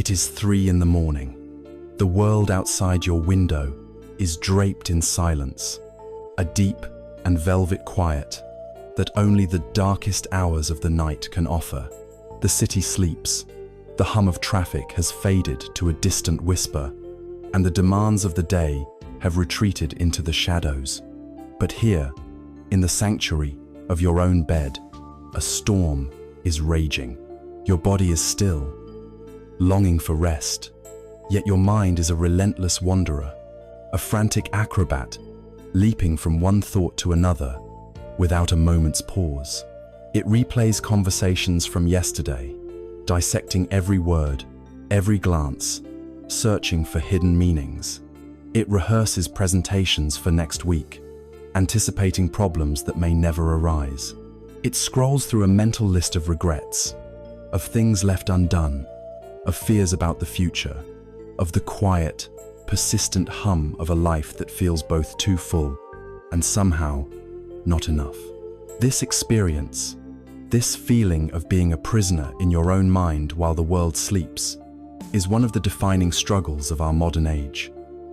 It is 3 in the morning. The world outside your window is draped in silence, a deep and velvet quiet that only the darkest hours of the night can offer. The city sleeps. The hum of traffic has faded to a distant whisper, and the demands of the day have retreated into the shadows. But here, in the sanctuary of your own bed, a storm is raging. Your body is still, longing for rest, yet your mind is a relentless wanderer, a frantic acrobat, leaping from one thought to another without a moment's pause. It replays conversations from yesterday, dissecting every word, every glance, searching for hidden meanings. It rehearses presentations for next week, anticipating problems that may never arise. It scrolls through a mental list of regrets, of things left undone, of fears about the future, of the quiet, persistent hum of a life that feels both too full and somehow not enough. This experience, this feeling of being a prisoner in your own mind while the world sleeps, is one of the defining struggles of our modern age.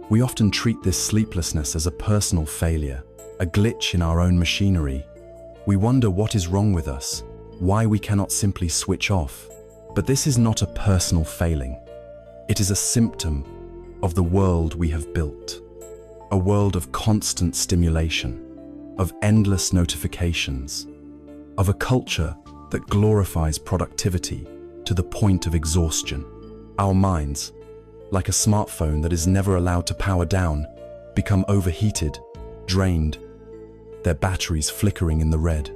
We often treat this sleeplessness as a personal failure, a glitch in our own machinery. We wonder what is wrong with us, why we cannot simply switch off. But this is not a personal failing. It is a symptom of the world we have built. A world of constant stimulation, of endless notifications, of a culture that glorifies productivity to the point of exhaustion. Our minds, like a smartphone that is never allowed to power down, become overheated, drained, their batteries flickering in the red.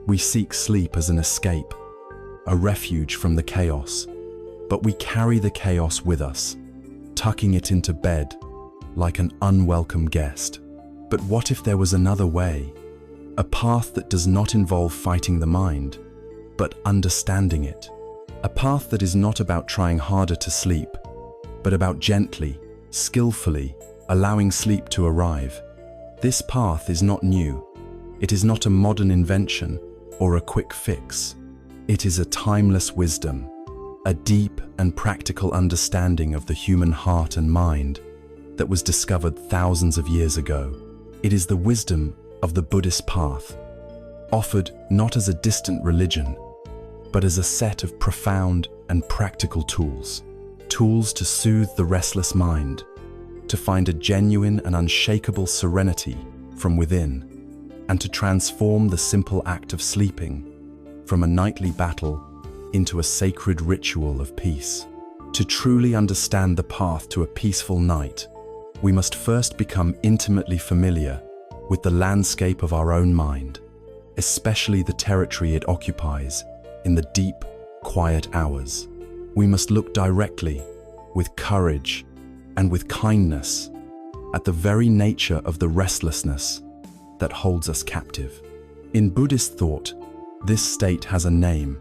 We seek sleep as an escape, a refuge from the chaos, but we carry the chaos with us, tucking it into bed like an unwelcome guest. But what if there was another way? A path that does not involve fighting the mind, but understanding it. A path that is not about trying harder to sleep, but about gently, skillfully allowing sleep to arrive. This path is not new. It is not a modern invention or a quick fix. It is a timeless wisdom, a deep and practical understanding of the human heart and mind that was discovered thousands of years ago. It is the wisdom of the Buddhist path, offered not as a distant religion, but as a set of profound and practical tools. Tools to soothe the restless mind, to find a genuine and unshakable serenity from within, and to transform the simple act of sleeping from a nightly battle into a sacred ritual of peace. To truly understand the path to a peaceful night, we must first become intimately familiar with the landscape of our own mind, especially the territory it occupies in the deep, quiet hours. We must look directly, with courage and with kindness, at the very nature of the restlessness that holds us captive. In Buddhist thought, this state has a name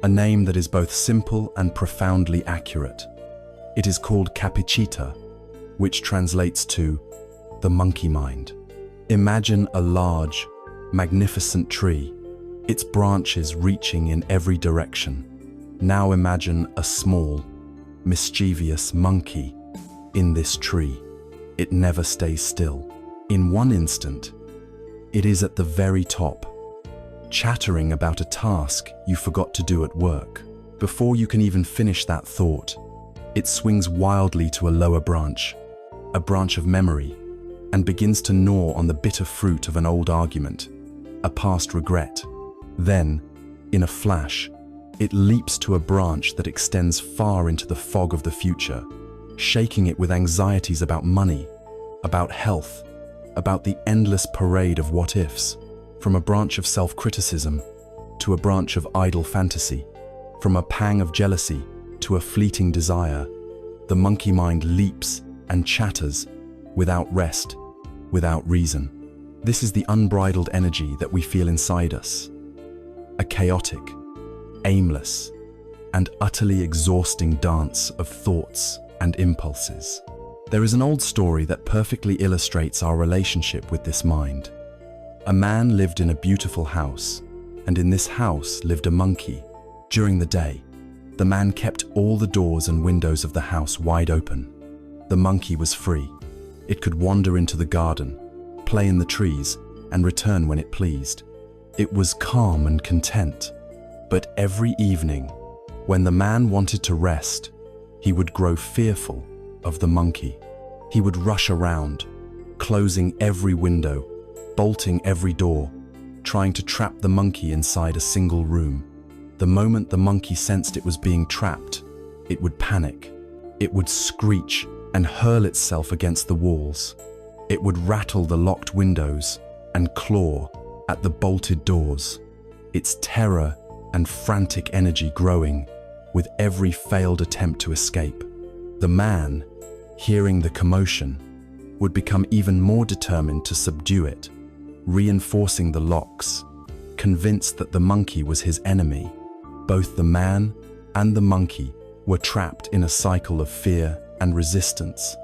that is both simple and profoundly accurate. It is called capicita, which translates to the monkey mind. Imagine a large, magnificent tree, its branches reaching in every direction. Now imagine a small, mischievous monkey in this tree. It never stays still. In one instant, it is at the very top, chattering about a task you forgot to do at work. Before you can even finish that thought, it swings wildly to a lower branch, a branch of memory, and begins to gnaw on the bitter fruit of an old argument, a past regret. Then, in a flash, it leaps to a branch that extends far into the fog of the future, shaking it with anxieties about money, about health, about the endless parade of what-ifs. From a branch of self-criticism to a branch of idle fantasy, from a pang of jealousy to a fleeting desire, the monkey mind leaps and chatters without rest, without reason. This is the unbridled energy that we feel inside us. A chaotic, aimless, and utterly exhausting dance of thoughts and impulses. There is an old story that perfectly illustrates our relationship with this mind. A man lived in a beautiful house, and in this house lived a monkey. During the day, The man kept all the doors and windows of the house wide open. The monkey was free. It could wander into the garden, play in the trees, and return when it pleased. It was calm and content. But every evening, when the man wanted to rest, he would grow fearful of the monkey. He would rush around, closing every window, bolting every door, trying to trap the monkey inside a single room. The moment the monkey sensed it was being trapped, it would panic. It would screech and hurl itself against the walls. It would rattle the locked windows and claw at the bolted doors, its terror and frantic energy growing with every failed attempt to escape. The man, hearing the commotion, would become even more determined to subdue it, reinforcing the locks, convinced that the monkey was his enemy. Both the man and the monkey were trapped in a cycle of fear and resistance,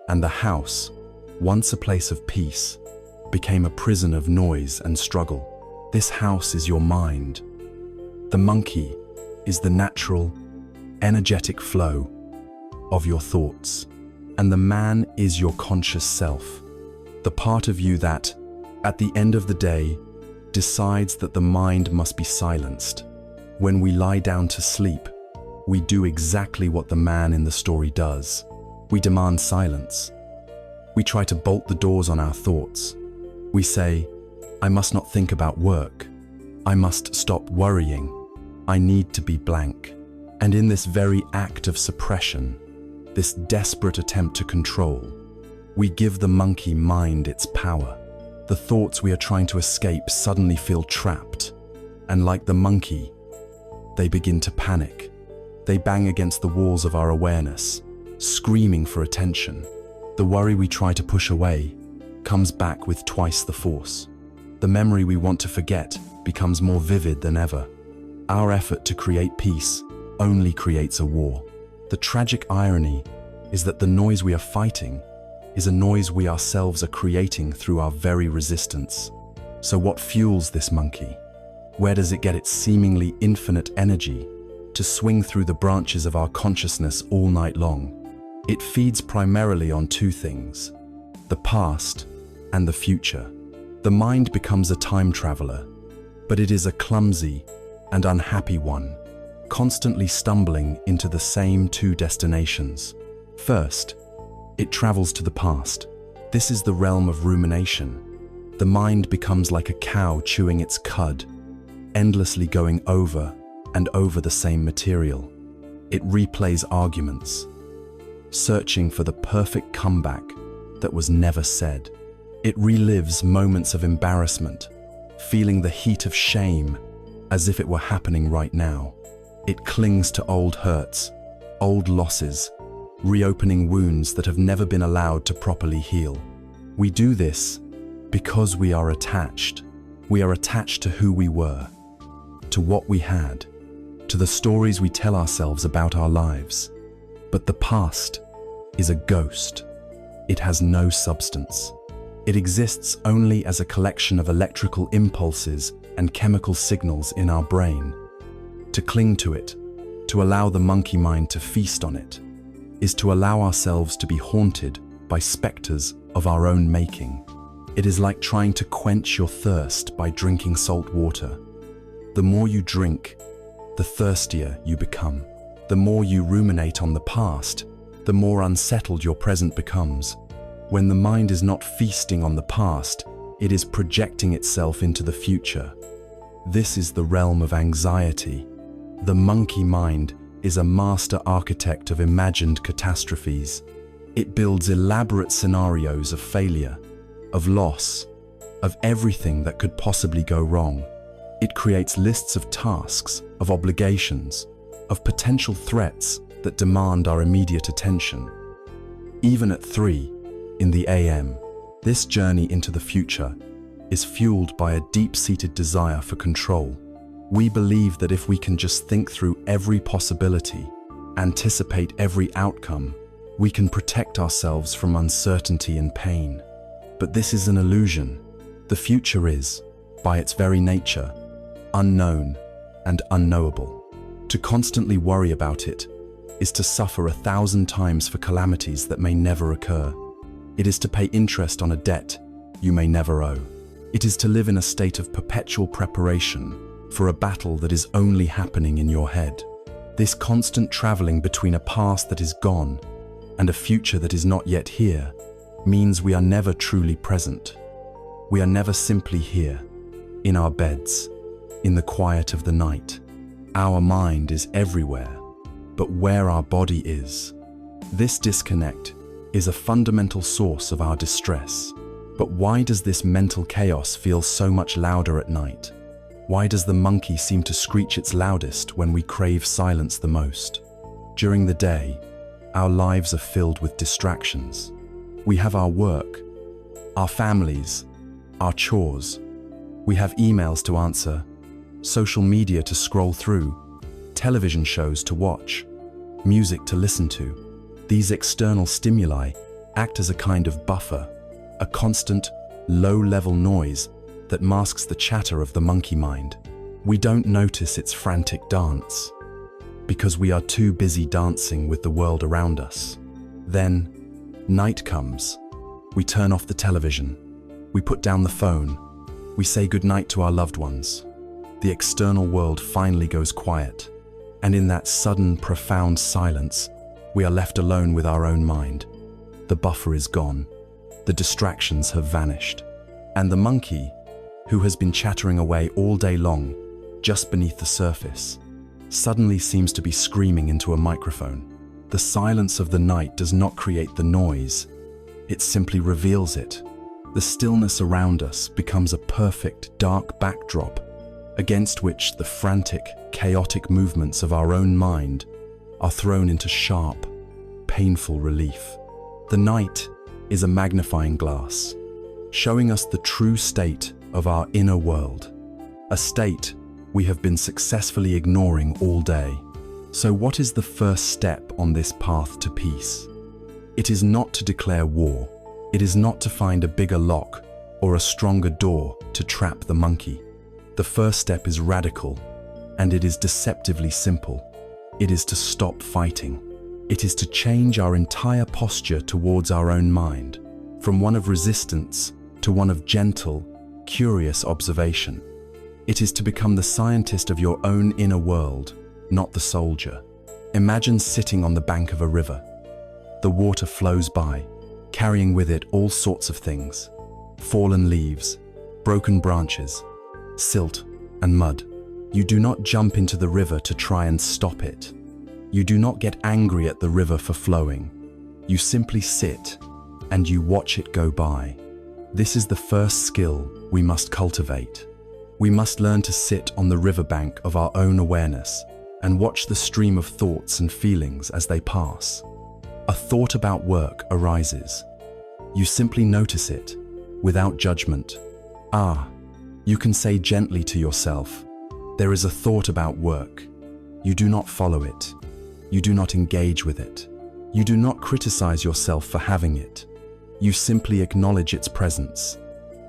and the house, once a place of peace, became a prison of noise and struggle. This house is your mind. The monkey is the natural, energetic flow of your thoughts, and the man is your conscious self, the part of you that, at the end of the day, decides that the mind must be silenced. When we lie down to sleep, we do exactly what the man in the story does. We demand silence. We try to bolt the doors on our thoughts. We say, I must not think about work. I must stop worrying. I need to be blank. And in this very act of suppression, this desperate attempt to control, we give the monkey mind its power. The thoughts we are trying to escape suddenly feel trapped, and like the monkey, they begin to panic. They bang against the walls of our awareness, screaming for attention. The worry we try to push away comes back with twice the force. The memory we want to forget becomes more vivid than ever. Our effort to create peace only creates a war. The tragic irony is that the noise we are fighting is a noise we ourselves are creating through our very resistance. So what fuels this monkey? Where does it get its seemingly infinite energy to swing through the branches of our consciousness all night long? It feeds primarily on two things: the past and the future. The mind becomes a time traveler, but it is a clumsy and unhappy one, constantly stumbling into the same two destinations. First, it travels to the past. This is the realm of rumination. The mind becomes like a cow chewing its cud, endlessly going over and over the same material. It replays arguments, searching for the perfect comeback that was never said. It relives moments of embarrassment, feeling the heat of shame as if it were happening right now. It clings to old hurts, old losses, reopening wounds that have never been allowed to properly heal. We do this because we are attached. We are attached to who we were, to what we had, to the stories we tell ourselves about our lives. But the past is a ghost. It has no substance. It exists only as a collection of electrical impulses and chemical signals in our brain. To cling to it, to allow the monkey mind to feast on it, is to allow ourselves to be haunted by specters of our own making. It is like trying to quench your thirst by drinking salt water. The more you drink, the thirstier you become. The more you ruminate on the past, the more unsettled your present becomes. When the mind is not feasting on the past, it is projecting itself into the future. This is the realm of anxiety. The monkey mind is a master architect of imagined catastrophes. It builds elaborate scenarios of failure, of loss, of everything that could possibly go wrong. It creates lists of tasks, of obligations, of potential threats that demand our immediate attention. Even at 3 in the AM, this journey into the future is fueled by a deep-seated desire for control. We believe that if we can just think through every possibility, anticipate every outcome, we can protect ourselves from uncertainty and pain. But this is an illusion. The future is, by its very nature, unknown and unknowable. To constantly worry about it is to suffer 1,000 times for calamities that may never occur. It is to pay interest on a debt you may never owe. It is to live in a state of perpetual preparation for a battle that is only happening in your head. This constant traveling between a past that is gone and a future that is not yet here means we are never truly present. We are never simply here, in our beds, in the quiet of the night. Our mind is everywhere, but where our body is. This disconnect is a fundamental source of our distress. But why does this mental chaos feel so much louder at night? Why does the monkey seem to screech its loudest when we crave silence the most? During the day, our lives are filled with distractions. We have our work, our families, our chores. We have emails to answer, social media to scroll through, television shows to watch, music to listen to. These external stimuli act as a kind of buffer, a constant, low-level noise that masks the chatter of the monkey mind. We don't notice its frantic dance because we are too busy dancing with the world around us. Then, night comes. We turn off the television. We put down the phone. We say goodnight to our loved ones. The external world finally goes quiet, and in that sudden, profound silence, we are left alone with our own mind. The buffer is gone. The distractions have vanished. And the monkey, who has been chattering away all day long, just beneath the surface, suddenly seems to be screaming into a microphone. The silence of the night does not create the noise. It simply reveals it. The stillness around us becomes a perfect, dark backdrop against which the frantic, chaotic movements of our own mind are thrown into sharp, painful relief. The night is a magnifying glass, showing us the true state of our inner world, a state we have been successfully ignoring all day. So what is the first step on this path to peace? It is not to declare war. It is not to find a bigger lock or a stronger door to trap the monkey. The first step is radical, and it is deceptively simple. It is to stop fighting. It is to change our entire posture towards our own mind, from one of resistance to one of gentle, curious observation. It is to become the scientist of your own inner world, not the soldier. Imagine sitting on the bank of a river. The water flows by, carrying with it all sorts of things: fallen leaves, broken branches, silt, and mud. You do not jump into the river to try and stop it. You do not get angry at the river for flowing. You simply sit and you watch it go by. This is the first skill we must cultivate. We must learn to sit on the riverbank of our own awareness and watch the stream of thoughts and feelings as they pass. A thought about work arises. You simply notice it without judgment. You can say gently to yourself, "There is a thought about work." You do not follow it. You do not engage with it. You do not criticize yourself for having it. You simply acknowledge its presence,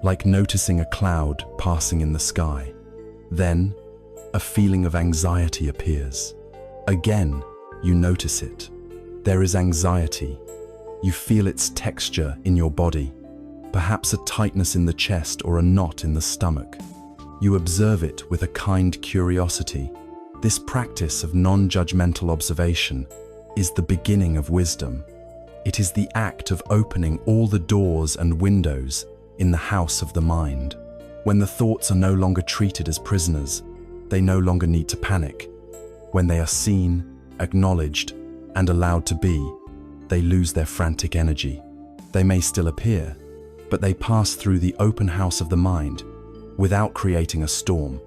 like noticing a cloud passing in the sky. Then, a feeling of anxiety appears. Again, you notice it. There is anxiety. You feel its texture in your body, perhaps a tightness in the chest or a knot in the stomach. You observe it with a kind curiosity. This practice of non-judgmental observation is the beginning of wisdom. It is the act of opening all the doors and windows in the house of the mind. When the thoughts are no longer treated as prisoners, they no longer need to panic. When they are seen, acknowledged, and allowed to be, they lose their frantic energy. They may still appear, but they pass through the open house of the mind without creating a storm.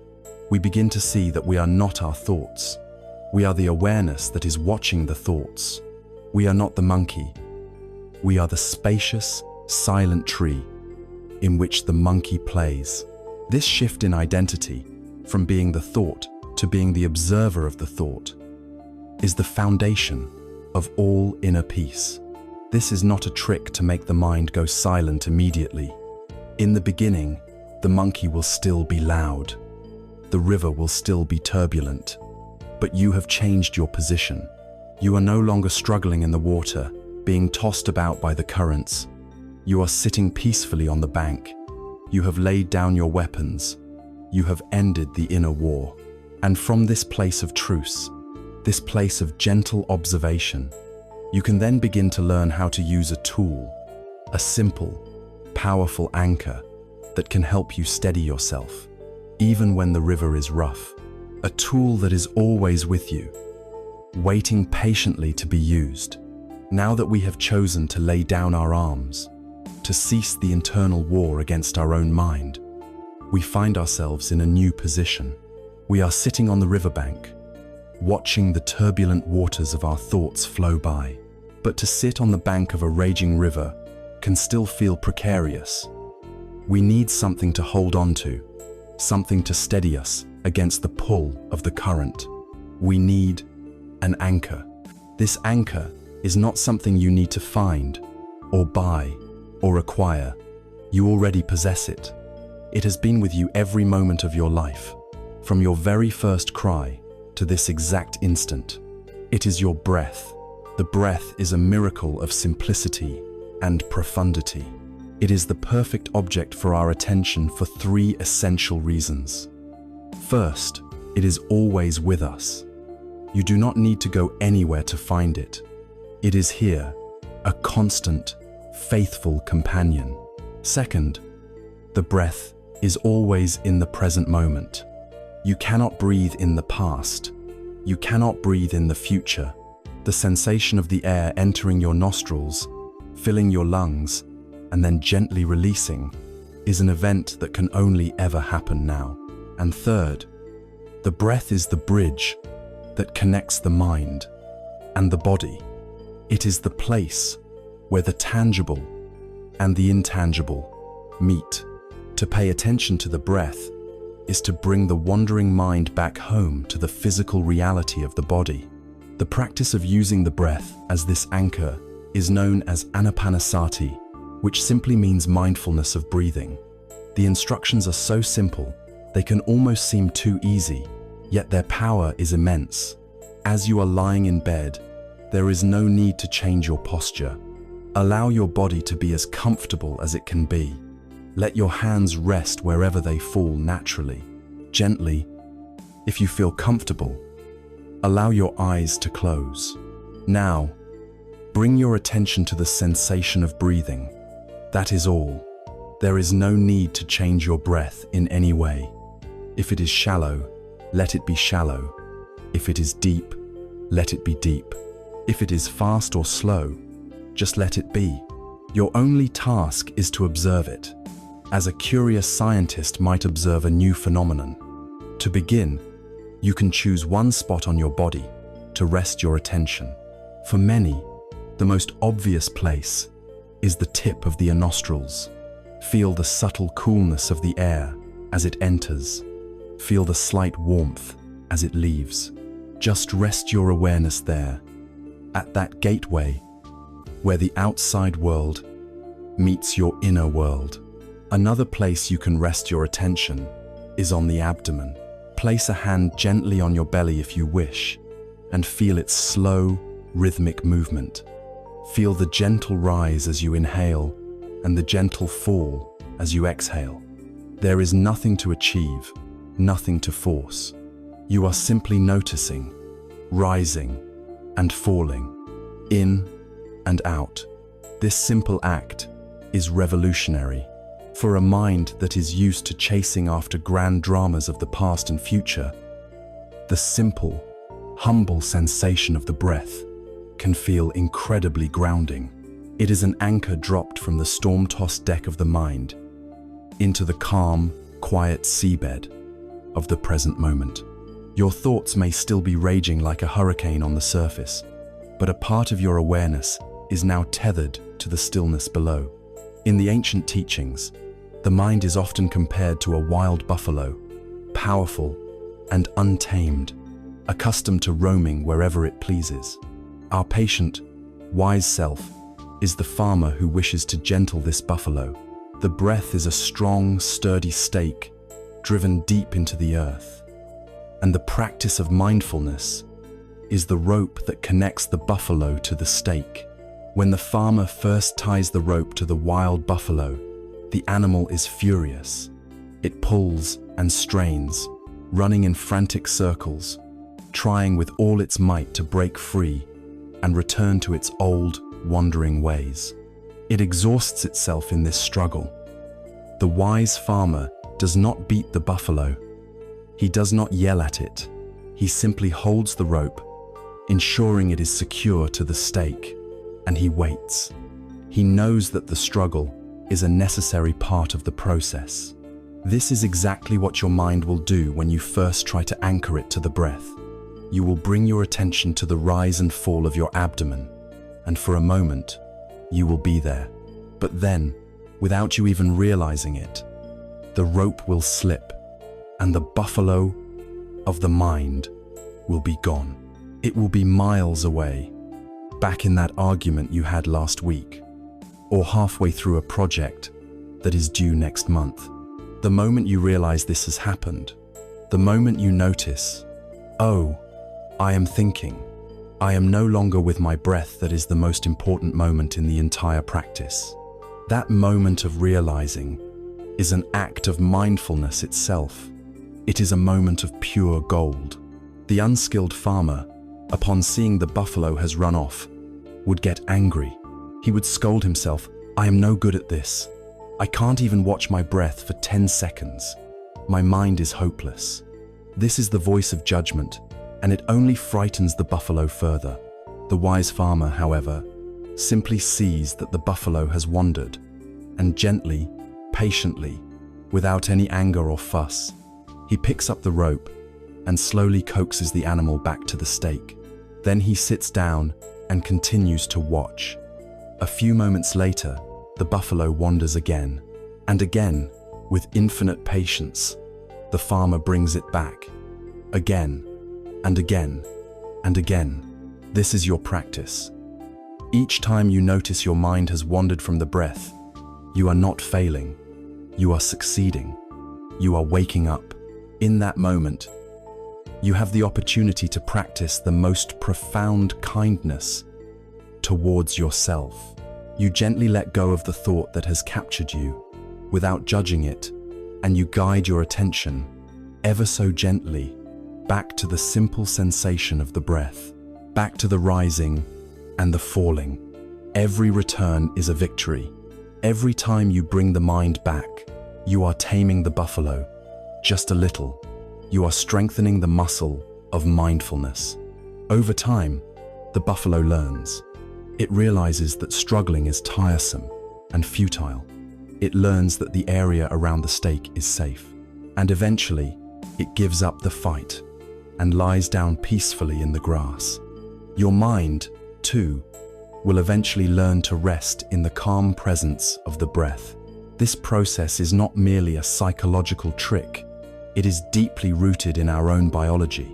We begin to see that we are not our thoughts. We are the awareness that is watching the thoughts. We are not the monkey. We are the spacious, silent tree in which the monkey plays. This shift in identity, from being the thought to being the observer of the thought, is the foundation of all inner peace. This is not a trick to make the mind go silent immediately. In the beginning, the monkey will still be loud. The river will still be turbulent. but you have changed your position. You are no longer struggling in the water, being tossed about by the currents. You are sitting peacefully on the bank. You have laid down your weapons. You have ended the inner war. And from this place of truce, this place of gentle observation, you can then begin to learn how to use a tool, a simple, powerful anchor that can help you steady yourself, even when the river is rough. A tool that is always with you, waiting patiently to be used. Now that we have chosen to lay down our arms, to cease the internal war against our own mind, we find ourselves in a new position. We are sitting on the riverbank, watching the turbulent waters of our thoughts flow by. But to sit on the bank of a raging river can still feel precarious. We need something to hold on to, something to steady us against the pull of the current. We need an anchor. This anchor is not something you need to find, or buy, or acquire. You already possess it. It has been with you every moment of your life, from your very first cry to this exact instant. It is your breath. The breath is a miracle of simplicity and profundity. It is the perfect object for our attention for three essential reasons. First, it is always with us. You do not need to go anywhere to find it. It is here, a constant, faithful companion. Second, the breath is always in the present moment. You cannot breathe in the past. You cannot breathe in the future. The sensation of the air entering your nostrils, filling your lungs, and then gently releasing is an event that can only ever happen now. And third, the breath is the bridge that connects the mind and the body. It is the place where the tangible and the intangible meet. To pay attention to the breath is to bring the wandering mind back home to the physical reality of the body. The practice of using the breath as this anchor is known as anapanasati, which simply means mindfulness of breathing. The instructions are so simple, they can almost seem too easy, yet their power is immense. As you are lying in bed, there is no need to change your posture. Allow your body to be as comfortable as it can be. Let your hands rest wherever they fall naturally, gently. If you feel comfortable, allow your eyes to close. Now, bring your attention to the sensation of breathing. That is all. There is no need to change your breath in any way. If it is shallow, let it be shallow. If it is deep, let it be deep. If it is fast or slow, just let it be. Your only task is to observe it, as a curious scientist might observe a new phenomenon. To begin, you can choose one spot on your body to rest your attention. For many, the most obvious place is the tip of the nostrils. Feel the subtle coolness of the air as it enters. Feel the slight warmth as it leaves. Just rest your awareness there, at that gateway where the outside world meets your inner world. Another place you can rest your attention is on the abdomen. Place a hand gently on your belly if you wish, and feel its slow, rhythmic movement. Feel the gentle rise as you inhale and the gentle fall as you exhale. There is nothing to achieve, nothing to force. You are simply noticing, rising and falling, in and out. This simple act is revolutionary. For a mind that is used to chasing after grand dramas of the past and future, the simple, humble sensation of the breath can feel incredibly grounding. It is an anchor dropped from the storm-tossed deck of the mind into the calm, quiet seabed of the present moment. Your thoughts may still be raging like a hurricane on the surface, but a part of your awareness is now tethered to the stillness below. In the ancient teachings, the mind is often compared to a wild buffalo, powerful and untamed, accustomed to roaming wherever it pleases. Our patient, wise self is the farmer who wishes to gentle this buffalo. The breath is a strong, sturdy stake driven deep into the earth. And the practice of mindfulness is the rope that connects the buffalo to the stake. When the farmer first ties the rope to the wild buffalo, the animal is furious. It pulls and strains, running in frantic circles, trying with all its might to break free and return to its old, wandering ways. It exhausts itself in this struggle. The wise farmer does not beat the buffalo. He does not yell at it. He simply holds the rope, ensuring it is secure to the stake, and he waits. He knows that the struggle is a necessary part of the process. This is exactly what your mind will do when you first try to anchor it to the breath. You will bring your attention to the rise and fall of your abdomen, and for a moment, you will be there. But then, without you even realizing it, the rope will slip, and the buffalo of the mind will be gone. It will be miles away, back in that argument you had last week, or halfway through a project that is due next month. The moment you realize this has happened, the moment you notice, oh, I am thinking, I am no longer with my breath, that is the most important moment in the entire practice. That moment of realizing is an act of mindfulness itself. It is a moment of pure gold. The unskilled farmer, upon seeing the buffalo has run off, would get angry. He would scold himself, I am no good at this. I can't even watch my breath for 10 seconds. My mind is hopeless. This is the voice of judgment, and it only frightens the buffalo further. The wise farmer, however, simply sees that the buffalo has wandered, and gently, patiently, without any anger or fuss, he picks up the rope and slowly coaxes the animal back to the stake. Then he sits down and continues to watch. A few moments later, the buffalo wanders again, and again, with infinite patience, the farmer brings it back. Again, and again, and again. This is your practice. Each time you notice your mind has wandered from the breath, you are not failing. You are succeeding. You are waking up. In that moment, you have the opportunity to practice the most profound kindness towards yourself. You gently let go of the thought that has captured you without judging it, and you guide your attention ever so gently back to the simple sensation of the breath, back to the rising and the falling. Every return is a victory. Every time you bring the mind back, you are taming the buffalo just a little. You are strengthening the muscle of mindfulness. Over time, the buffalo learns. It realizes that struggling is tiresome and futile. It learns that the area around the stake is safe. And eventually, it gives up the fight and lies down peacefully in the grass. Your mind, too, will eventually learn to rest in the calm presence of the breath. This process is not merely a psychological trick. It is deeply rooted in our own biology.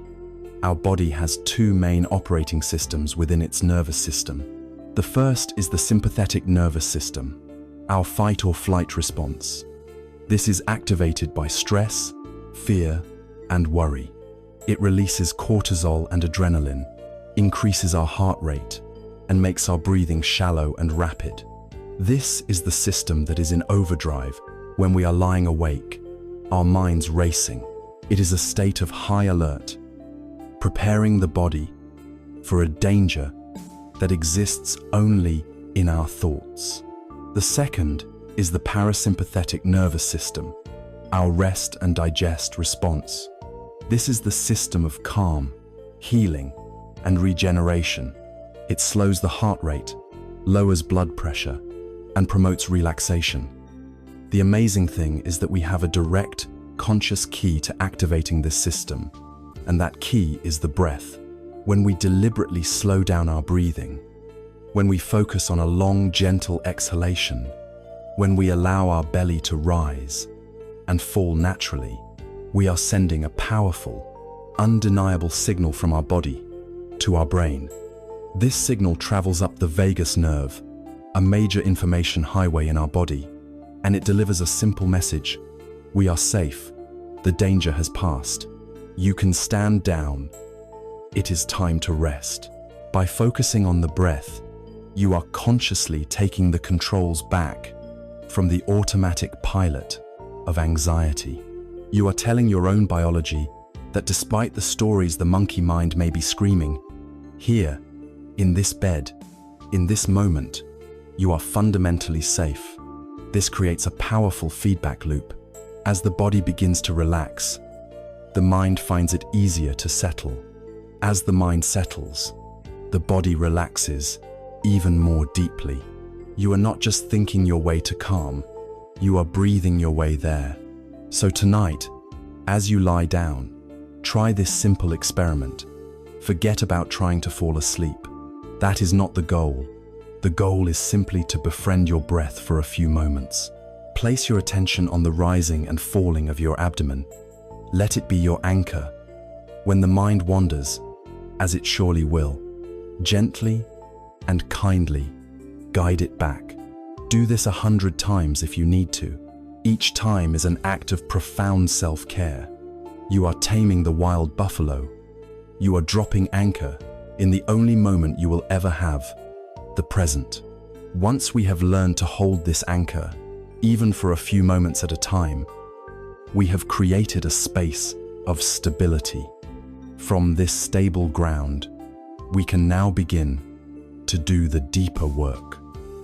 Our body has two main operating systems within its nervous system. The first is the sympathetic nervous system, our fight or flight response. This is activated by stress, fear, and worry. It releases cortisol and adrenaline, increases our heart rate, and makes our breathing shallow and rapid. This is the system that is in overdrive when we are lying awake, our minds racing. It is a state of high alert, preparing the body for a danger that exists only in our thoughts. The second is the parasympathetic nervous system, our rest and digest response. This is the system of calm, healing, and regeneration. It slows the heart rate, lowers blood pressure, and promotes relaxation. The amazing thing is that we have a direct, conscious key to activating this system, and that key is the breath. When we deliberately slow down our breathing, when we focus on a long, gentle exhalation, when we allow our belly to rise and fall naturally, we are sending a powerful, undeniable signal from our body to our brain. This signal travels up the vagus nerve, a major information highway in our body, and it delivers a simple message: we are safe, the danger has passed. You can stand down. It is time to rest. By focusing on the breath, you are consciously taking the controls back from the automatic pilot of anxiety. You are telling your own biology that despite the stories the monkey mind may be screaming, here, in this bed, in this moment, you are fundamentally safe. This creates a powerful feedback loop. As the body begins to relax, the mind finds it easier to settle. As the mind settles, the body relaxes even more deeply. You are not just thinking your way to calm, you are breathing your way there. So tonight, as you lie down, try this simple experiment. Forget about trying to fall asleep. That is not the goal. The goal is simply to befriend your breath for a few moments. Place your attention on the rising and falling of your abdomen. Let it be your anchor. When the mind wanders, as it surely will, gently and kindly guide it back. Do this 100 times if you need to. Each time is an act of profound self-care. You are taming the wild buffalo. You are dropping anchor in the only moment you will ever have, the present. Once we have learned to hold this anchor, even for a few moments at a time, we have created a space of stability. From this stable ground, we can now begin to do the deeper work.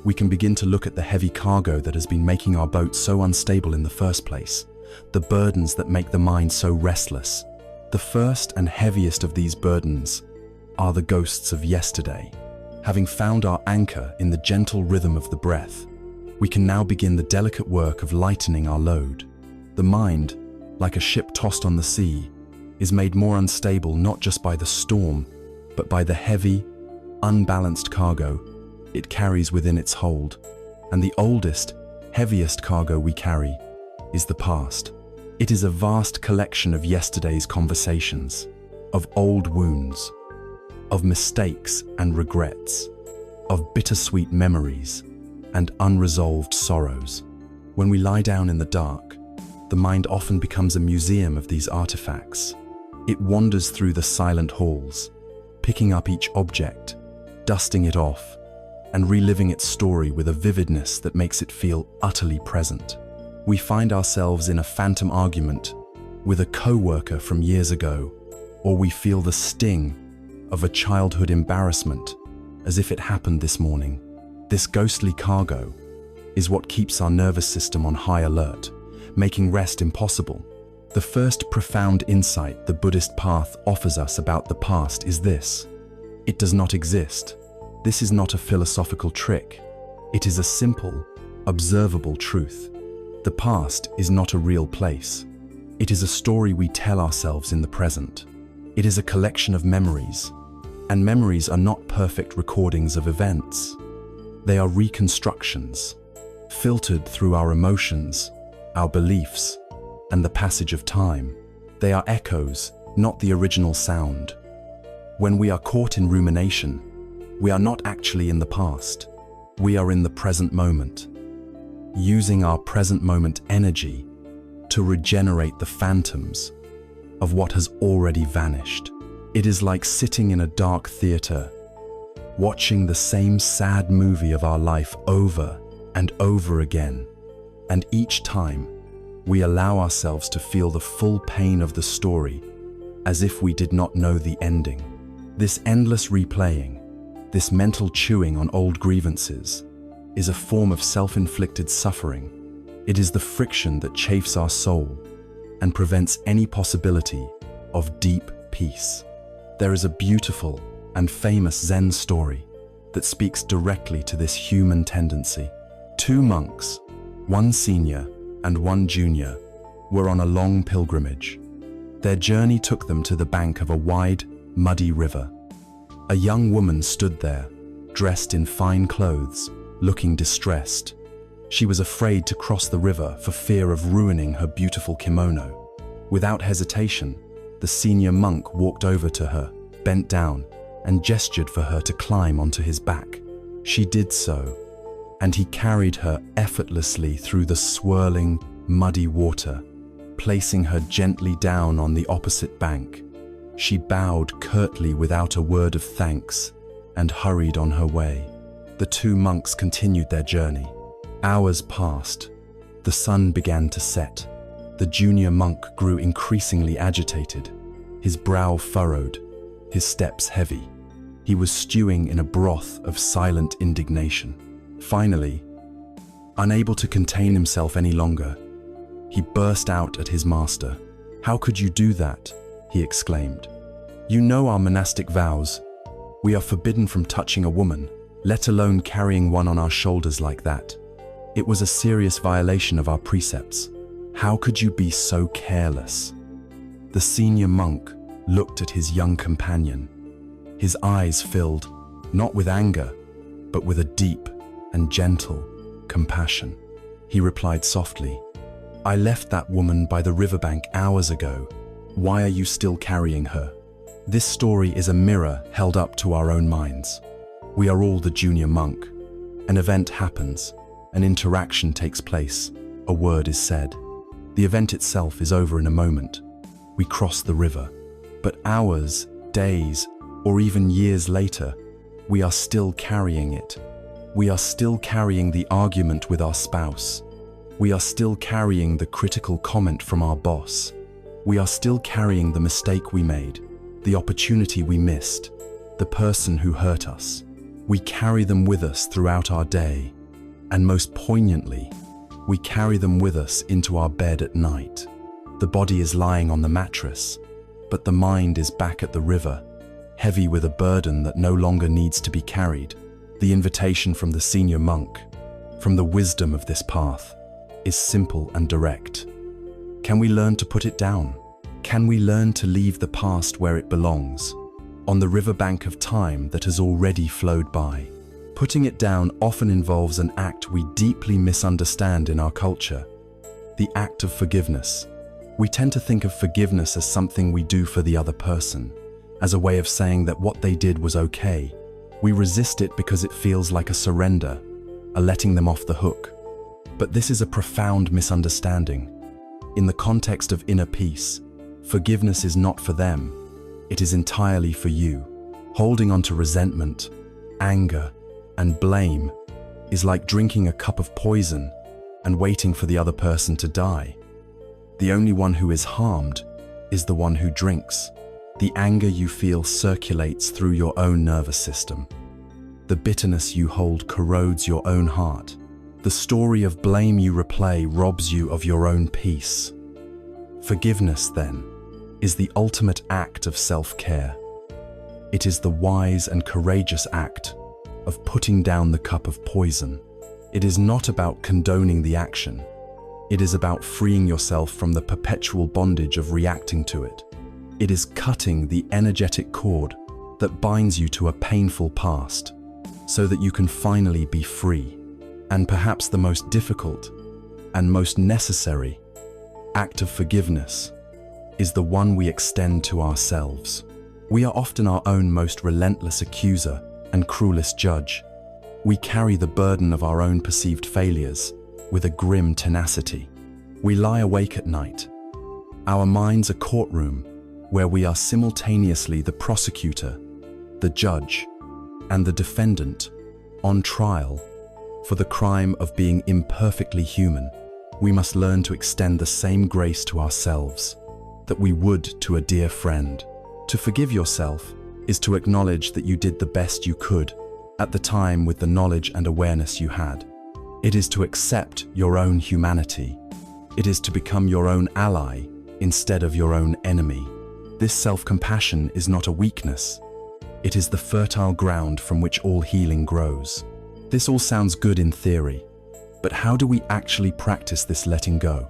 We can begin to look at the heavy cargo that has been making our boat so unstable in the first place, the burdens that make the mind so restless. The first and heaviest of these burdens are the ghosts of yesterday. Having found our anchor in the gentle rhythm of the breath, we can now begin the delicate work of lightening our load. The mind, like a ship tossed on the sea, is made more unstable not just by the storm, but by the heavy, unbalanced cargo it carries within its hold. And the oldest, heaviest cargo we carry is the past. It is a vast collection of yesterday's conversations, of old wounds, of mistakes and regrets, of bittersweet memories and unresolved sorrows. When we lie down in the dark, the mind often becomes a museum of these artifacts. It wanders through the silent halls, picking up each object, dusting it off, and reliving its story with a vividness that makes it feel utterly present. We find ourselves in a phantom argument with a co-worker from years ago, or we feel the sting of a childhood embarrassment as if it happened this morning. This ghostly cargo is what keeps our nervous system on high alert, making rest impossible. The first profound insight the Buddhist path offers us about the past is this: it does not exist. This is not a philosophical trick. It is a simple, observable truth. The past is not a real place. It is a story we tell ourselves in the present. It is a collection of memories, and memories are not perfect recordings of events. They are reconstructions, filtered through our emotions, our beliefs, and the passage of time. They are echoes, not the original sound. When we are caught in rumination, we are not actually in the past. We are in the present moment, using our present moment energy to regenerate the phantoms of what has already vanished. It is like sitting in a dark theater, watching the same sad movie of our life over and over again. And each time, we allow ourselves to feel the full pain of the story as if we did not know the ending. This endless replaying, this mental chewing on old grievances, is a form of self-inflicted suffering. It is the friction that chafes our soul and prevents any possibility of deep peace. There is a beautiful and famous Zen story that speaks directly to this human tendency. Two monks, one senior and one junior, were on a long pilgrimage. Their journey took them to the bank of a wide, muddy river. A young woman stood there, dressed in fine clothes, looking distressed. She was afraid to cross the river for fear of ruining her beautiful kimono. Without hesitation, the senior monk walked over to her, bent down, and gestured for her to climb onto his back. She did so, and he carried her effortlessly through the swirling, muddy water placing her gently down on the opposite bank. She bowed curtly without a word of thanks and hurried on her way. The two monks continued their journey. Hours passed. The sun began to set. The junior monk grew increasingly agitated, his brow furrowed, his steps heavy. He was stewing in a broth of silent indignation. Finally, unable to contain himself any longer, he burst out at his master. "How could you do that?" he exclaimed. "You know our monastic vows. We are forbidden from touching a woman, let alone carrying one on our shoulders like that. It was a serious violation of our precepts. How could you be so careless?" The senior monk looked at his young companion. His eyes filled, not with anger, but with a deep and gentle compassion. He replied softly, "I left that woman by the riverbank hours ago. Why are you still carrying her?" This story is a mirror held up to our own minds. We are all the junior monk. An event happens, an interaction takes place, a word is said. The event itself is over in a moment. We cross the river. But hours, days, or even years later, we are still carrying it. We are still carrying the argument with our spouse. We are still carrying the critical comment from our boss. We are still carrying the mistake we made, the opportunity we missed, the person who hurt us. We carry them with us throughout our day, and most poignantly, we carry them with us into our bed at night. The body is lying on the mattress, but the mind is back at the river, heavy with a burden that no longer needs to be carried. The invitation from the senior monk, from the wisdom of this path, is simple and direct. Can we learn to put it down? Can we learn to leave the past where it belongs, on the riverbank of time that has already flowed by? Putting it down often involves an act we deeply misunderstand in our culture, the act of forgiveness. We tend to think of forgiveness as something we do for the other person, as a way of saying that what they did was okay. We resist it because it feels like a surrender, a letting them off the hook. But this is a profound misunderstanding. In the context of inner peace, forgiveness is not for them. It is entirely for you. Holding on to resentment, anger, and blame is like drinking a cup of poison and waiting for the other person to die. The only one who is harmed is the one who drinks. The anger you feel circulates through your own nervous system. The bitterness you hold corrodes your own heart. The story of blame you replay robs you of your own peace. Forgiveness, then, is the ultimate act of self-care. It is the wise and courageous act of putting down the cup of poison. It is not about condoning the action. It is about freeing yourself from the perpetual bondage of reacting to it. It is cutting the energetic cord that binds you to a painful past so that you can finally be free. And perhaps the most difficult and most necessary act of forgiveness is the one we extend to ourselves. We are often our own most relentless accuser and cruelest judge. We carry the burden of our own perceived failures with a grim tenacity. We lie awake at night. Our mind's a courtroom where we are simultaneously the prosecutor, the judge, and the defendant on trial for the crime of being imperfectly human. We must learn to extend the same grace to ourselves that we would to a dear friend. To forgive yourself is to acknowledge that you did the best you could at the time with the knowledge and awareness you had. It is to accept your own humanity. It is to become your own ally instead of your own enemy. This self-compassion is not a weakness. It is the fertile ground from which all healing grows. This all sounds good in theory, but how do we actually practice this letting go?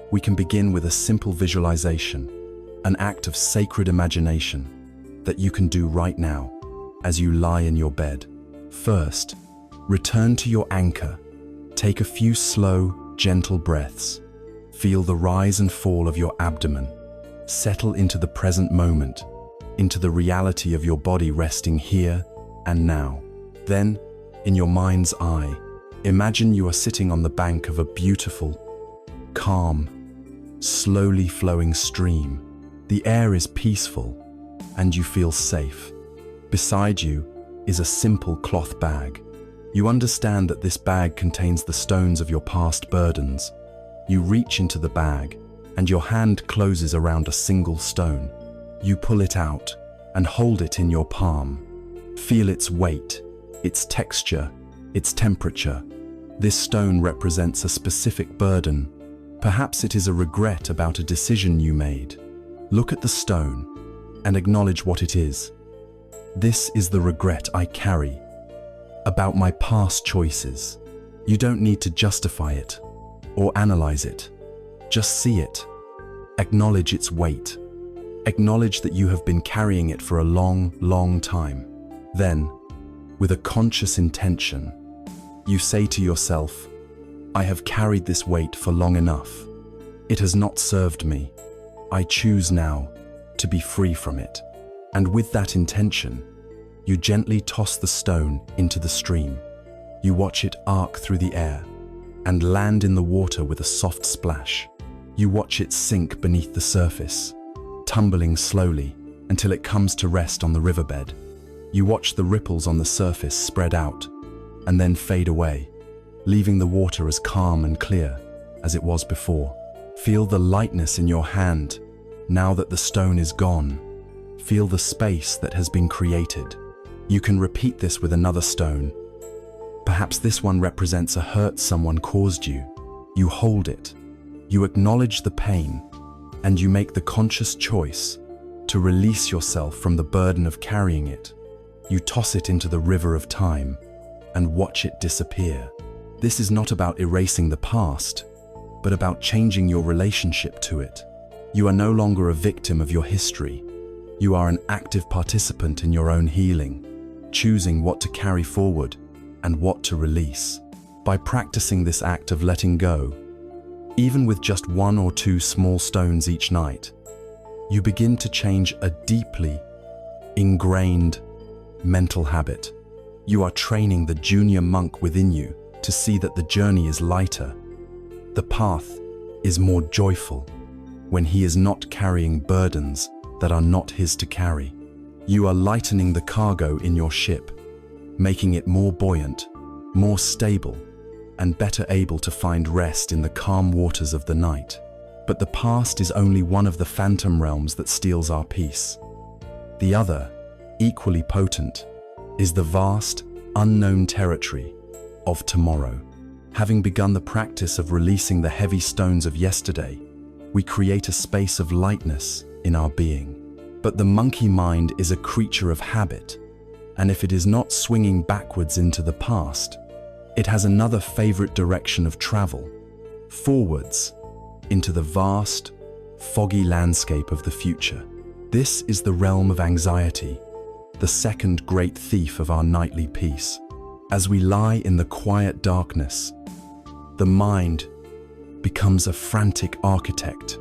We can begin with a simple visualization, an act of sacred imagination that you can do right now as you lie in your bed. First, return to your anchor. Take a few slow, gentle breaths. Feel the rise and fall of your abdomen. Settle into the present moment, into the reality of your body resting here and now. Then, in your mind's eye, imagine you are sitting on the bank of a beautiful, calm, slowly flowing stream. The air is peaceful, and you feel safe. Beside you is a simple cloth bag. You understand that this bag contains the stones of your past burdens. You reach into the bag, and your hand closes around a single stone. You pull it out and hold it in your palm. Feel its weight, its texture, its temperature. This stone represents a specific burden. Perhaps it is a regret about a decision you made. Look at the stone and acknowledge what it is. This is the regret I carry about my past choices. You don't need to justify it or analyze it. Just see it. Acknowledge its weight. Acknowledge that you have been carrying it for a long, long time. Then, with a conscious intention, you say to yourself, I have carried this weight for long enough. It has not served me. I choose now to be free from it. And with that intention, you gently toss the stone into the stream. You watch it arc through the air and land in the water with a soft splash. You watch it sink beneath the surface, tumbling slowly until it comes to rest on the riverbed. You watch the ripples on the surface spread out and then fade away, leaving the water as calm and clear as it was before. Feel the lightness in your hand now that the stone is gone. Feel the space that has been created. You can repeat this with another stone. Perhaps this one represents a hurt someone caused you. You hold it. You acknowledge the pain, and you make the conscious choice to release yourself from the burden of carrying it. You toss it into the river of time and watch it disappear. This is not about erasing the past, but about changing your relationship to it. You are no longer a victim of your history. You are an active participant in your own healing, choosing what to carry forward and what to release. By practicing this act of letting go, even with just 1 or 2 small stones each night, you begin to change a deeply ingrained mental habit. You are training the junior monk within you to see that the journey is lighter. The path is more joyful when he is not carrying burdens that are not his to carry. You are lightening the cargo in your ship, making it more buoyant, more stable, and better able to find rest in the calm waters of the night. But the past is only one of the phantom realms that steals our peace. The other, equally potent, is the vast, unknown territory of tomorrow. Having begun the practice of releasing the heavy stones of yesterday, we create a space of lightness in our being. But the monkey mind is a creature of habit, and if it is not swinging backwards into the past, it has another favorite direction of travel, forwards, into the vast, foggy landscape of the future. This is the realm of anxiety, the second great thief of our nightly peace. As we lie in the quiet darkness, the mind becomes a frantic architect,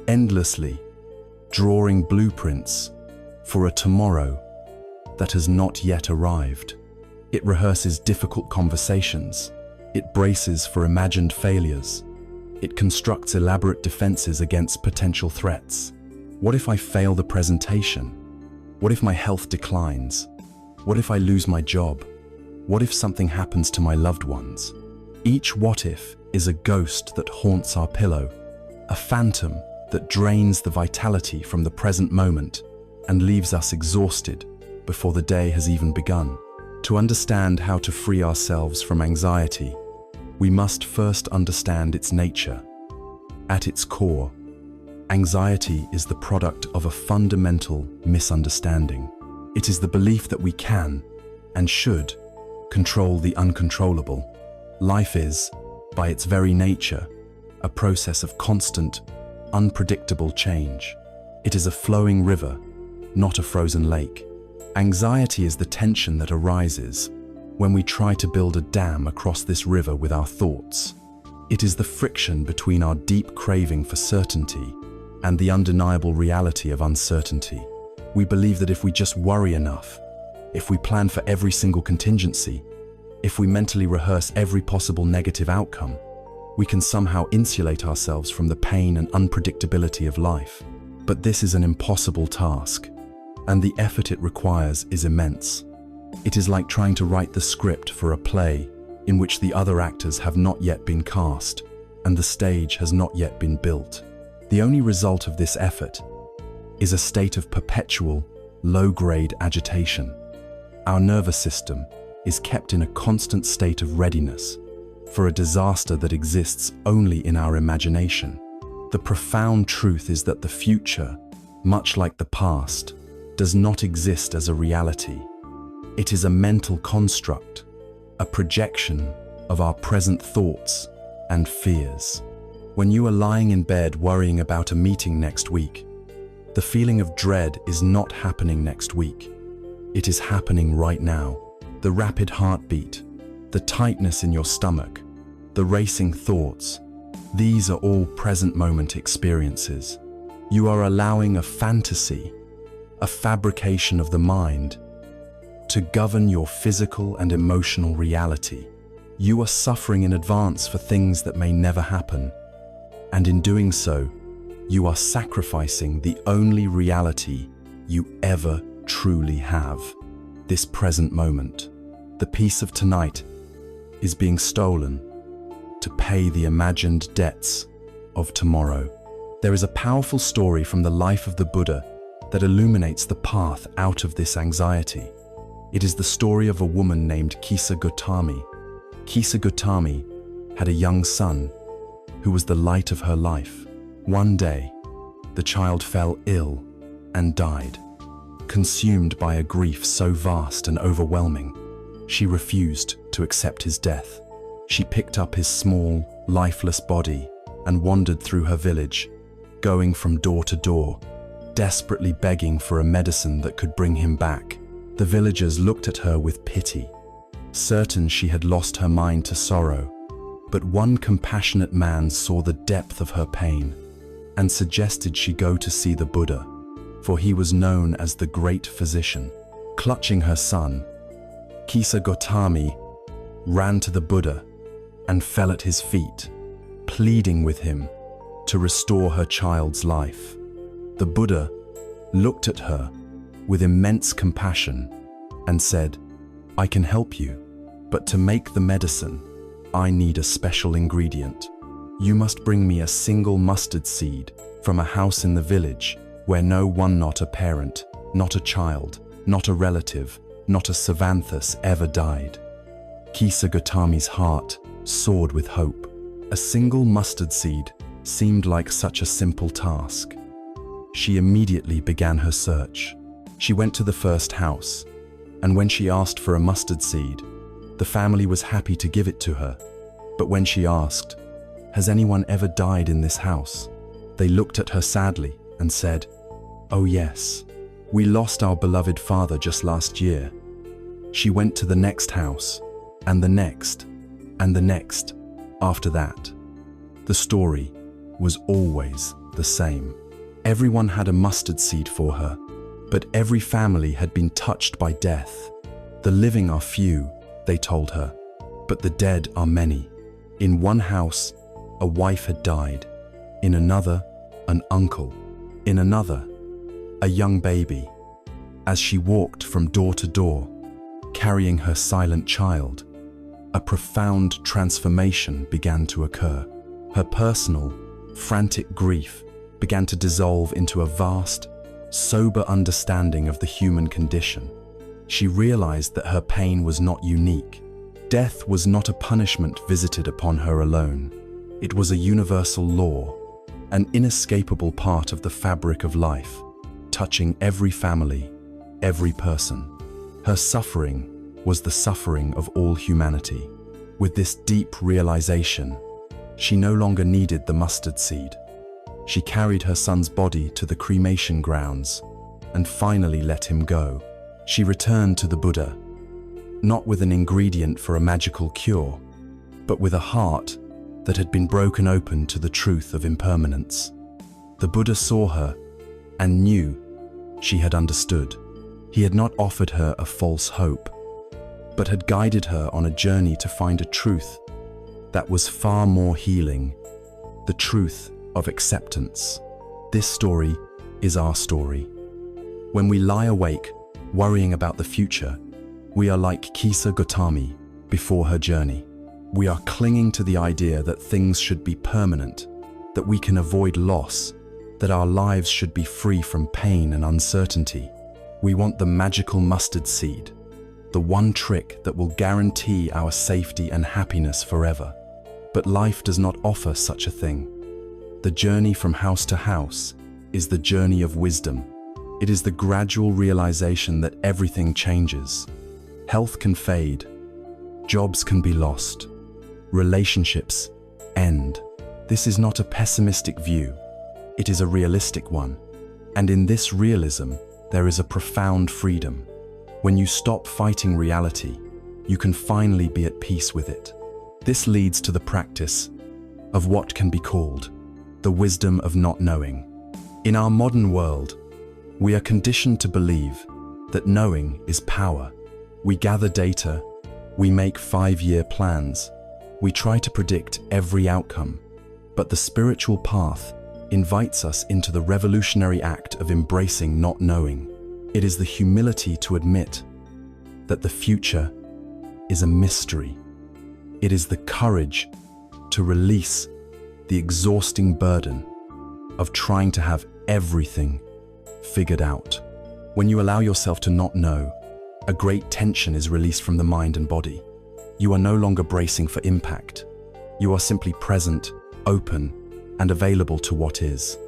endlessly drawing blueprints for a tomorrow that has not yet arrived. It rehearses difficult conversations. It braces for imagined failures. It constructs elaborate defenses against potential threats. What if I fail the presentation? What if my health declines? What if I lose my job? What if something happens to my loved ones? Each what if is a ghost that haunts our pillow, a phantom that drains the vitality from the present moment and leaves us exhausted before the day has even begun. To understand how to free ourselves from anxiety, we must first understand its nature. At its core, anxiety is the product of a fundamental misunderstanding. It is the belief that we can and should control the uncontrollable. Life is, by its very nature, a process of constant, unpredictable change. It is a flowing river, not a frozen lake. Anxiety is the tension that arises when we try to build a dam across this river with our thoughts. It is the friction between our deep craving for certainty and the undeniable reality of uncertainty. We believe that if we just worry enough, if we plan for every single contingency, if we mentally rehearse every possible negative outcome, we can somehow insulate ourselves from the pain and unpredictability of life. But this is an impossible task, and the effort it requires is immense. It is like trying to write the script for a play in which the other actors have not yet been cast and the stage has not yet been built. The only result of this effort is a state of perpetual, low-grade agitation. Our nervous system is kept in a constant state of readiness for a disaster that exists only in our imagination. The profound truth is that the future, much like the past, does not exist as a reality. It is a mental construct, a projection of our present thoughts and fears. When you are lying in bed worrying about a meeting next week, the feeling of dread is not happening next week. It is happening right now. The rapid heartbeat, the tightness in your stomach, the racing thoughts, these are all present moment experiences. You are allowing a fantasy, a fabrication of the mind, to govern your physical and emotional reality. You are suffering in advance for things that may never happen, and in doing so, you are sacrificing the only reality you ever truly have, this present moment. The peace of tonight is being stolen to pay the imagined debts of tomorrow. There is a powerful story from the life of the Buddha that illuminates the path out of this anxiety. It is the story of a woman named Kisa Gotami. Kisa Gotami had a young son who was the light of her life. One day, the child fell ill and died, consumed by a grief so vast and overwhelming. She refused to accept his death. She picked up his small, lifeless body and wandered through her village, going from door to door, desperately begging for a medicine that could bring him back. The villagers looked at her with pity, certain she had lost her mind to sorrow. But one compassionate man saw the depth of her pain and suggested she go to see the Buddha, for he was known as the great physician. Clutching her son, Kisa Gotami ran to the Buddha and fell at his feet, pleading with him to restore her child's life. The Buddha looked at her with immense compassion and said, "I can help you, but to make the medicine, I need a special ingredient. You must bring me a single mustard seed from a house in the village where no one, not a parent, not a child, not a relative, not a Savanthus ever died." Kisa Gotami's heart soared with hope. A single mustard seed seemed like such a simple task. She immediately began her search. She went to the first house, and when she asked for a mustard seed, the family was happy to give it to her. But when she asked, "Has anyone ever died in this house?" they looked at her sadly and said, "Oh yes, we lost our beloved father just last year." She went to the next house, and the next, and the next. After that, the story was always the same. Everyone had a mustard seed for her, but every family had been touched by death. The living are few, they told her, but the dead are many. In one house, a wife had died. In another, an uncle. In another, a young baby. As she walked from door to door, carrying her silent child, a profound transformation began to occur. Her personal, frantic grief began to dissolve into a vast, sober understanding of the human condition. She realized that her pain was not unique. Death was not a punishment visited upon her alone. It was a universal law, an inescapable part of the fabric of life, touching every family, every person. Her suffering was the suffering of all humanity. With this deep realization, she no longer needed the mustard seed. She carried her son's body to the cremation grounds and finally let him go. She returned to the Buddha, not with an ingredient for a magical cure, but with a heart that had been broken open to the truth of impermanence. The Buddha saw her and knew she had understood. He had not offered her a false hope, but had guided her on a journey to find a truth that was far more healing, the truth of acceptance. This story is our story. When we lie awake, worrying about the future, we are like Kisa Gotami before her journey. We are clinging to the idea that things should be permanent, that we can avoid loss, that our lives should be free from pain and uncertainty. We want the magical mustard seed, the one trick that will guarantee our safety and happiness forever. But life does not offer such a thing. The journey from house to house is the journey of wisdom. It is the gradual realization that everything changes. Health can fade, jobs can be lost, relationships end. This is not a pessimistic view, it is a realistic one. And in this realism, there is a profound freedom. When you stop fighting reality, you can finally be at peace with it. This leads to the practice of what can be called the wisdom of not knowing. In our modern world, we are conditioned to believe that knowing is power. We gather data, we make 5-year plans, we try to predict every outcome, but the spiritual path invites us into the revolutionary act of embracing not knowing. It is the humility to admit that the future is a mystery. It is the courage to release the exhausting burden of trying to have everything figured out. When you allow yourself to not know, a great tension is released from the mind and body. You are no longer bracing for impact. You are simply present, open, and available to what is.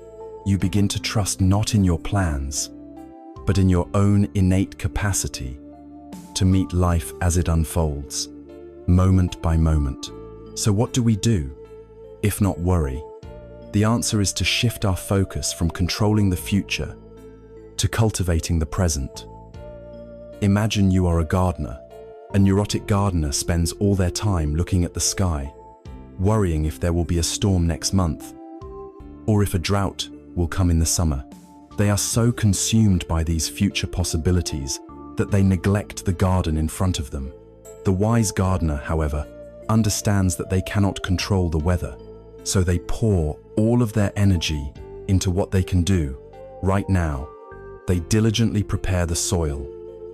You begin to trust not in your plans, but in your own innate capacity to meet life as it unfolds, moment by moment. So what do we do, if not worry? The answer is to shift our focus from controlling the future to cultivating the present. Imagine you are a gardener. A neurotic gardener spends all their time looking at the sky, worrying if there will be a storm next month, or if a drought will come in the summer. They are so consumed by these future possibilities that they neglect the garden in front of them. The wise gardener, however, understands that they cannot control the weather, so they pour all of their energy into what they can do right now. They diligently prepare the soil,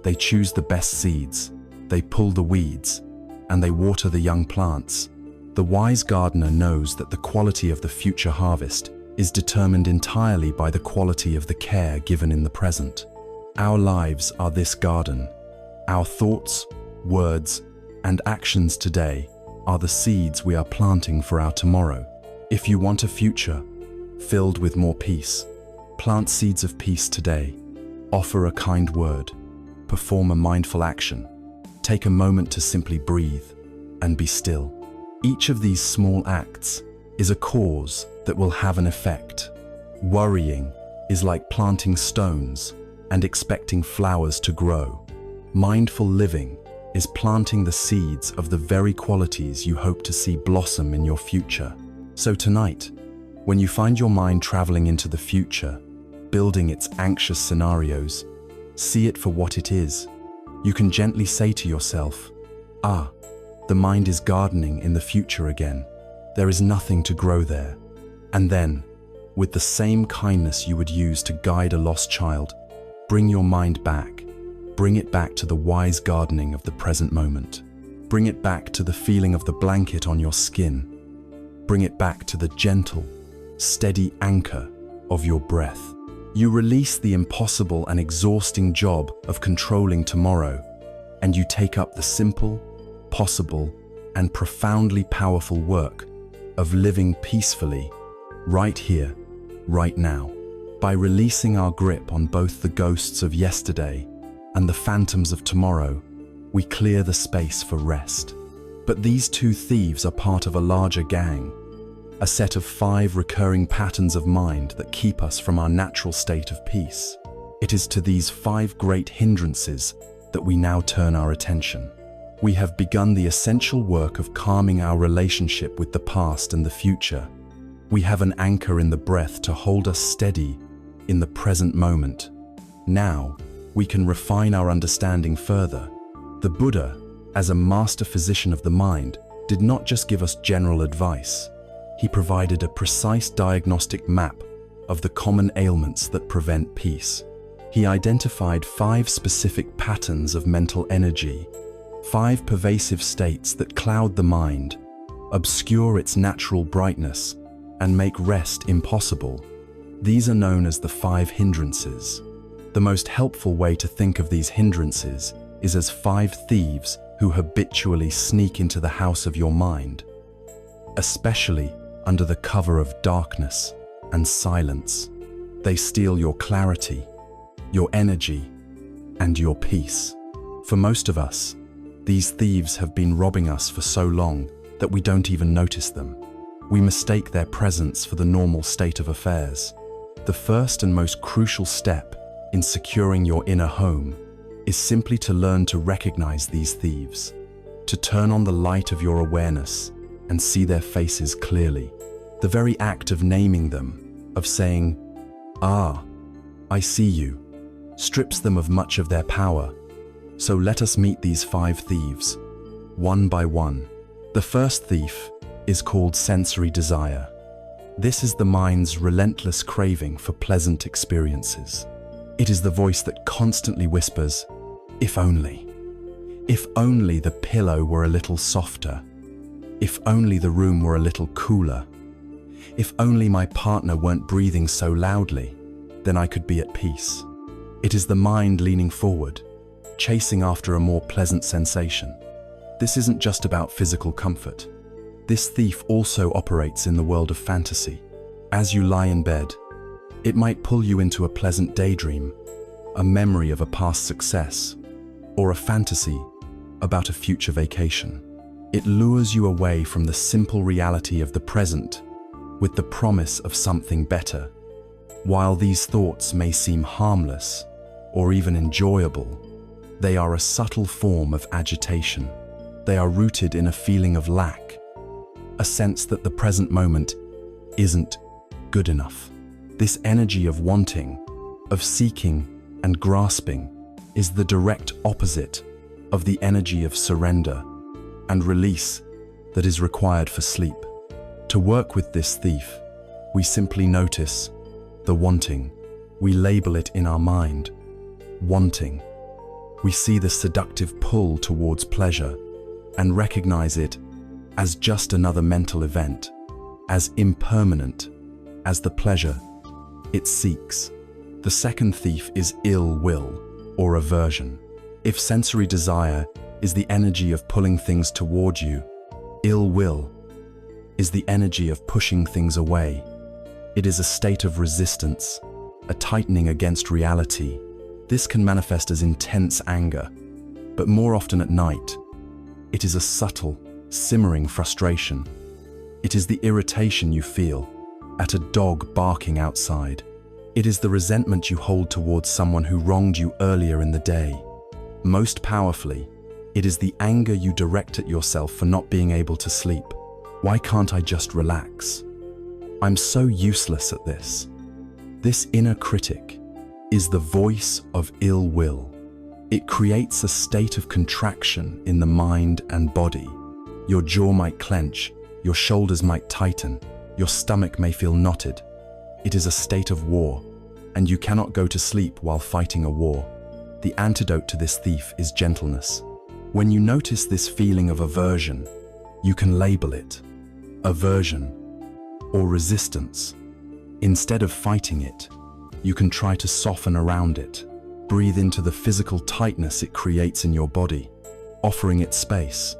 they choose the best seeds, they pull the weeds, and they water the young plants. The wise gardener knows that the quality of the future harvest is determined entirely by the quality of the care given in the present. Our lives are this garden. Our thoughts, words, and actions today are the seeds we are planting for our tomorrow. If you want a future filled with more peace, plant seeds of peace today. Offer a kind word. Perform a mindful action. Take a moment to simply breathe and be still. Each of these small acts is a cause that will have an effect. Worrying is like planting stones and expecting flowers to grow. Mindful living is planting the seeds of the very qualities you hope to see blossom in your future. So tonight, when you find your mind traveling into the future, building its anxious scenarios, see it for what it is. You can gently say to yourself, the mind is gardening in the future again. There is nothing to grow there. And then, with the same kindness you would use to guide a lost child, bring your mind back. Bring it back to the wise gardening of the present moment. Bring it back to the feeling of the blanket on your skin. Bring it back to the gentle, steady anchor of your breath. You release the impossible and exhausting job of controlling tomorrow, and you take up the simple, possible, and profoundly powerful work of living peacefully, right here, right now. By releasing our grip on both the ghosts of yesterday and the phantoms of tomorrow, we clear the space for rest. But these two thieves are part of a larger gang, a set of 5 recurring patterns of mind that keep us from our natural state of peace. It is to these 5 great hindrances that we now turn our attention. We have begun the essential work of calming our relationship with the past and the future. We have an anchor in the breath to hold us steady in the present moment. Now, we can refine our understanding further. The Buddha, as a master physician of the mind, did not just give us general advice. He provided a precise diagnostic map of the common ailments that prevent peace. He identified 5 specific patterns of mental energy, 5 pervasive states that cloud the mind, obscure its natural brightness, and make rest impossible. These are known as the 5 hindrances. The most helpful way to think of these hindrances is as 5 thieves who habitually sneak into the house of your mind, especially under the cover of darkness and silence. They steal your clarity, your energy, and your peace. For most of us, these thieves have been robbing us for so long that we don't even notice them. We mistake their presence for the normal state of affairs. The first and most crucial step in securing your inner home is simply to learn to recognize these thieves, to turn on the light of your awareness and see their faces clearly. The very act of naming them, of saying, "Ah, I see you," strips them of much of their power. So let us meet these 5 thieves, one by one. The first thief is called sensory desire. This is the mind's relentless craving for pleasant experiences. It is the voice that constantly whispers, "If only. If only the pillow were a little softer. If only the room were a little cooler. If only my partner weren't breathing so loudly, then I could be at peace." It is the mind leaning forward, chasing after a more pleasant sensation. This isn't just about physical comfort. This thief also operates in the world of fantasy. As you lie in bed, it might pull you into a pleasant daydream, a memory of a past success, or a fantasy about a future vacation. It lures you away from the simple reality of the present with the promise of something better. While these thoughts may seem harmless or even enjoyable, they are a subtle form of agitation. They are rooted in a feeling of lack, a sense that the present moment isn't good enough. This energy of wanting, of seeking and grasping is the direct opposite of the energy of surrender and release that is required for sleep. To work with this thief, we simply notice the wanting. We label it in our mind, wanting. We see the seductive pull towards pleasure and recognize it as just another mental event, as impermanent as the pleasure it seeks. The second thief is ill will or aversion. If sensory desire is the energy of pulling things toward you, ill will is the energy of pushing things away. It is a state of resistance, a tightening against reality. This can manifest as intense anger, but more often at night, it is a subtle, simmering frustration. It is the irritation you feel at a dog barking outside. It is the resentment you hold towards someone who wronged you earlier in the day. Most powerfully, it is the anger you direct at yourself for not being able to sleep. Why can't I just relax? I'm so useless at this. This inner critic is the voice of ill will. It creates a state of contraction in the mind and body. Your jaw might clench, your shoulders might tighten, your stomach may feel knotted. It is a state of war, and you cannot go to sleep while fighting a war. The antidote to this thief is gentleness. When you notice this feeling of aversion, you can label it aversion or resistance. Instead of fighting it, you can try to soften around it. Breathe into the physical tightness it creates in your body, offering it space,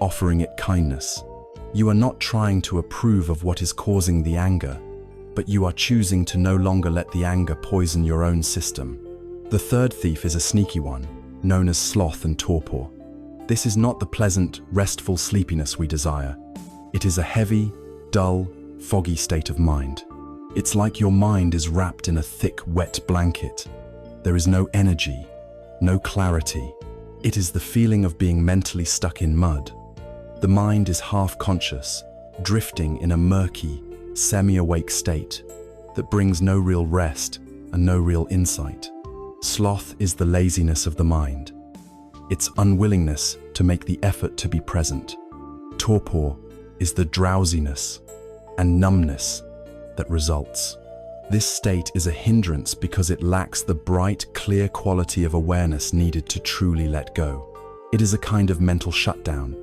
offering it kindness. You are not trying to approve of what is causing the anger, but you are choosing to no longer let the anger poison your own system. The third thief is a sneaky one, known as sloth and torpor. This is not the pleasant, restful sleepiness we desire. It is a heavy, dull, foggy state of mind. It's like your mind is wrapped in a thick, wet blanket. There is no energy, no clarity. It is the feeling of being mentally stuck in mud. The mind is half-conscious, drifting in a murky, semi-awake state that brings no real rest and no real insight. Sloth is the laziness of the mind, its unwillingness to make the effort to be present. torpor is the drowsiness and numbness that results. This state is a hindrance because it lacks the bright, clear quality of awareness needed to truly let go. It is a kind of mental shutdown,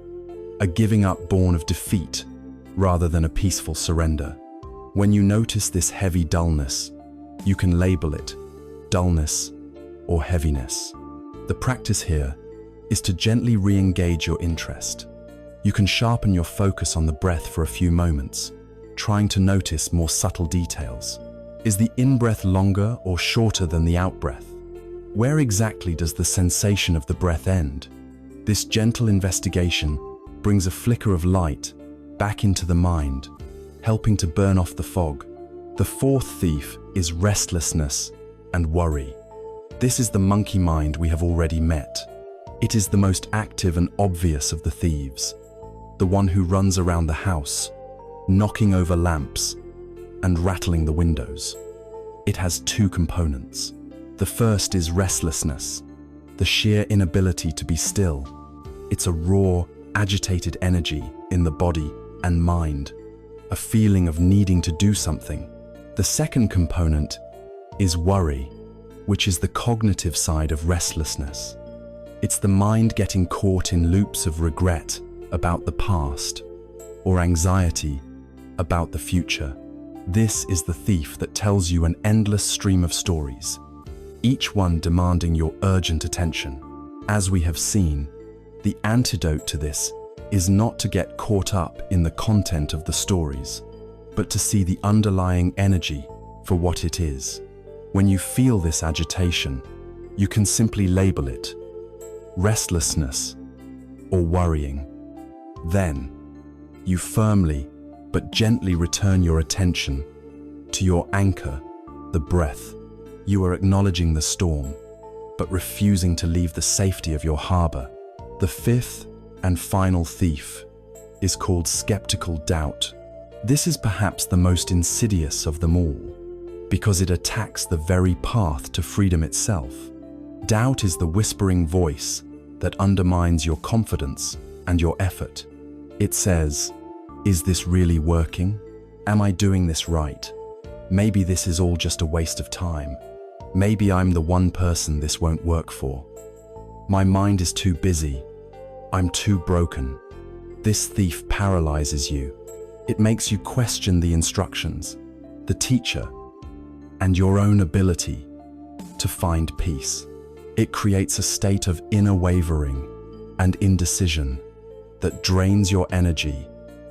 a giving up born of defeat rather than a peaceful surrender. When you notice this heavy dullness, you can label it dullness or heaviness. The practice here is to gently re-engage your interest. You can sharpen your focus on the breath for a few moments, trying to notice more subtle details. Is the in-breath longer or shorter than the out-breath? Where exactly does the sensation of the breath end? This gentle investigation brings a flicker of light back into the mind, helping to burn off the fog. The fourth thief is restlessness and worry. This is the monkey mind we have already met. It is the most active and obvious of the thieves, the one who runs around the house, knocking over lamps and rattling the windows. It has two components. The first is restlessness, the sheer inability to be still. It's a raw, agitated energy in the body and mind, a feeling of needing to do something. The second component is worry, which is the cognitive side of restlessness. It's the mind getting caught in loops of regret about the past or anxiety about the future. This is the thief that tells you an endless stream of stories, each one demanding your urgent attention. As we have seen, the antidote to this is not to get caught up in the content of the stories, but to see the underlying energy for what it is. When you feel this agitation, you can simply label it restlessness or worrying. Then, you firmly but gently return your attention to your anchor, the breath. You are acknowledging the storm, but refusing to leave the safety of your harbor. The fifth and final thief is called skeptical doubt. This is perhaps the most insidious of them all, because it attacks the very path to freedom itself. Doubt is the whispering voice that undermines your confidence and your effort. It says, "Is this really working? Am I doing this right? Maybe this is all just a waste of time. Maybe I'm the one person this won't work for. My mind is too busy. I'm too broken." This thief paralyzes you. It makes you question the instructions, the teacher, and your own ability to find peace. It creates a state of inner wavering and indecision that drains your energy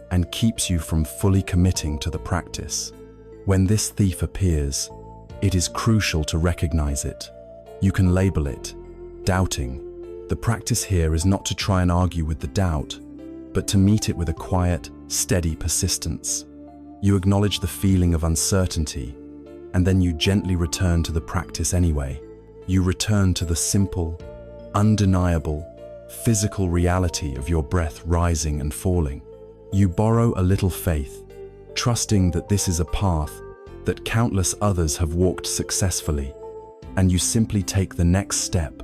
and keeps you from fully committing to the practice. When this thief appears, it is crucial to recognize it. You can label it doubting. The practice here is not to try and argue with the doubt, but to meet it with a quiet, steady persistence. You acknowledge the feeling of uncertainty, and then you gently return to the practice anyway. You return to the simple, undeniable, physical reality of your breath rising and falling. You borrow a little faith, trusting that this is a path that countless others have walked successfully, and you simply take the next step,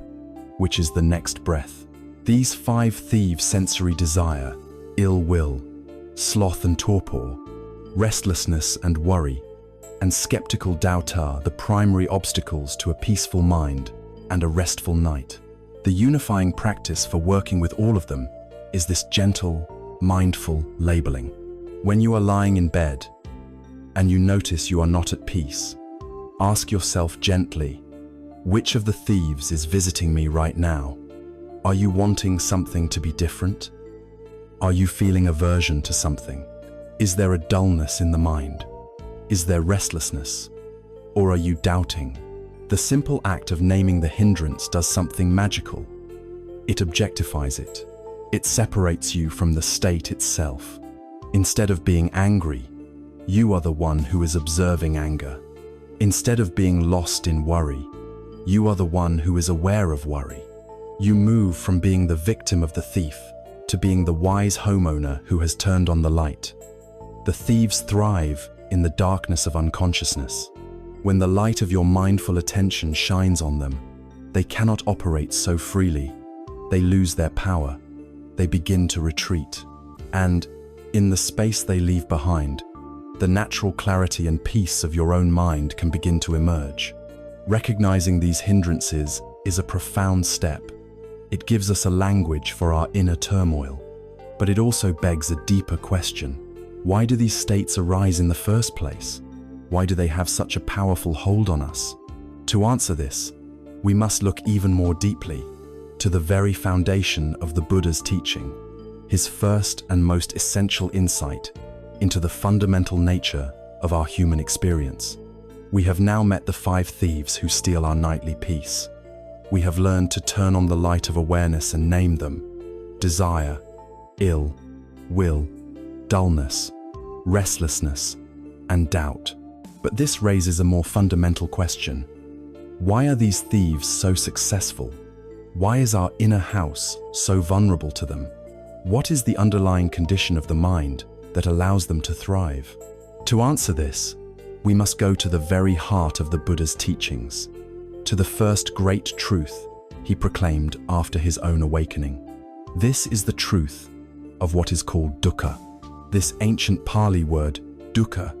which is the next breath. These 5 thieves: sensory desire, ill will, sloth and torpor, restlessness and worry, and skeptical doubt are the primary obstacles to a peaceful mind and a restful night. The unifying practice for working with all of them is this gentle, mindful labeling. When you are lying in bed and you notice you are not at peace, ask yourself gently, which of the thieves is visiting me right now? Are you wanting something to be different? Are you feeling aversion to something? Is there a dullness in the mind? Is there restlessness? Or are you doubting? The simple act of naming the hindrance does something magical. It objectifies it. It separates you from the state itself. Instead of being angry, you are the one who is observing anger. Instead of being lost in worry, you are the one who is aware of worry. You move from being the victim of the thief to being the wise homeowner who has turned on the light. The thieves thrive in the darkness of unconsciousness. When the light of your mindful attention shines on them, they cannot operate so freely. They lose their power. They begin to retreat. And, in the space they leave behind, the natural clarity and peace of your own mind can begin to emerge. Recognizing these hindrances is a profound step. It gives us a language for our inner turmoil, but it also begs a deeper question. Why do these states arise in the first place? Why do they have such a powerful hold on us? To answer this, we must look even more deeply to the very foundation of the Buddha's teaching, his first and most essential insight into the fundamental nature of our human experience. We have now met the 5 thieves who steal our nightly peace. We have learned to turn on the light of awareness and name them: desire, ill, will, dullness, restlessness, and doubt. But this raises a more fundamental question. Why are these thieves so successful? Why is our inner house so vulnerable to them? What is the underlying condition of the mind that allows them to thrive? To answer this, we must go to the very heart of the Buddha's teachings, to the first great truth he proclaimed after his own awakening. This is the truth of what is called dukkha. This ancient Pali word, dukkha,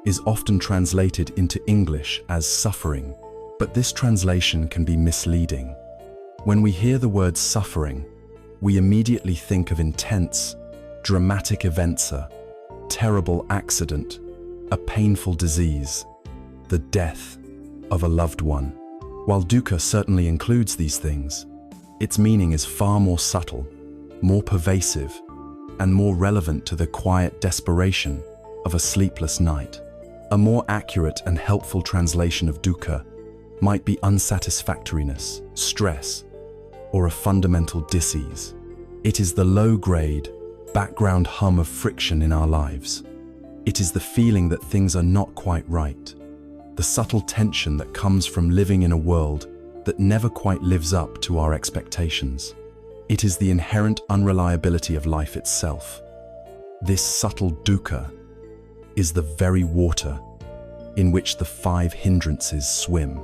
is often translated into English as suffering, but this translation can be misleading. When we hear the word suffering, we immediately think of intense, dramatic events: a terrible accident, a painful disease, the death of a loved one. While dukkha certainly includes these things, its meaning is far more subtle, more pervasive, and more relevant to the quiet desperation of a sleepless night. A more accurate and helpful translation of dukkha might be unsatisfactoriness, stress, or a fundamental dis-ease. It is the low-grade, background hum of friction in our lives. It is the feeling that things are not quite right, the subtle tension that comes from living in a world that never quite lives up to our expectations. It is the inherent unreliability of life itself. This subtle dukkha is the very water in which the 5 hindrances swim.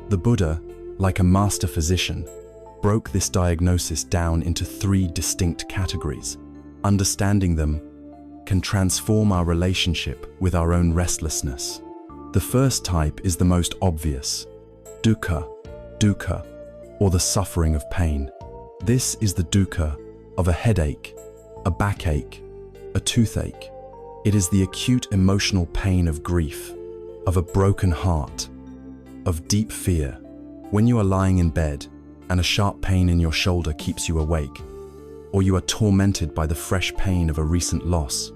The Buddha, like a master physician, broke this diagnosis down into 3 distinct categories. Understanding them can transform our relationship with our own restlessness. The first type is the most obvious: dukkha, or the suffering of pain. This is the dukkha of a headache, a backache, a toothache. It is the acute emotional pain of grief, of a broken heart, of deep fear. When you are lying in bed and a sharp pain in your shoulder keeps you awake, or you are tormented by the fresh pain of a recent loss,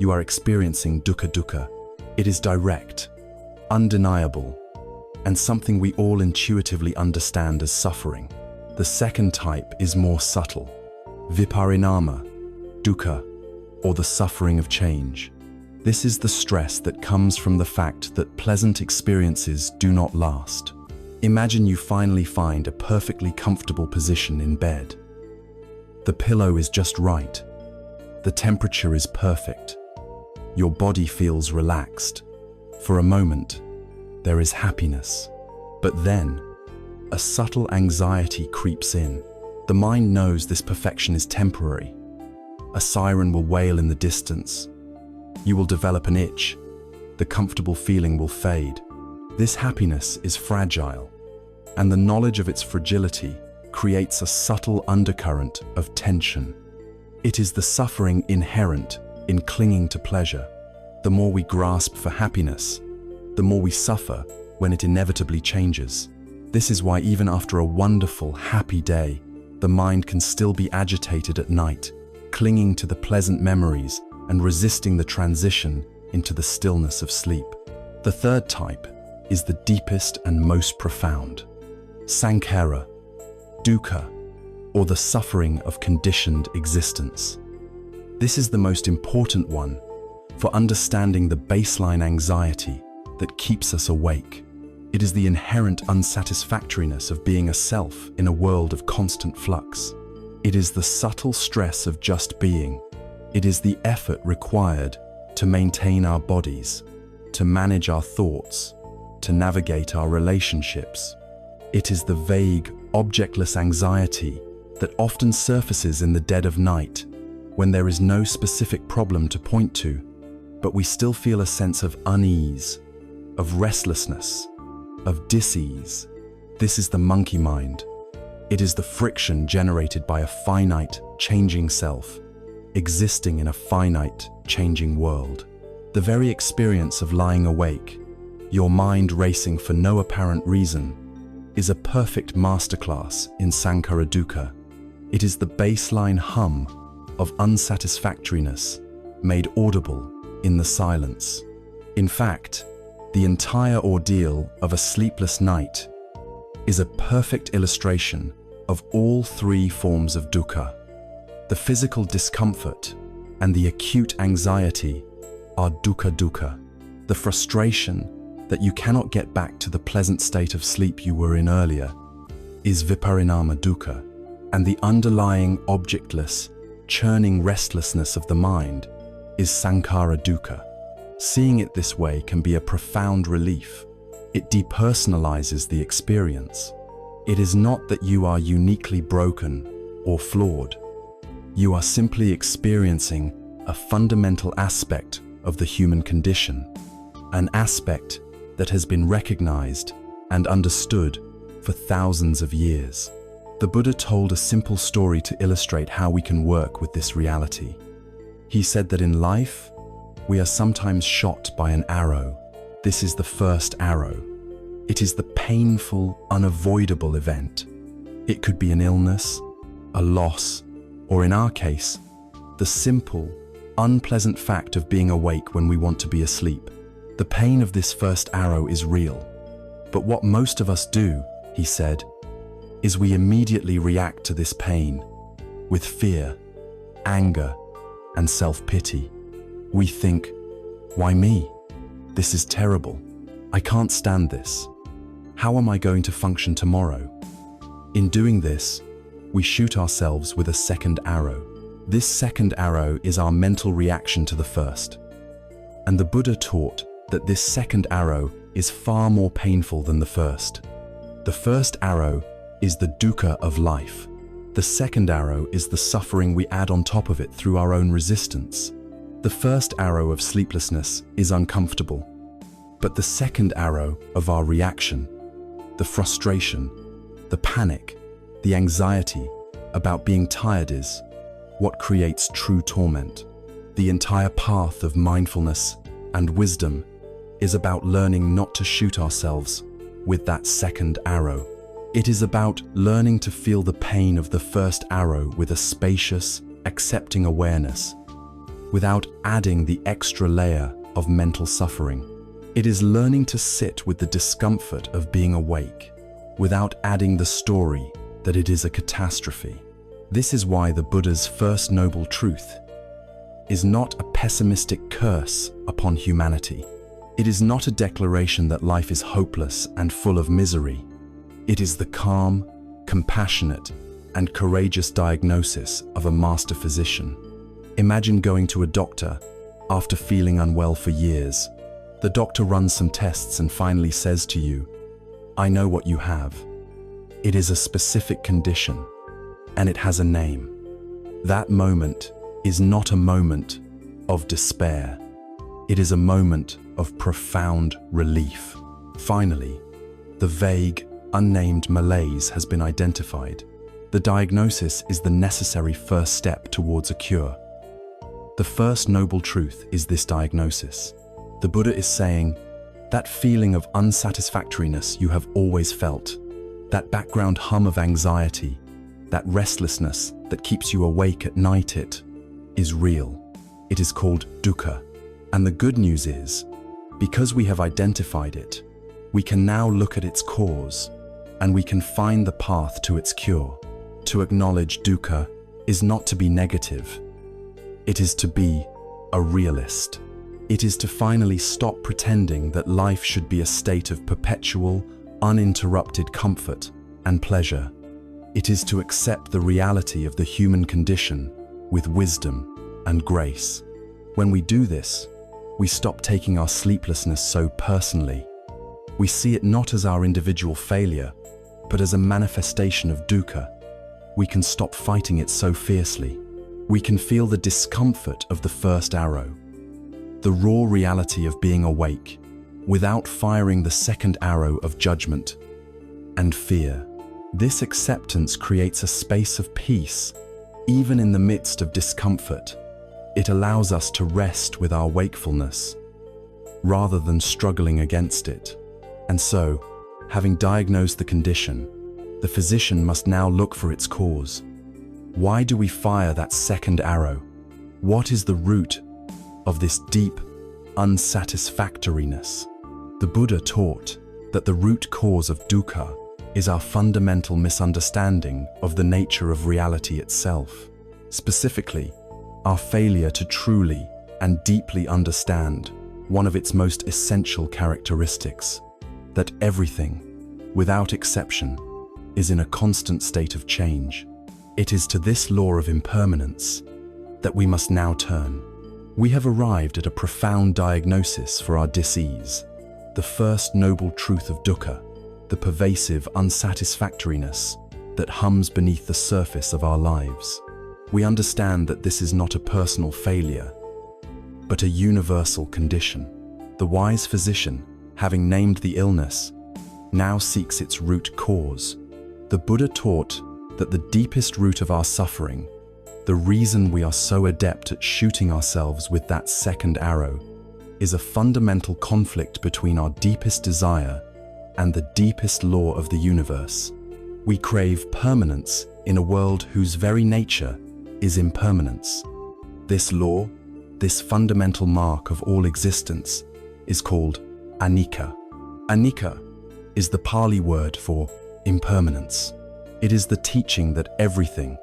you are experiencing dukkha. It is direct, undeniable, and something we all intuitively understand as suffering. The second type is more subtle: viparinama, dukkha, or the suffering of change. This is the stress that comes from the fact that pleasant experiences do not last. Imagine you finally find a perfectly comfortable position in bed. The pillow is just right. The temperature is perfect. Your body feels relaxed. For a moment, there is happiness. But then, a subtle anxiety creeps in. The mind knows this perfection is temporary. A siren will wail in the distance. You will develop an itch. The comfortable feeling will fade. This happiness is fragile, and the knowledge of its fragility creates a subtle undercurrent of tension. It is the suffering inherent in clinging to pleasure. The more we grasp for happiness, the more we suffer when it inevitably changes. This is why even after a wonderful, happy day, the mind can still be agitated at night, clinging to the pleasant memories and resisting the transition into the stillness of sleep. The third type is the deepest and most profound: sankhara, dukkha, or the suffering of conditioned existence. This is the most important one for understanding the baseline anxiety that keeps us awake. It is the inherent unsatisfactoriness of being a self in a world of constant flux. It is the subtle stress of just being. It is the effort required to maintain our bodies, to manage our thoughts, to navigate our relationships. It is the vague, objectless anxiety that often surfaces in the dead of night when there is no specific problem to point to, but we still feel a sense of unease, of restlessness, of dis-ease. This is the monkey mind. It is the friction generated by a finite, changing self, existing in a finite, changing world. The very experience of lying awake, your mind racing for no apparent reason, is a perfect masterclass in Sankhara dukkha. It is the baseline hum of unsatisfactoriness made audible in the silence. In fact, the entire ordeal of a sleepless night is a perfect illustration of all three forms of dukkha. The physical discomfort and the acute anxiety are dukkha dukkha. The frustration that you cannot get back to the pleasant state of sleep you were in earlier is viparinama dukkha, and the underlying objectless, churning restlessness of the mind is sankhara dukkha. Seeing it this way can be a profound relief. It depersonalizes the experience. It is not that you are uniquely broken or flawed. You are simply experiencing a fundamental aspect of the human condition, an aspect that has been recognized and understood for thousands of years. The Buddha told a simple story to illustrate how we can work with this reality. He said that in life, we are sometimes shot by an arrow. This is the first arrow. It is the painful, unavoidable event. It could be an illness, a loss, or in our case, the simple, unpleasant fact of being awake when we want to be asleep. The pain of this first arrow is real. But what most of us do, he said, is we immediately react to this pain with fear, anger, and self-pity. We think, why me? This is terrible. I can't stand this. How am I going to function tomorrow? In doing this, we shoot ourselves with a second arrow. This second arrow is our mental reaction to the first. And the Buddha taught that this second arrow is far more painful than the first. The first arrow is the dukkha of life. The second arrow is the suffering we add on top of it through our own resistance. The first arrow of sleeplessness is uncomfortable, but the second arrow of our reaction, the frustration, the panic, the anxiety about being tired is what creates true torment. The entire path of mindfulness and wisdom is about learning not to shoot ourselves with that second arrow. It is about learning to feel the pain of the first arrow with a spacious, accepting awareness, without adding the extra layer of mental suffering. It is learning to sit with the discomfort of being awake, without adding the story that it is a catastrophe. This is why the Buddha's first noble truth is not a pessimistic curse upon humanity. It is not a declaration that life is hopeless and full of misery. It is the calm, compassionate, and courageous diagnosis of a master physician. Imagine going to a doctor after feeling unwell for years. The doctor runs some tests and finally says to you, "I know what you have. It is a specific condition, and it has a name." That moment is not a moment of despair. It is a moment of profound relief. Finally, the vague, unnamed malaise has been identified. The diagnosis is the necessary first step towards a cure. The first noble truth is this diagnosis. The Buddha is saying, that feeling of unsatisfactoriness you have always felt, that background hum of anxiety, that restlessness that keeps you awake at night, it is real. It is called dukkha. And the good news is, because we have identified it, we can now look at its cause, and we can find the path to its cure. To acknowledge dukkha is not to be negative. It is to be a realist. It is to finally stop pretending that life should be a state of perpetual, uninterrupted comfort and pleasure. It is to accept the reality of the human condition with wisdom and grace. When we do this, we stop taking our sleeplessness so personally. We see it not as our individual failure, but as a manifestation of dukkha. We can stop fighting it so fiercely. We can feel the discomfort of the first arrow, the raw reality of being awake, without firing the second arrow of judgment and fear. This acceptance creates a space of peace, even in the midst of discomfort. It allows us to rest with our wakefulness, rather than struggling against it. And so, having diagnosed the condition, the physician must now look for its cause. Why do we fire that second arrow? What is the root of this deep unsatisfactoriness? The Buddha taught that the root cause of dukkha is our fundamental misunderstanding of the nature of reality itself. Specifically, our failure to truly and deeply understand one of its most essential characteristics, that everything, without exception, is in a constant state of change. It is to this law of impermanence that we must now turn. We have arrived at a profound diagnosis for our dis-ease, the first noble truth of dukkha, the pervasive unsatisfactoriness that hums beneath the surface of our lives. We understand that this is not a personal failure, but a universal condition. The wise physician, having named the illness, now seeks its root cause. The Buddha taught that the deepest root of our suffering, the reason we are so adept at shooting ourselves with that second arrow, is a fundamental conflict between our deepest desire and the deepest law of the universe. We crave permanence in a world whose very nature is impermanence. This law, this fundamental mark of all existence, is called anicca. Anicca is the Pali word for impermanence. It is the teaching that everything,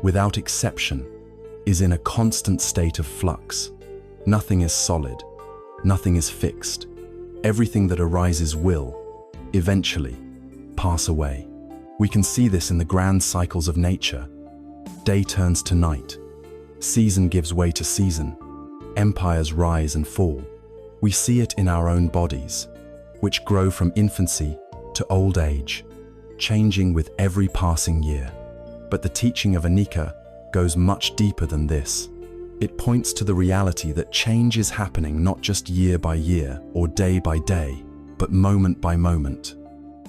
without exception, is in a constant state of flux. Nothing is solid, nothing is fixed. Everything that arises will, eventually, pass away. We can see this in the grand cycles of nature. Day turns to night. Season gives way to season. Empires rise and fall. We see it in our own bodies, which grow from infancy to old age, changing with every passing year. But the teaching of anicca goes much deeper than this. It points to the reality that change is happening not just year by year or day by day, but moment by moment.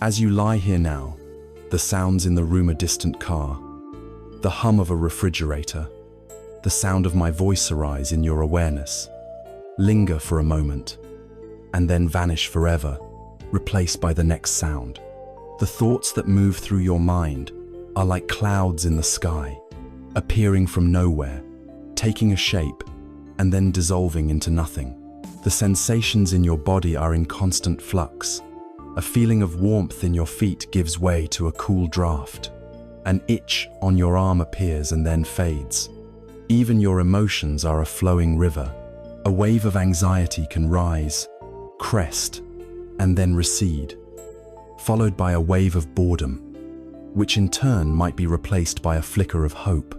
As you lie here now, the sounds in the room, a distant car, the hum of a refrigerator, the sound of my voice arise in your awareness, linger for a moment, and then vanish forever, replaced by the next sound. The thoughts that move through your mind are like clouds in the sky, appearing from nowhere, taking a shape, and then dissolving into nothing. The sensations in your body are in constant flux. A feeling of warmth in your feet gives way to a cool draft. An itch on your arm appears and then fades. Even your emotions are a flowing river. A wave of anxiety can rise, crest, and then recede, followed by a wave of boredom, which in turn might be replaced by a flicker of hope.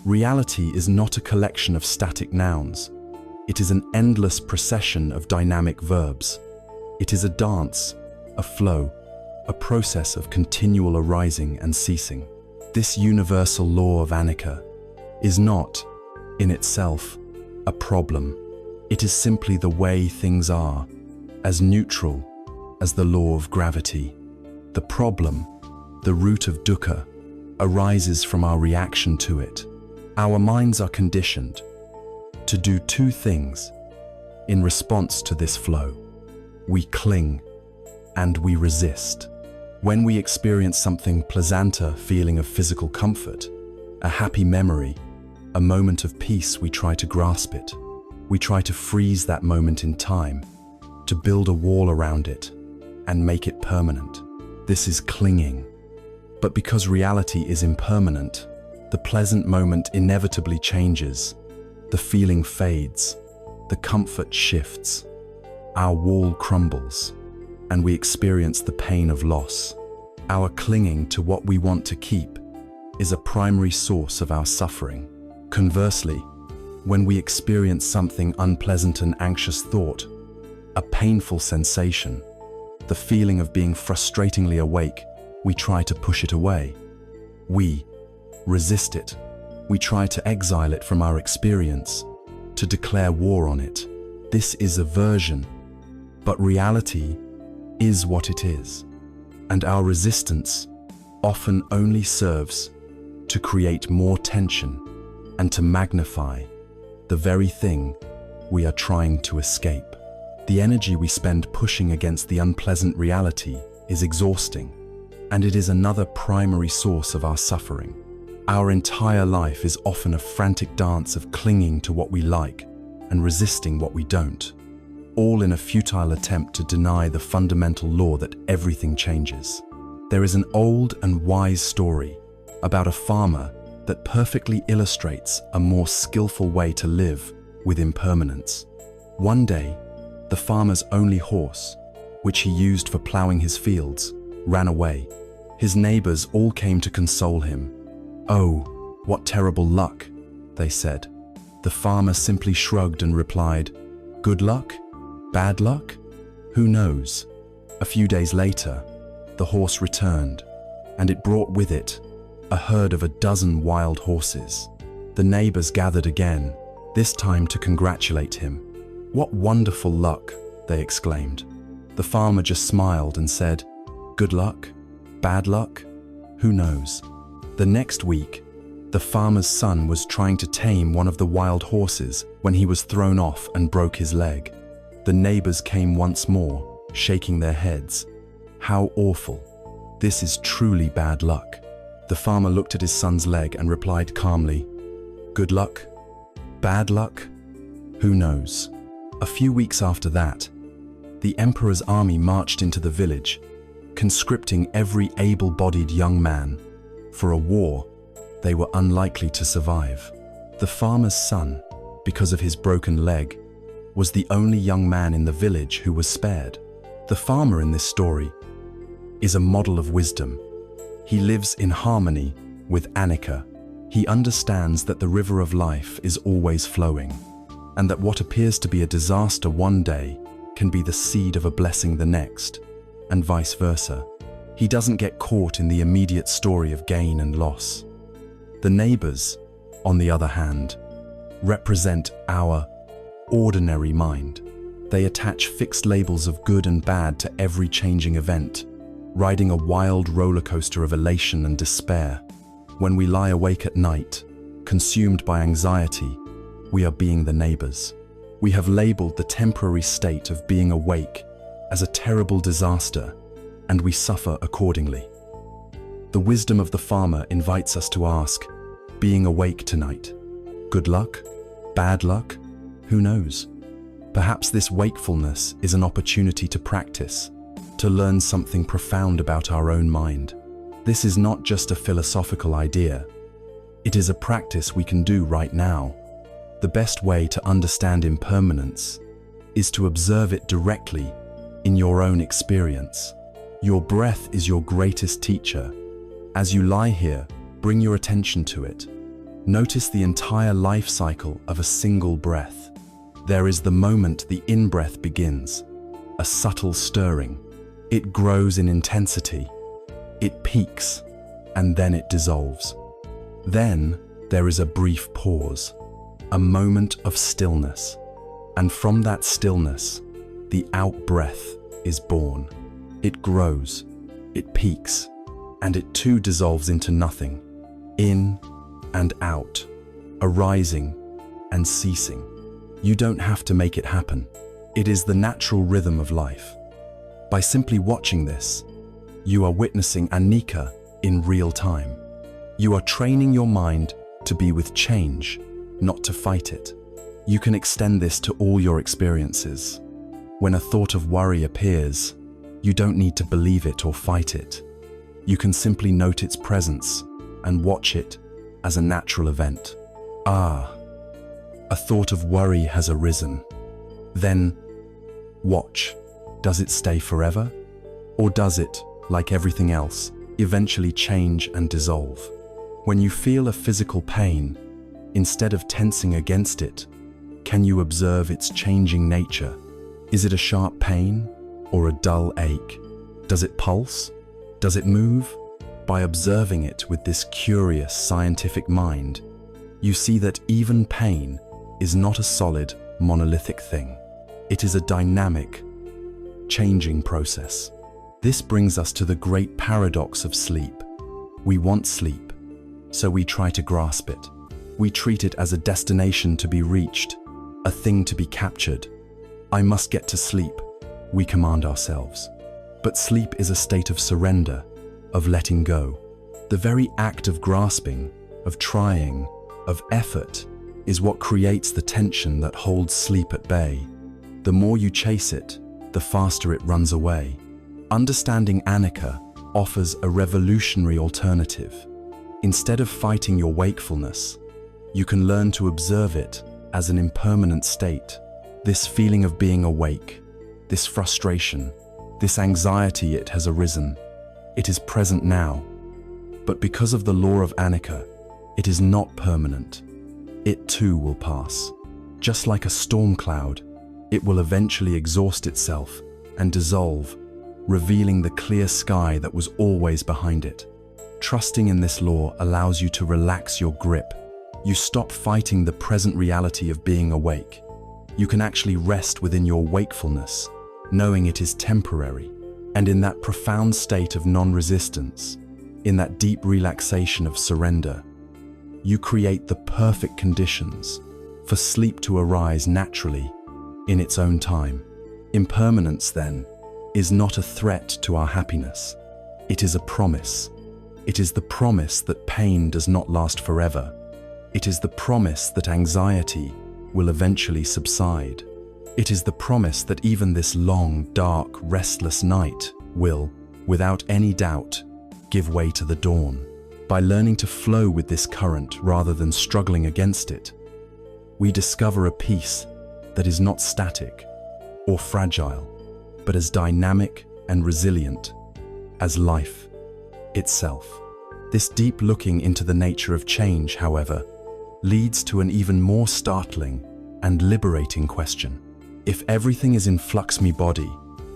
Reality is not a collection of static nouns. It is an endless procession of dynamic verbs. It is a dance, a flow, a process of continual arising and ceasing. This universal law of anicca is not, in itself, a problem. It is simply the way things are, as neutral as the law of gravity. The problem, the root of dukkha, arises from our reaction to it. Our minds are conditioned to do two things in response to this flow. We cling and we resist. When we experience something pleasanter, feeling of physical comfort, a happy memory, a moment of peace, we try to grasp it. We try to freeze that moment in time, to build a wall around it and make it permanent. This is clinging. But because reality is impermanent, the pleasant moment inevitably changes. The feeling fades, the comfort shifts, our wall crumbles, and we experience the pain of loss. Our clinging to what we want to keep is a primary source of our suffering. Conversely, when we experience something unpleasant, an anxious thought, a painful sensation, the feeling of being frustratingly awake, we try to push it away. We resist it, We try to exile it from our experience, to declare war on it. This is aversion, but reality is what it is, and our resistance often only serves to create more tension and to magnify the very thing we are trying to escape. The energy we spend pushing against the unpleasant reality is exhausting, and it is another primary source of our suffering. Our entire life is often a frantic dance of clinging to what we like and resisting what we don't, all in a futile attempt to deny the fundamental law that everything changes. There is an old and wise story about a farmer that perfectly illustrates a more skillful way to live with impermanence. One day, the farmer's only horse, which he used for plowing his fields, ran away. His neighbors all came to console him. "Oh, what terrible luck," they said. The farmer simply shrugged and replied, "Good luck? Bad luck? Who knows?" A few days later, the horse returned, and it brought with it a herd of 12 wild horses. The neighbors gathered again, this time to congratulate him. "What wonderful luck," they exclaimed. The farmer just smiled and said, "Good luck? Bad luck? Who knows?" The next week, the farmer's son was trying to tame one of the wild horses when he was thrown off and broke his leg. The neighbors came once more, shaking their heads. "How awful. This is truly bad luck." The farmer looked at his son's leg and replied calmly, "Good luck? Bad luck? Who knows?" A few weeks after that, the emperor's army marched into the village, conscripting every able-bodied young man. For a war they were unlikely to survive. The farmer's son, because of his broken leg, was the only young man in the village who was spared. The farmer in this story is a model of wisdom. He lives in harmony with Anicca. He understands that the river of life is always flowing, and that what appears to be a disaster one day can be the seed of a blessing the next, and vice versa. He doesn't get caught in the immediate story of gain and loss. The neighbors, on the other hand, represent our ordinary mind. They attach fixed labels of good and bad to every changing event, riding a wild roller coaster of elation and despair. When we lie awake at night, consumed by anxiety, we are being the neighbors. We have labeled the temporary state of being awake as a terrible disaster, and we suffer accordingly. The wisdom of the farmer invites us to ask, being awake tonight, good luck? Bad luck? Who knows? Perhaps this wakefulness is an opportunity to practice, to learn something profound about our own mind. This is not just a philosophical idea. It is a practice we can do right now. The best way to understand impermanence is to observe it directly in your own experience. Your breath is your greatest teacher. As you lie here, bring your attention to it. Notice the entire life cycle of a single breath. There is the moment the in-breath begins, a subtle stirring. It grows in intensity, it peaks, and then it dissolves. Then there is a brief pause, a moment of stillness, and from that stillness, the out-breath is born. It grows, it peaks, and it too dissolves into nothing, in and out, arising and ceasing. You don't have to make it happen. It is the natural rhythm of life. By simply watching this, you are witnessing Anicca in real time. You are training your mind to be with change, not to fight it. You can extend this to all your experiences. When a thought of worry appears, you don't need to believe it or fight it. You can simply note its presence and watch it as a natural event. A thought of worry has arisen. Then, watch. Does it stay forever? Or does it, like everything else, eventually change and dissolve? When you feel a physical pain, instead of tensing against it, can you observe its changing nature? Is it a sharp pain or a dull ache? Does it pulse? Does it move? By observing it with this curious scientific mind, you see that even pain is not a solid, monolithic thing. It is a dynamic, changing process. This brings us to the great paradox of sleep. We want sleep, so we try to grasp it. We treat it as a destination to be reached, a thing to be captured. I must get to sleep, we command ourselves. But sleep is a state of surrender, of letting go. The very act of grasping, of trying, of effort, is what creates the tension that holds sleep at bay. The more you chase it, the faster it runs away. Understanding anicca offers a revolutionary alternative. Instead of fighting your wakefulness, you can learn to observe it as an impermanent state. This feeling of being awake, this frustration, this anxiety, it has arisen. It is present now. But because of the law of anicca, it is not permanent. It too will pass. Just like a storm cloud, it will eventually exhaust itself and dissolve, revealing the clear sky that was always behind it. Trusting in this law allows you to relax your grip. You stop fighting the present reality of being awake. You can actually rest within your wakefulness, knowing it is temporary. And in that profound state of non-resistance, in that deep relaxation of surrender, you create the perfect conditions for sleep to arise naturally in its own time. Impermanence, then, is not a threat to our happiness. It is a promise. It is the promise that pain does not last forever. It is the promise that anxiety will eventually subside. It is the promise that even this long, dark, restless night will, without any doubt, give way to the dawn. By learning to flow with this current rather than struggling against it, we discover a peace that is not static or fragile, but as dynamic and resilient as life itself. This deep looking into the nature of change, however, leads to an even more startling and liberating question. If everything is in flux, my body,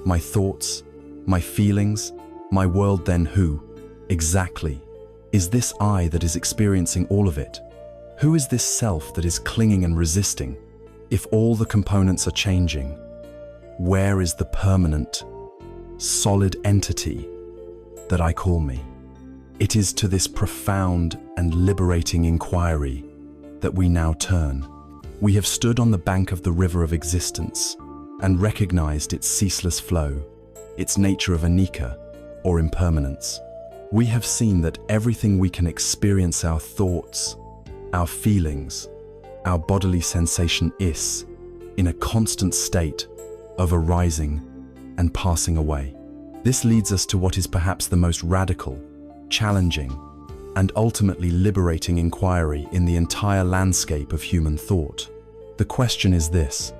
my thoughts, my feelings, my world, then who, exactly, is this I that is experiencing all of it? Who is this self that is clinging and resisting? If all the components are changing, where is the permanent, solid entity that I call me? It is to this profound and liberating inquiry that we now turn. We have stood on the bank of the river of existence and recognized its ceaseless flow, its nature of anicca, or impermanence. We have seen that everything we can experience, our thoughts, our feelings, our bodily sensation, is in a constant state of arising and passing away. This leads us to what is perhaps the most radical, challenging, and ultimately liberating inquiry in the entire landscape of human thought. The question is this: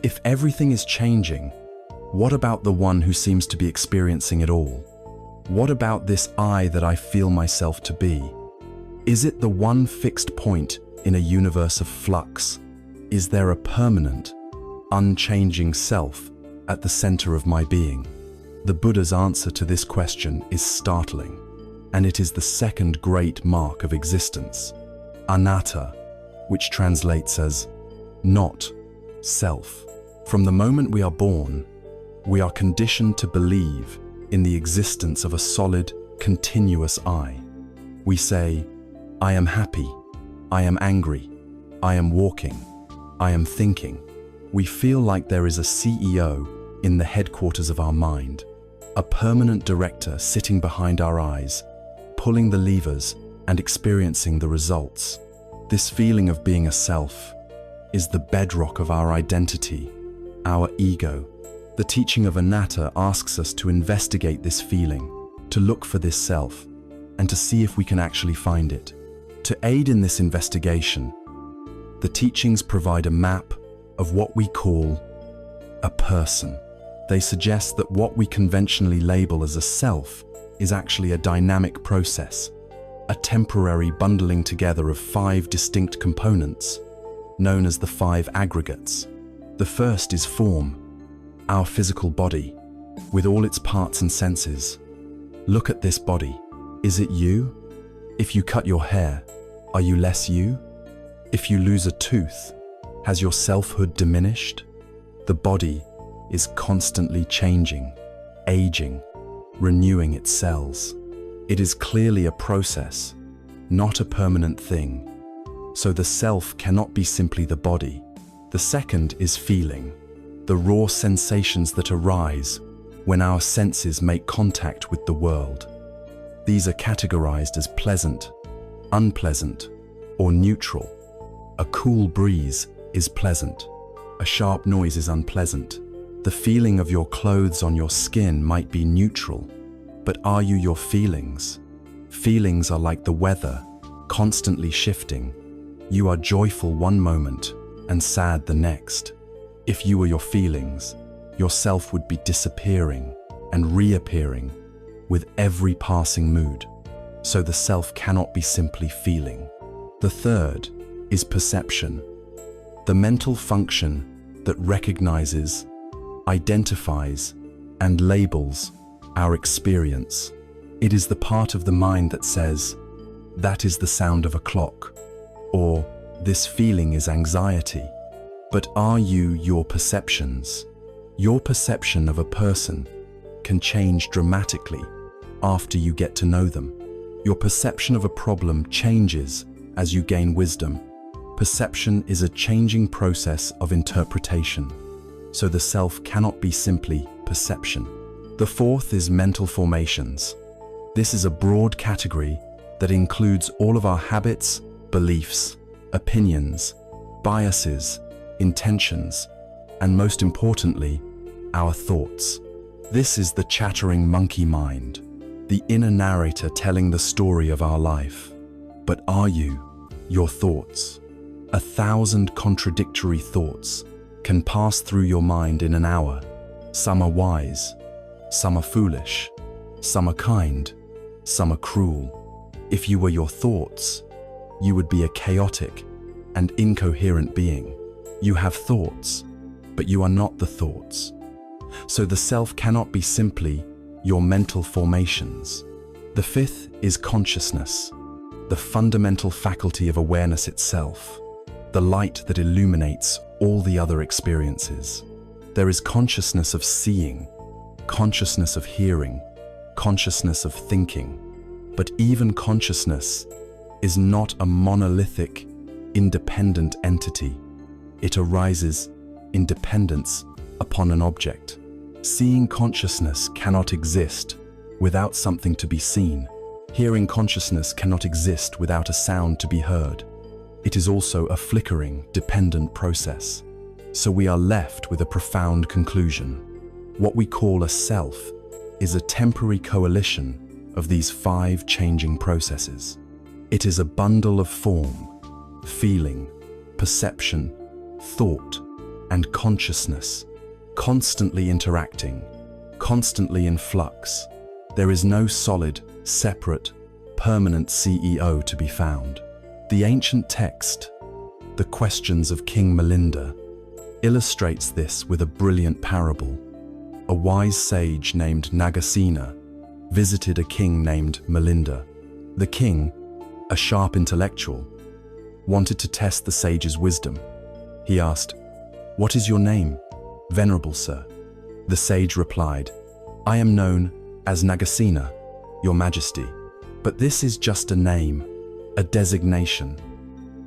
if everything is changing, what about the one who seems to be experiencing it all? What about this I that I feel myself to be? Is it the one fixed point in a universe of flux? Is there a permanent, unchanging self at the center of my being? The Buddha's answer to this question is startling, and it is the second great mark of existence, anatta, which translates as not self. From the moment we are born, we are conditioned to believe in the existence of a solid, continuous I. We say, I am happy, I am angry, I am walking, I am thinking. We feel like there is a CEO in the headquarters of our mind, a permanent director sitting behind our eyes, pulling the levers and experiencing the results. This feeling of being a self is the bedrock of our identity, our ego. The teaching of anatta asks us to investigate this feeling, to look for this self, and to see if we can actually find it. To aid in this investigation, the teachings provide a map of what we call a person. They suggest that what we conventionally label as a self is actually a dynamic process, a temporary bundling together of 5 distinct components, known as the 5 aggregates. The first is form, our physical body, with all its parts and senses. Look at this body. Is it you? If you cut your hair, are you less you? If you lose a tooth, has your selfhood diminished? The body is constantly changing, aging, renewing its cells. It is clearly a process, not a permanent thing. So the self cannot be simply the body. The second is feeling, the raw sensations that arise when our senses make contact with the world. These are categorized as pleasant, unpleasant, or neutral. A cool breeze is pleasant. A sharp noise is unpleasant. The feeling of your clothes on your skin might be neutral, but are you your feelings? Feelings are like the weather, constantly shifting. You are joyful one moment and sad the next. If you were your feelings, yourself would be disappearing and reappearing with every passing mood. So the self cannot be simply feeling. The third is perception, the mental function that recognizes, identifies, and labels our experience. It is the part of the mind that says, "That is the sound of a clock," or "This feeling is anxiety." But are you your perceptions? Your perception of a person can change dramatically after you get to know them. Your perception of a problem changes as you gain wisdom. Perception is a changing process of interpretation, so the self cannot be simply perception. The fourth is mental formations. This is a broad category that includes all of our habits, beliefs, opinions, biases, intentions, and most importantly, our thoughts. This is the chattering monkey mind, the inner narrator telling the story of our life. But are you your thoughts? 1,000 contradictory thoughts can pass through your mind in an hour. Some are wise, some are foolish, some are kind, some are cruel. If you were your thoughts, you would be a chaotic and incoherent being. You have thoughts, but you are not the thoughts. So the self cannot be simply your mental formations. The fifth is consciousness, the fundamental faculty of awareness itself, the light that illuminates all the other experiences. There is consciousness of seeing, consciousness of hearing, consciousness of thinking. But even consciousness is not a monolithic, independent entity. It arises in dependence upon an object. Seeing consciousness cannot exist without something to be seen. Hearing consciousness cannot exist without a sound to be heard. It is also a flickering, dependent process. So we are left with a profound conclusion. What we call a self is a temporary coalition of these 5 changing processes. It is a bundle of form, feeling, perception, thought, and consciousness, constantly interacting, constantly in flux. There is no solid, separate, permanent CEO to be found. The ancient text, The Questions of King Milinda, illustrates this with a brilliant parable. A wise sage named Nagasena visited a king named Milinda. The king, a sharp intellectual, wanted to test the sage's wisdom. He asked, "What is your name, venerable sir?" The sage replied, "I am known as Nagasena, your majesty. But this is just a name, a designation.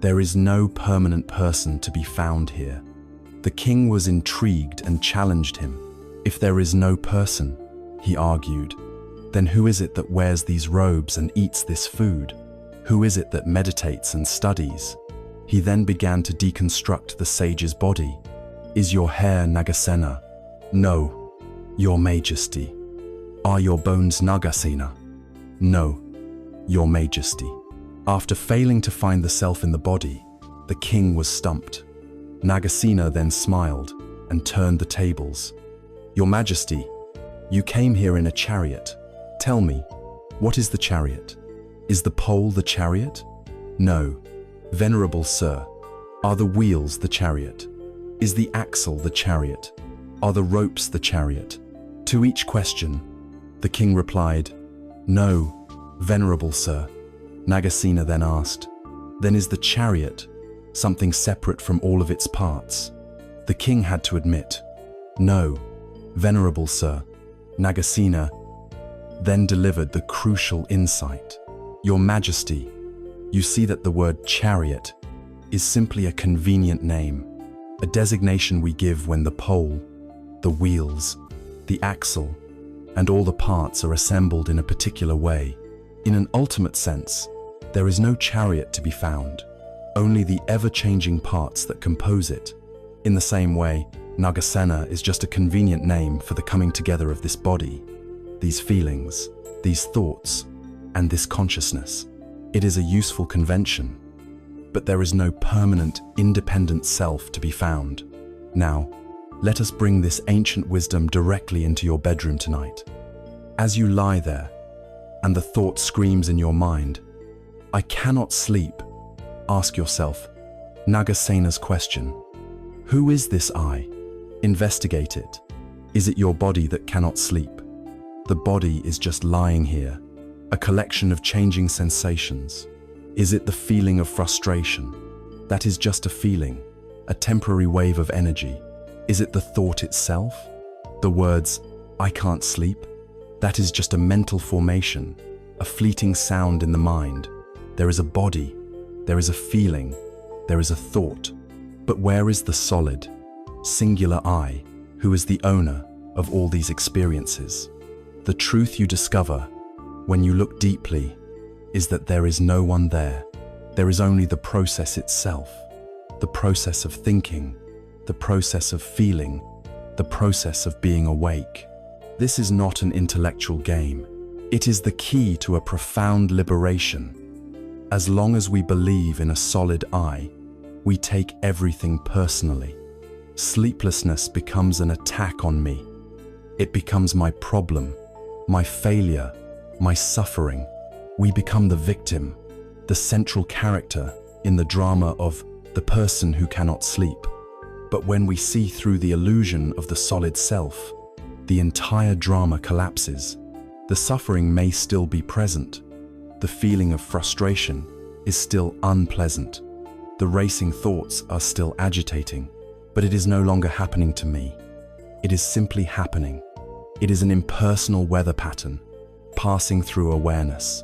There is no permanent person to be found here." The king was intrigued and challenged him. "If there is no person," he argued, "then who is it that wears these robes and eats this food? Who is it that meditates and studies?" He then began to deconstruct the sage's body. "Is your hair Nagasena?" "No, your majesty." "Are your bones Nagasena?" "No, your majesty." After failing to find the self in the body, the king was stumped. Nagasena then smiled and turned the tables. "Your majesty, you came here in a chariot. Tell me, what is the chariot? Is the pole the chariot?" "No, venerable sir." "Are the wheels the chariot? Is the axle the chariot? Are the ropes the chariot?" To each question, the king replied, "No, venerable sir." Nagasena then asked, "Then is the chariot something separate from all of its parts. The king had to admit, "No, venerable sir." Nagasena then delivered the crucial insight. "Your Majesty, you see that the word chariot is simply a convenient name, a designation we give when the pole, the wheels, the axle, and all the parts are assembled in a particular way. In an ultimate sense, there is no chariot to be found, only the ever-changing parts that compose it. In the same way, Nagasena is just a convenient name for the coming together of this body, these feelings, these thoughts, and this consciousness. It is a useful convention, but there is no permanent, independent self to be found. Now, let us bring this ancient wisdom directly into your bedroom tonight. As you lie there, and the thought screams in your mind, "I cannot sleep," ask yourself Nagasena's question. Who is this I? Investigate it. Is it your body that cannot sleep? The body is just lying here, a collection of changing sensations. Is it the feeling of frustration? That is just a feeling, a temporary wave of energy. Is it the thought itself? The words, "I can't sleep"? That is just a mental formation, a fleeting sound in the mind. There is a body, there is a feeling, there is a thought. But where is the solid, singular I, who is the owner of all these experiences? The truth you discover, when you look deeply, is that there is no one there. There is only the process itself, the process of thinking, the process of feeling, the process of being awake. This is not an intellectual game. It is the key to a profound liberation. As long as we believe in a solid I, we take everything personally. Sleeplessness becomes an attack on me. It becomes my problem, my failure, my suffering. We become the victim, the central character in the drama of the person who cannot sleep. But when we see through the illusion of the solid self, the entire drama collapses. The suffering may still be present. The feeling of frustration is still unpleasant. The racing thoughts are still agitating, but it is no longer happening to me. It is simply happening. It is an impersonal weather pattern, passing through awareness.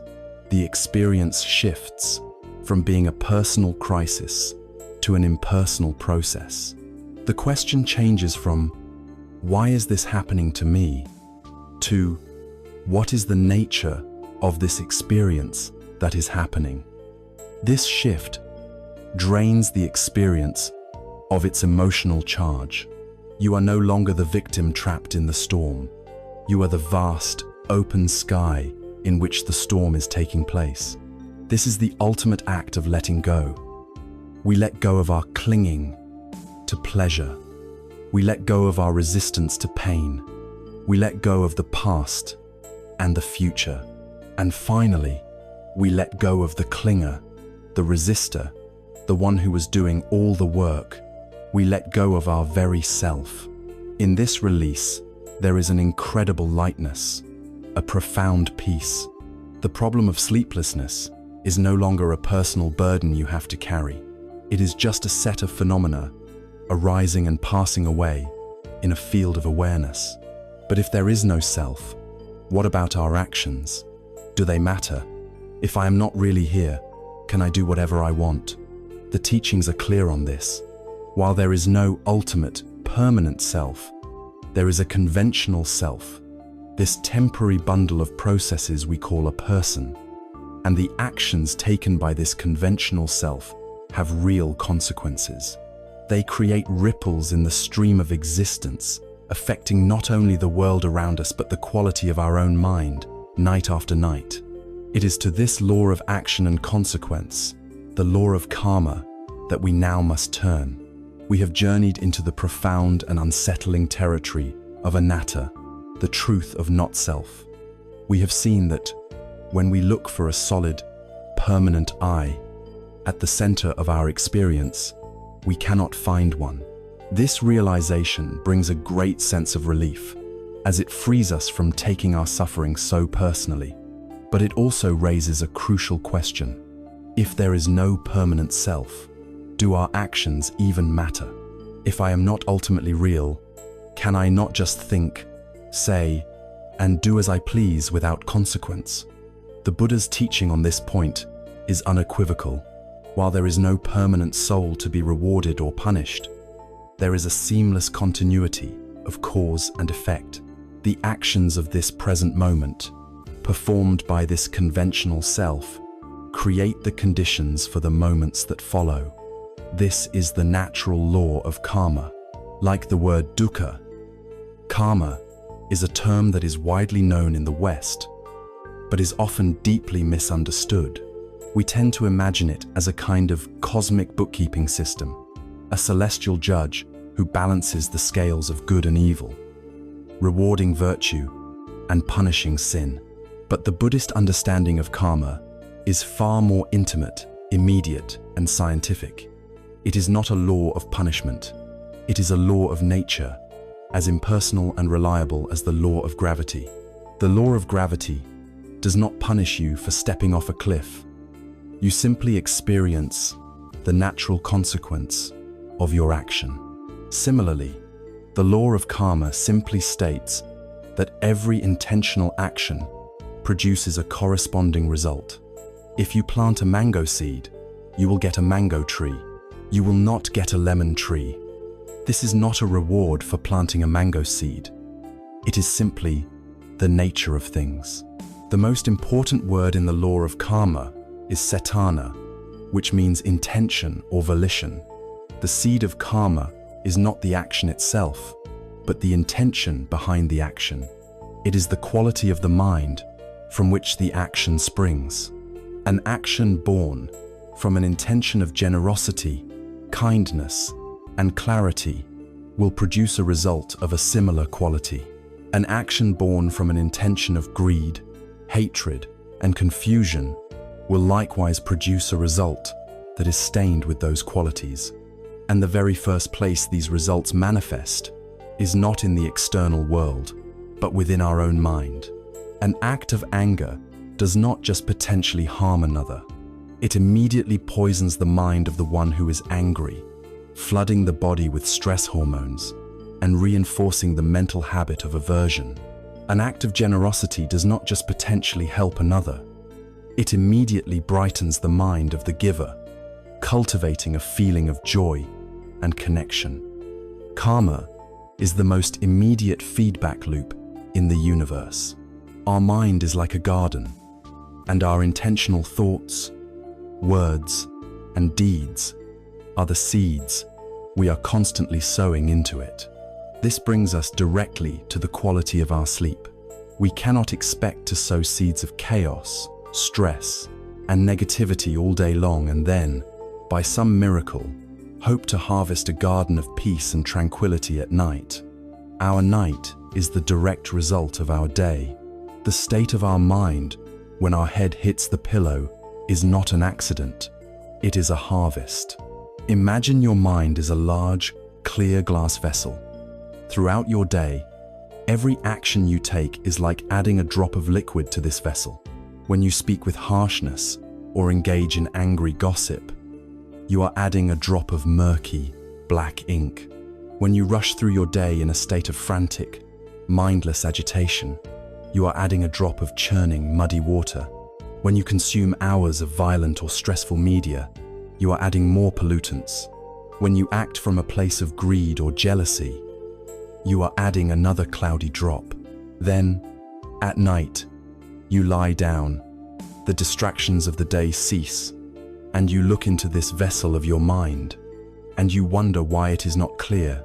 The experience shifts from being a personal crisis to an impersonal process. The question changes from, "Why is this happening to me?" to, "What is the nature of this experience that is happening?" This shift drains the experience of its emotional charge. You are no longer the victim trapped in the storm. You are the vast, open sky in which the storm is taking place. This is the ultimate act of letting go. We let go of our clinging to pleasure. We let go of our resistance to pain. We let go of the past and the future. And finally, we let go of the clinger, the resistor, the one who was doing all the work. We let go of our very self. In this release, there is an incredible lightness, a profound peace. The problem of sleeplessness is no longer a personal burden you have to carry. It is just a set of phenomena arising and passing away in a field of awareness. But if there is no self, what about our actions? Do they matter? If I am not really here, can I do whatever I want? The teachings are clear on this. While there is no ultimate, permanent self, there is a conventional self, this temporary bundle of processes we call a person. And the actions taken by this conventional self have real consequences. They create ripples in the stream of existence, affecting not only the world around us but the quality of our own mind, night after night. It is to this law of action and consequence, the law of karma, that we now must turn. We have journeyed into the profound and unsettling territory of anatta, the truth of not self. We have seen that when we look for a solid, permanent I at the center of our experience, we cannot find one. This realization brings a great sense of relief, as it frees us from taking our suffering so personally. But it also raises a crucial question. If there is no permanent self, do our actions even matter? If I am not ultimately real, can I not just think, say, and do as I please without consequence? The Buddha's teaching on this point is unequivocal. While there is no permanent soul to be rewarded or punished, there is a seamless continuity of cause and effect. The actions of this present moment, performed by this conventional self, create the conditions for the moments that follow. This is the natural law of karma. Like the word dukkha, karma is a term that is widely known in the West, but is often deeply misunderstood. We tend to imagine it as a kind of cosmic bookkeeping system, a celestial judge who balances the scales of good and evil, rewarding virtue and punishing sin. But the Buddhist understanding of karma is far more intimate, immediate, and scientific. It is not a law of punishment. It is a law of nature, as impersonal and reliable as the law of gravity. The law of gravity does not punish you for stepping off a cliff. You simply experience the natural consequence of your action. Similarly, the law of karma simply states that every intentional action produces a corresponding result. If you plant a mango seed, you will get a mango tree. You will not get a lemon tree. This is not a reward for planting a mango seed. It is simply the nature of things. The most important word in the law of karma is cetana, which means intention or volition. The seed of karma is not the action itself, but the intention behind the action. It is the quality of the mind from which the action springs. An action born from an intention of generosity, kindness, and clarity will produce a result of a similar quality. An action born from an intention of greed, hatred, and confusion will likewise produce a result that is stained with those qualities. And the very first place these results manifest is not in the external world, but within our own mind. An act of anger does not just potentially harm another. It immediately poisons the mind of the one who is angry, flooding the body with stress hormones and reinforcing the mental habit of aversion. An act of generosity does not just potentially help another. It immediately brightens the mind of the giver, cultivating a feeling of joy and connection. Karma is the most immediate feedback loop in the universe. Our mind is like a garden, and our intentional thoughts, words, and deeds are the seeds we are constantly sowing into it. This brings us directly to the quality of our sleep. We cannot expect to sow seeds of chaos, stress, and negativity all day long and then, by some miracle, hope to harvest a garden of peace and tranquility at night. Our night is the direct result of our day. The state of our mind when our head hits the pillow is not an accident. It is a harvest. Imagine your mind is a large, clear glass vessel. Throughout your day, every action you take is like adding a drop of liquid to this vessel. When you speak with harshness or engage in angry gossip, you are adding a drop of murky, black ink. When you rush through your day in a state of frantic, mindless agitation, you are adding a drop of churning, muddy water. When you consume hours of violent or stressful media, you are adding more pollutants. When you act from a place of greed or jealousy, you are adding another cloudy drop. Then, at night, you lie down, the distractions of the day cease, and you look into this vessel of your mind, and you wonder why it is not clear,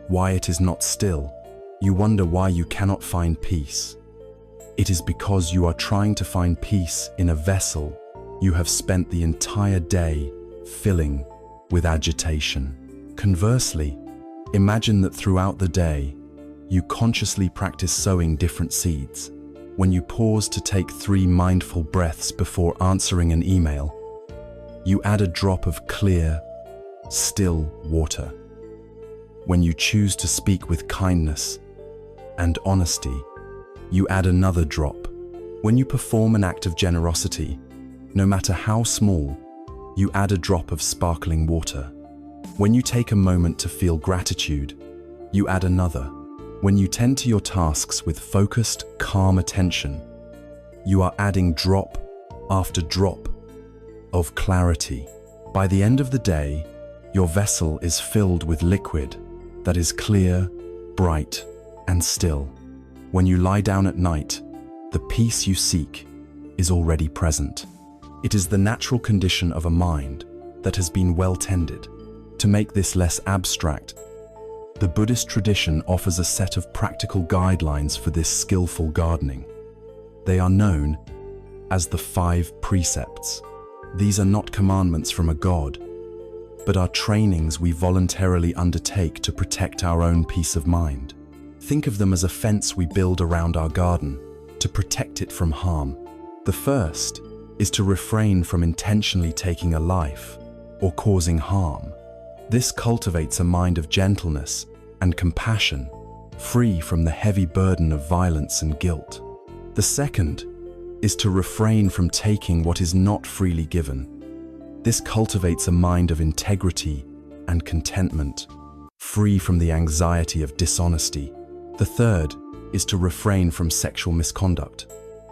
why it is not still. You wonder why you cannot find peace. It is because you are trying to find peace in a vessel you have spent the entire day filling with agitation. Conversely, imagine that throughout the day, you consciously practice sowing different seeds. When you pause to take 3 mindful breaths before answering an email, you add a drop of clear, still water. When you choose to speak with kindness and honesty, you add another drop. When you perform an act of generosity, no matter how small, you add a drop of sparkling water. When you take a moment to feel gratitude, you add another. When you tend to your tasks with focused, calm attention, you are adding drop after drop of clarity. By the end of the day, your vessel is filled with liquid that is clear, bright, and still. When you lie down at night, the peace you seek is already present. It is the natural condition of a mind that has been well tended. To make this less abstract, the Buddhist tradition offers a set of practical guidelines for this skillful gardening. They are known as the 5 precepts. These are not commandments from a god, but are trainings we voluntarily undertake to protect our own peace of mind. Think of them as a fence we build around our garden to protect it from harm. The first is to refrain from intentionally taking a life or causing harm. This cultivates a mind of gentleness and compassion, free from the heavy burden of violence and guilt. The second is to refrain from taking what is not freely given. This cultivates a mind of integrity and contentment, free from the anxiety of dishonesty. The third is to refrain from sexual misconduct,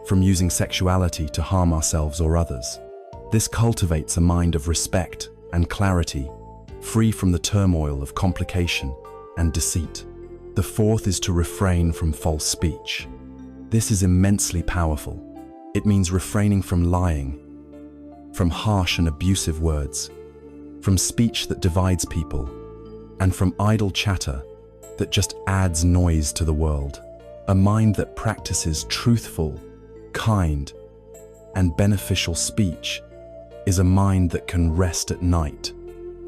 from using sexuality to harm ourselves or others. This cultivates a mind of respect and clarity, free from the turmoil of complication and deceit. The fourth is to refrain from false speech. This is immensely powerful. It means refraining from lying, from harsh and abusive words, from speech that divides people, and from idle chatter that just adds noise to the world. A mind that practices truthful, kind, and beneficial speech is a mind that can rest at night,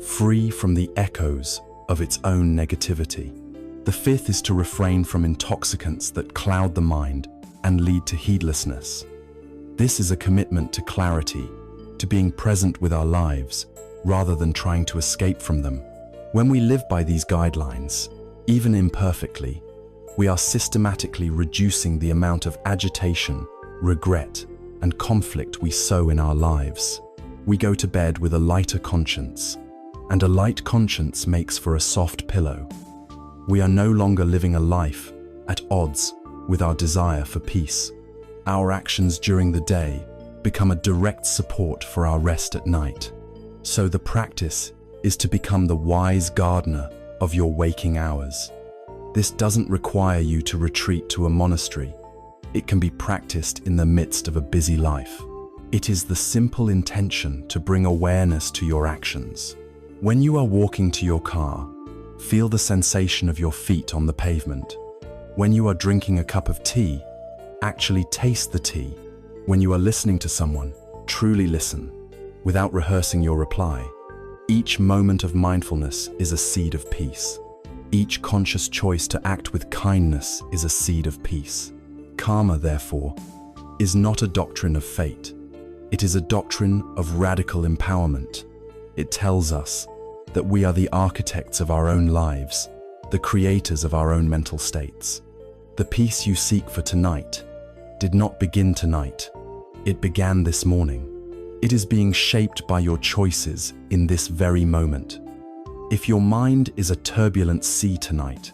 free from the echoes of its own negativity. The fifth is to refrain from intoxicants that cloud the mind and lead to heedlessness. This is a commitment to clarity, to being present with our lives, rather than trying to escape from them. When we live by these guidelines, even imperfectly, we are systematically reducing the amount of agitation, regret, and conflict we sow in our lives. We go to bed with a lighter conscience, and a light conscience makes for a soft pillow. We are no longer living a life at odds with our desire for peace. Our actions during the day become a direct support for our rest at night. So the practice is to become the wise gardener of your waking hours. This doesn't require you to retreat to a monastery. It can be practiced in the midst of a busy life. It is the simple intention to bring awareness to your actions. When you are walking to your car, feel the sensation of your feet on the pavement. When you are drinking a cup of tea, actually taste the tea. When you are listening to someone, truly listen, without rehearsing your reply. Each moment of mindfulness is a seed of peace. Each conscious choice to act with kindness is a seed of peace. Karma, therefore, is not a doctrine of fate. It is a doctrine of radical empowerment. It tells us that we are the architects of our own lives, the creators of our own mental states. The peace you seek for tonight did not begin tonight. It began this morning. It is being shaped by your choices in this very moment. If your mind is a turbulent sea tonight,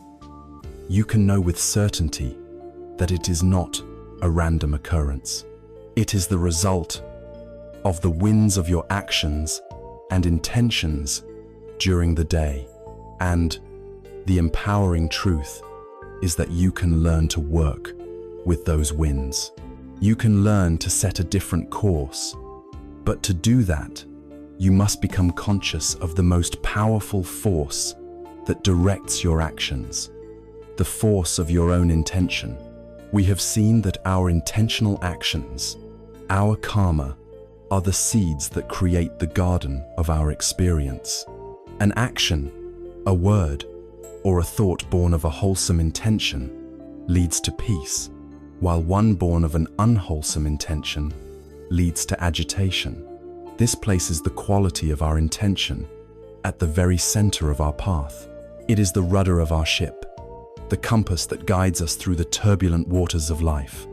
you can know with certainty that it is not a random occurrence. It is the result of the winds of your actions and intentions during the day. And the empowering truth is that you can learn to work with those winds. You can learn to set a different course, but to do that, you must become conscious of the most powerful force that directs your actions, the force of your own intention. We have seen that our intentional actions, our karma, are the seeds that create the garden of our experience. An action, a word, or a thought born of a wholesome intention leads to peace, while one born of an unwholesome intention leads to agitation. This places the quality of our intention at the very center of our path. It is the rudder of our ship, the compass that guides us through the turbulent waters of life.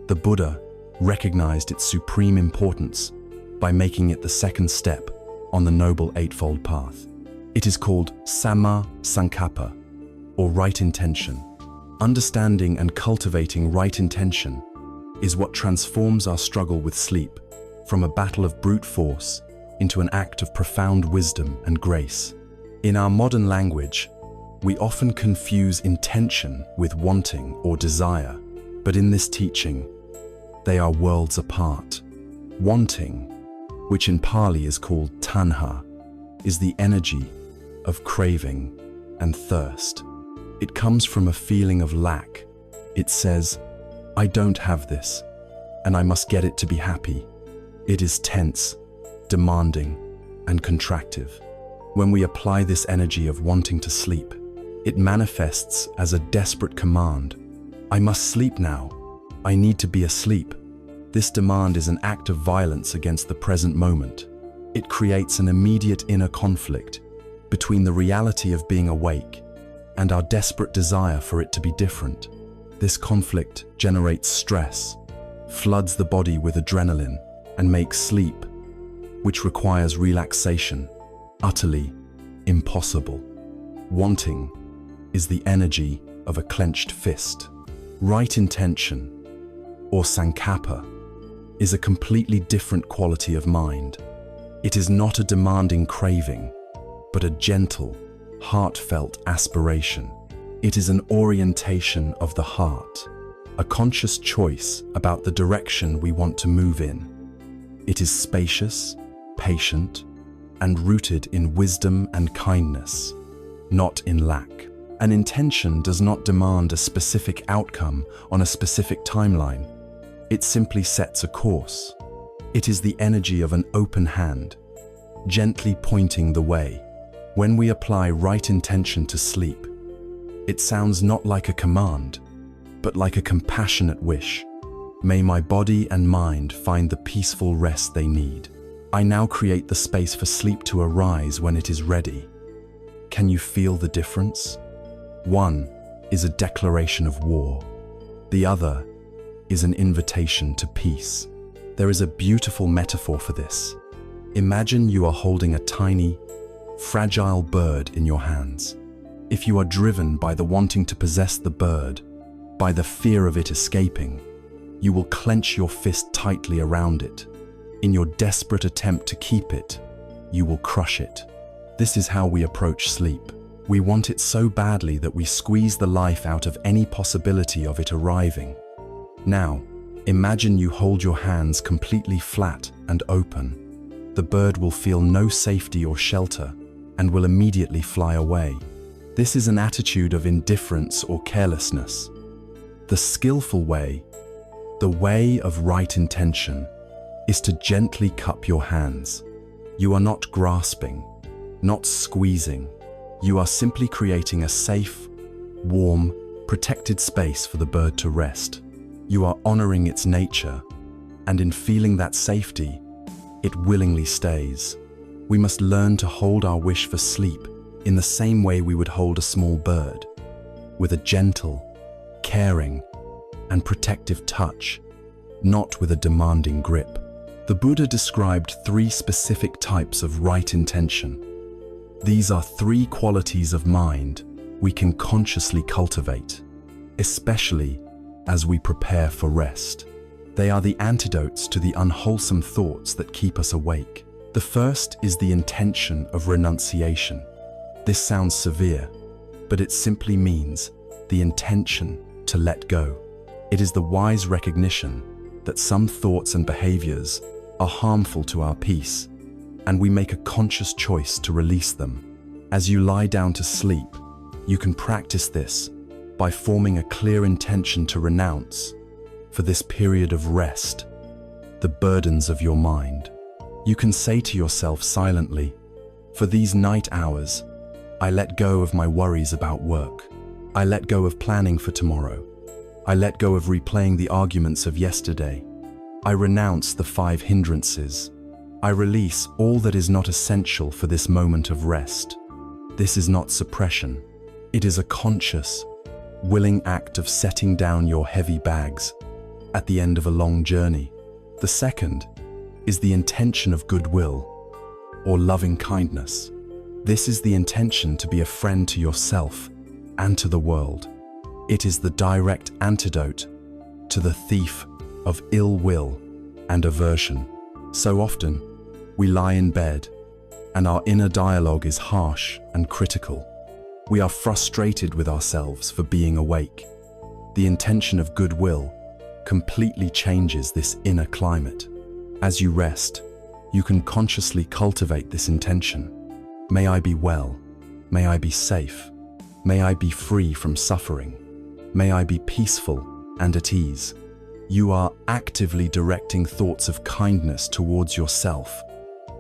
The Buddha recognized its supreme importance by making it the second step on the Noble Eightfold Path. It is called Samma Sankappa, or right intention. Understanding and cultivating right intention is what transforms our struggle with sleep from a battle of brute force into an act of profound wisdom and grace. In our modern language, we often confuse intention with wanting or desire, but in this teaching, they are worlds apart. Wanting, which in Pali is called tanha, is the energy of craving and thirst. It comes from a feeling of lack. It says, I don't have this, and I must get it to be happy. It is tense, demanding, and contractive. When we apply this energy of wanting to sleep, it manifests as a desperate command. I must sleep now. I need to be asleep. This demand is an act of violence against the present moment. It creates an immediate inner conflict between the reality of being awake and our desperate desire for it to be different. This conflict generates stress, floods the body with adrenaline, and makes sleep, which requires relaxation, utterly impossible. Wanting is the energy of a clenched fist. Right intention, or sankappa, is a completely different quality of mind. It is not a demanding craving, but a gentle, heartfelt aspiration. It is an orientation of the heart, a conscious choice about the direction we want to move in. It is spacious, patient, and rooted in wisdom and kindness, not in lack. An intention does not demand a specific outcome on a specific timeline. It simply sets a course. It is the energy of an open hand, gently pointing the way. When we apply right intention to sleep, it sounds not like a command, but like a compassionate wish. May my body and mind find the peaceful rest they need. I now create the space for sleep to arise when it is ready. Can you feel the difference? One is a declaration of war. The other is an invitation to peace. There is a beautiful metaphor for this. Imagine you are holding a tiny, fragile bird in your hands. If you are driven by the wanting to possess the bird, by the fear of it escaping, you will clench your fist tightly around it. In your desperate attempt to keep it, you will crush it. This is how we approach sleep. We want it so badly that we squeeze the life out of any possibility of it arriving. Now, imagine you hold your hands completely flat and open. The bird will feel no safety or shelter and will immediately fly away. This is an attitude of indifference or carelessness. The skillful way, the way of right intention, is to gently cup your hands. You are not grasping, not squeezing. You are simply creating a safe, warm, protected space for the bird to rest. You are honoring its nature, and in feeling that safety, it willingly stays. We must learn to hold our wish for sleep in the same way we would hold a small bird, with a gentle, caring, and protective touch, not with a demanding grip. The Buddha described 3 specific types of right intention. These are 3 qualities of mind we can consciously cultivate, especially as we prepare for rest. They are the antidotes to the unwholesome thoughts that keep us awake. The first is the intention of renunciation. This sounds severe, but it simply means the intention to let go. It is the wise recognition that some thoughts and behaviors are harmful to our peace, and we make a conscious choice to release them. As you lie down to sleep, you can practice this by forming a clear intention to renounce, for this period of rest, the burdens of your mind. You can say to yourself silently, for these night hours, I let go of my worries about work. I let go of planning for tomorrow. I let go of replaying the arguments of yesterday. I renounce the 5 hindrances. I release all that is not essential for this moment of rest. This is not suppression. It is a conscious, willing act of setting down your heavy bags at the end of a long journey. The second is the intention of goodwill. or loving kindness. This is the intention to be a friend to yourself and to the world. It is the direct antidote to the thief of ill will and aversion. So often, we lie in bed, and our inner dialogue is harsh and critical. We are frustrated with ourselves for being awake. The intention of goodwill completely changes this inner climate. As you rest, you can consciously cultivate this intention. May I be well. May I be safe. May I be free from suffering. May I be peaceful and at ease. You are actively directing thoughts of kindness towards yourself,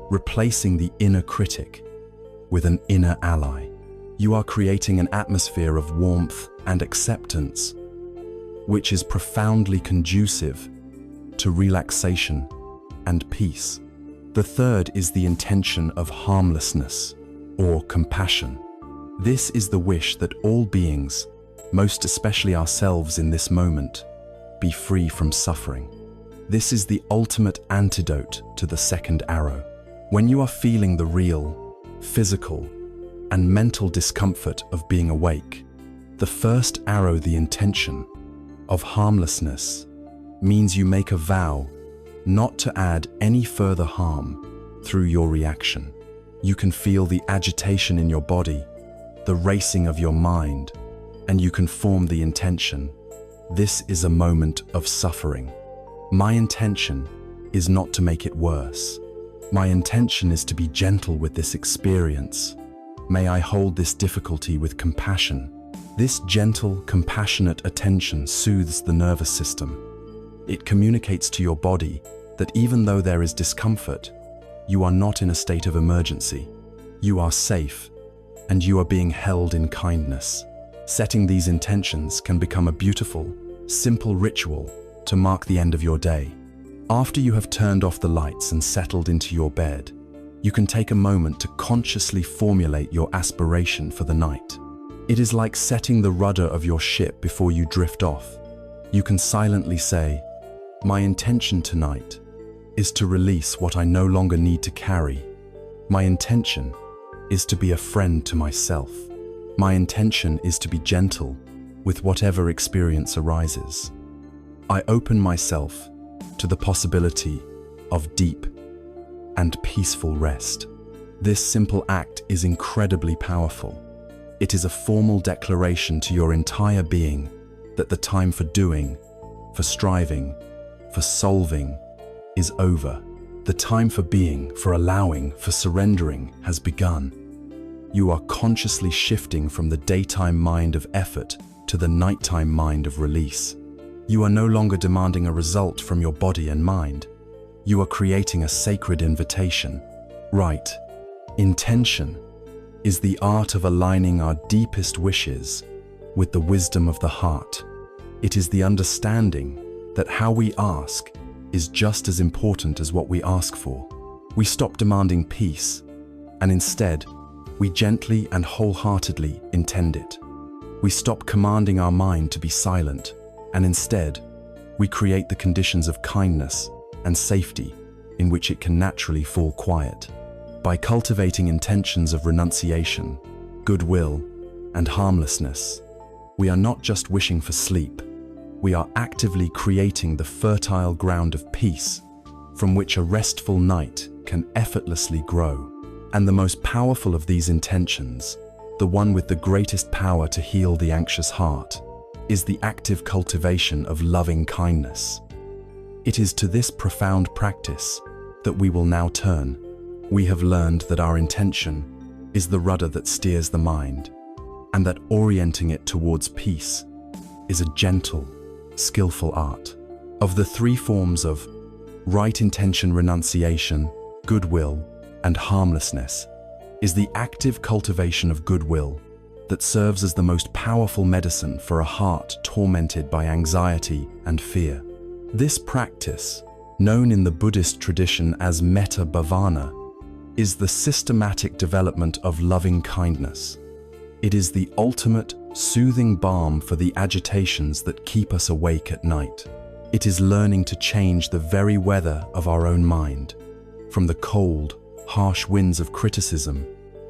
replacing the inner critic with an inner ally. You are creating an atmosphere of warmth and acceptance, which is profoundly conducive to relaxation and peace. The third is the intention of harmlessness or compassion. This is the wish that all beings, most especially ourselves in this moment, be free from suffering. This is the ultimate antidote to the second arrow. When you are feeling the real, physical, and mental discomfort of being awake, the first arrow, the intention of harmlessness, means you make a vow not to add any further harm through your reaction. You can feel the agitation in your body, the racing of your mind, and you can form the intention. This is a moment of suffering. My intention is not to make it worse. My intention is to be gentle with this experience. May I hold this difficulty with compassion. This gentle, compassionate attention soothes the nervous system. It communicates to your body that even though there is discomfort, you are not in a state of emergency. You are safe, and you are being held in kindness. Setting these intentions can become a beautiful, simple ritual to mark the end of your day. After you have turned off the lights and settled into your bed, you can take a moment to consciously formulate your aspiration for the night. It is like setting the rudder of your ship before you drift off. You can silently say, "My intention tonight is to release what I no longer need to carry. My intention is to be a friend to myself. My intention is to be gentle with whatever experience arises. I open myself to the possibility of deep and peaceful rest." This simple act is incredibly powerful. It is a formal declaration to your entire being that the time for doing, for striving, for solving is over. The time for being, for allowing, for surrendering has begun. You are consciously shifting from the daytime mind of effort to the nighttime mind of release. You are no longer demanding a result from your body and mind. You are creating a sacred invitation. Right. Intention is the art of aligning our deepest wishes with the wisdom of the heart. It is the understanding that how we ask is just as important as what we ask for. We stop demanding peace, and instead, we gently and wholeheartedly intend it. We stop commanding our mind to be silent, and instead, we create the conditions of kindness and safety in which it can naturally fall quiet. By cultivating intentions of renunciation, goodwill, and harmlessness, we are not just wishing for sleep, we are actively creating the fertile ground of peace from which a restful night can effortlessly grow. And the most powerful of these intentions, the one with the greatest power to heal the anxious heart, is the active cultivation of loving kindness. It is to this profound practice that we will now turn. We have learned that our intention is the rudder that steers the mind, and that orienting it towards peace is a gentle, skillful art. Of the three forms of right intention, renunciation, goodwill, and harmlessness, is the active cultivation of goodwill that serves as the most powerful medicine for a heart tormented by anxiety and fear. This practice, known in the Buddhist tradition as metta bhavana, is the systematic development of loving kindness. It is the ultimate soothing balm for the agitations that keep us awake at night. It is learning to change the very weather of our own mind, from the cold, harsh winds of criticism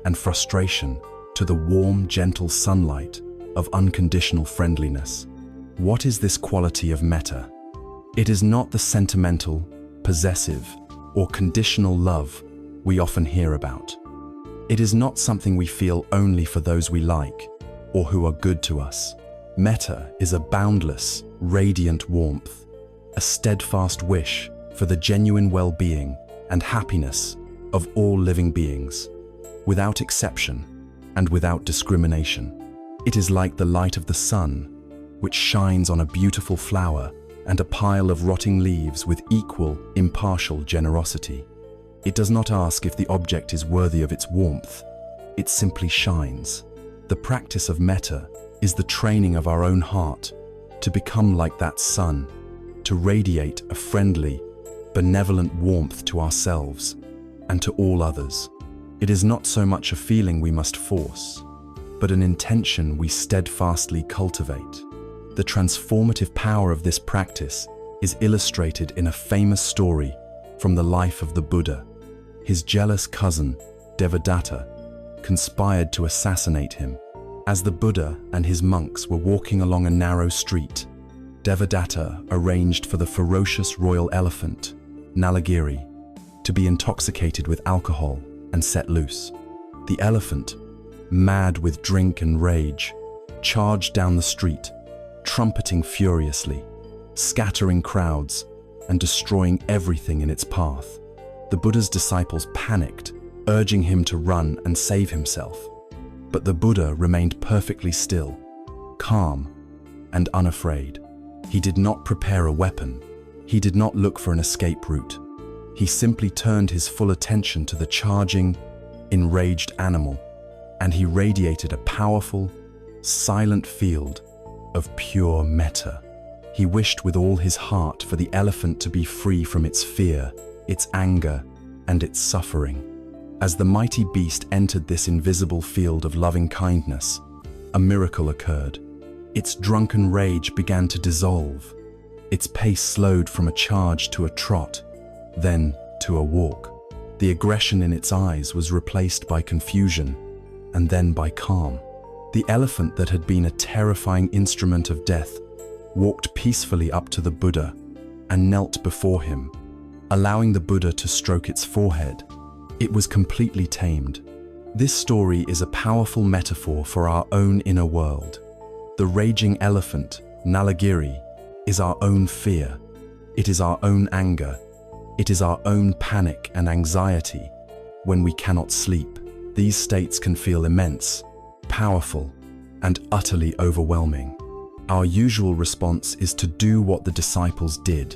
and frustration to the warm, gentle sunlight of unconditional friendliness. What is this quality of metta? It is not the sentimental, possessive, or conditional love we often hear about. It is not something we feel only for those we like or who are good to us. Metta is a boundless, radiant warmth, a steadfast wish for the genuine well-being and happiness of all living beings, without exception and without discrimination. It is like the light of the sun, which shines on a beautiful flower and a pile of rotting leaves with equal, impartial generosity. It does not ask if the object is worthy of its warmth. It simply shines. The practice of metta is the training of our own heart to become like that sun, to radiate a friendly, benevolent warmth to ourselves and to all others. It is not so much a feeling we must force, but an intention we steadfastly cultivate. The transformative power of this practice is illustrated in a famous story from the life of the Buddha. His jealous cousin, Devadatta, conspired to assassinate him. As the Buddha and his monks were walking along a narrow street, Devadatta arranged for the ferocious royal elephant, Nalagiri, to be intoxicated with alcohol and set loose. The elephant, mad with drink and rage, charged down the street, trumpeting furiously, scattering crowds and destroying everything in its path. The Buddha's disciples panicked, urging him to run and save himself. But the Buddha remained perfectly still, calm and unafraid. He did not prepare a weapon. He did not look for an escape route. He simply turned his full attention to the charging, enraged animal, and he radiated a powerful, silent field of pure metta. He wished with all his heart for the elephant to be free from its fear, its anger, and its suffering. As the mighty beast entered this invisible field of loving kindness, a miracle occurred. Its drunken rage began to dissolve. Its pace slowed from a charge to a trot, then to a walk. The aggression in its eyes was replaced by confusion, and then by calm. The elephant that had been a terrifying instrument of death walked peacefully up to the Buddha and knelt before him, allowing the Buddha to stroke its forehead. It was completely tamed. This story is a powerful metaphor for our own inner world. The raging elephant, Nalagiri, is our own fear. It is our own anger. It is our own panic and anxiety when we cannot sleep. These states can feel immense, powerful, and utterly overwhelming. Our usual response is to do what the disciples did.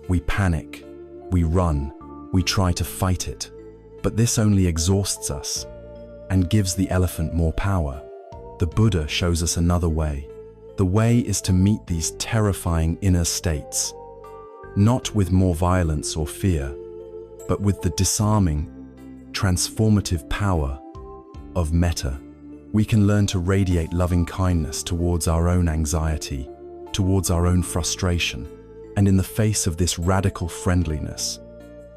We panic, we run, we try to fight it. But this only exhausts us and gives the elephant more power. The Buddha shows us another way. The way is to meet these terrifying inner states, not with more violence or fear, but with the disarming, transformative power of metta. We can learn to radiate loving kindness towards our own anxiety, towards our own frustration, and in the face of this radical friendliness,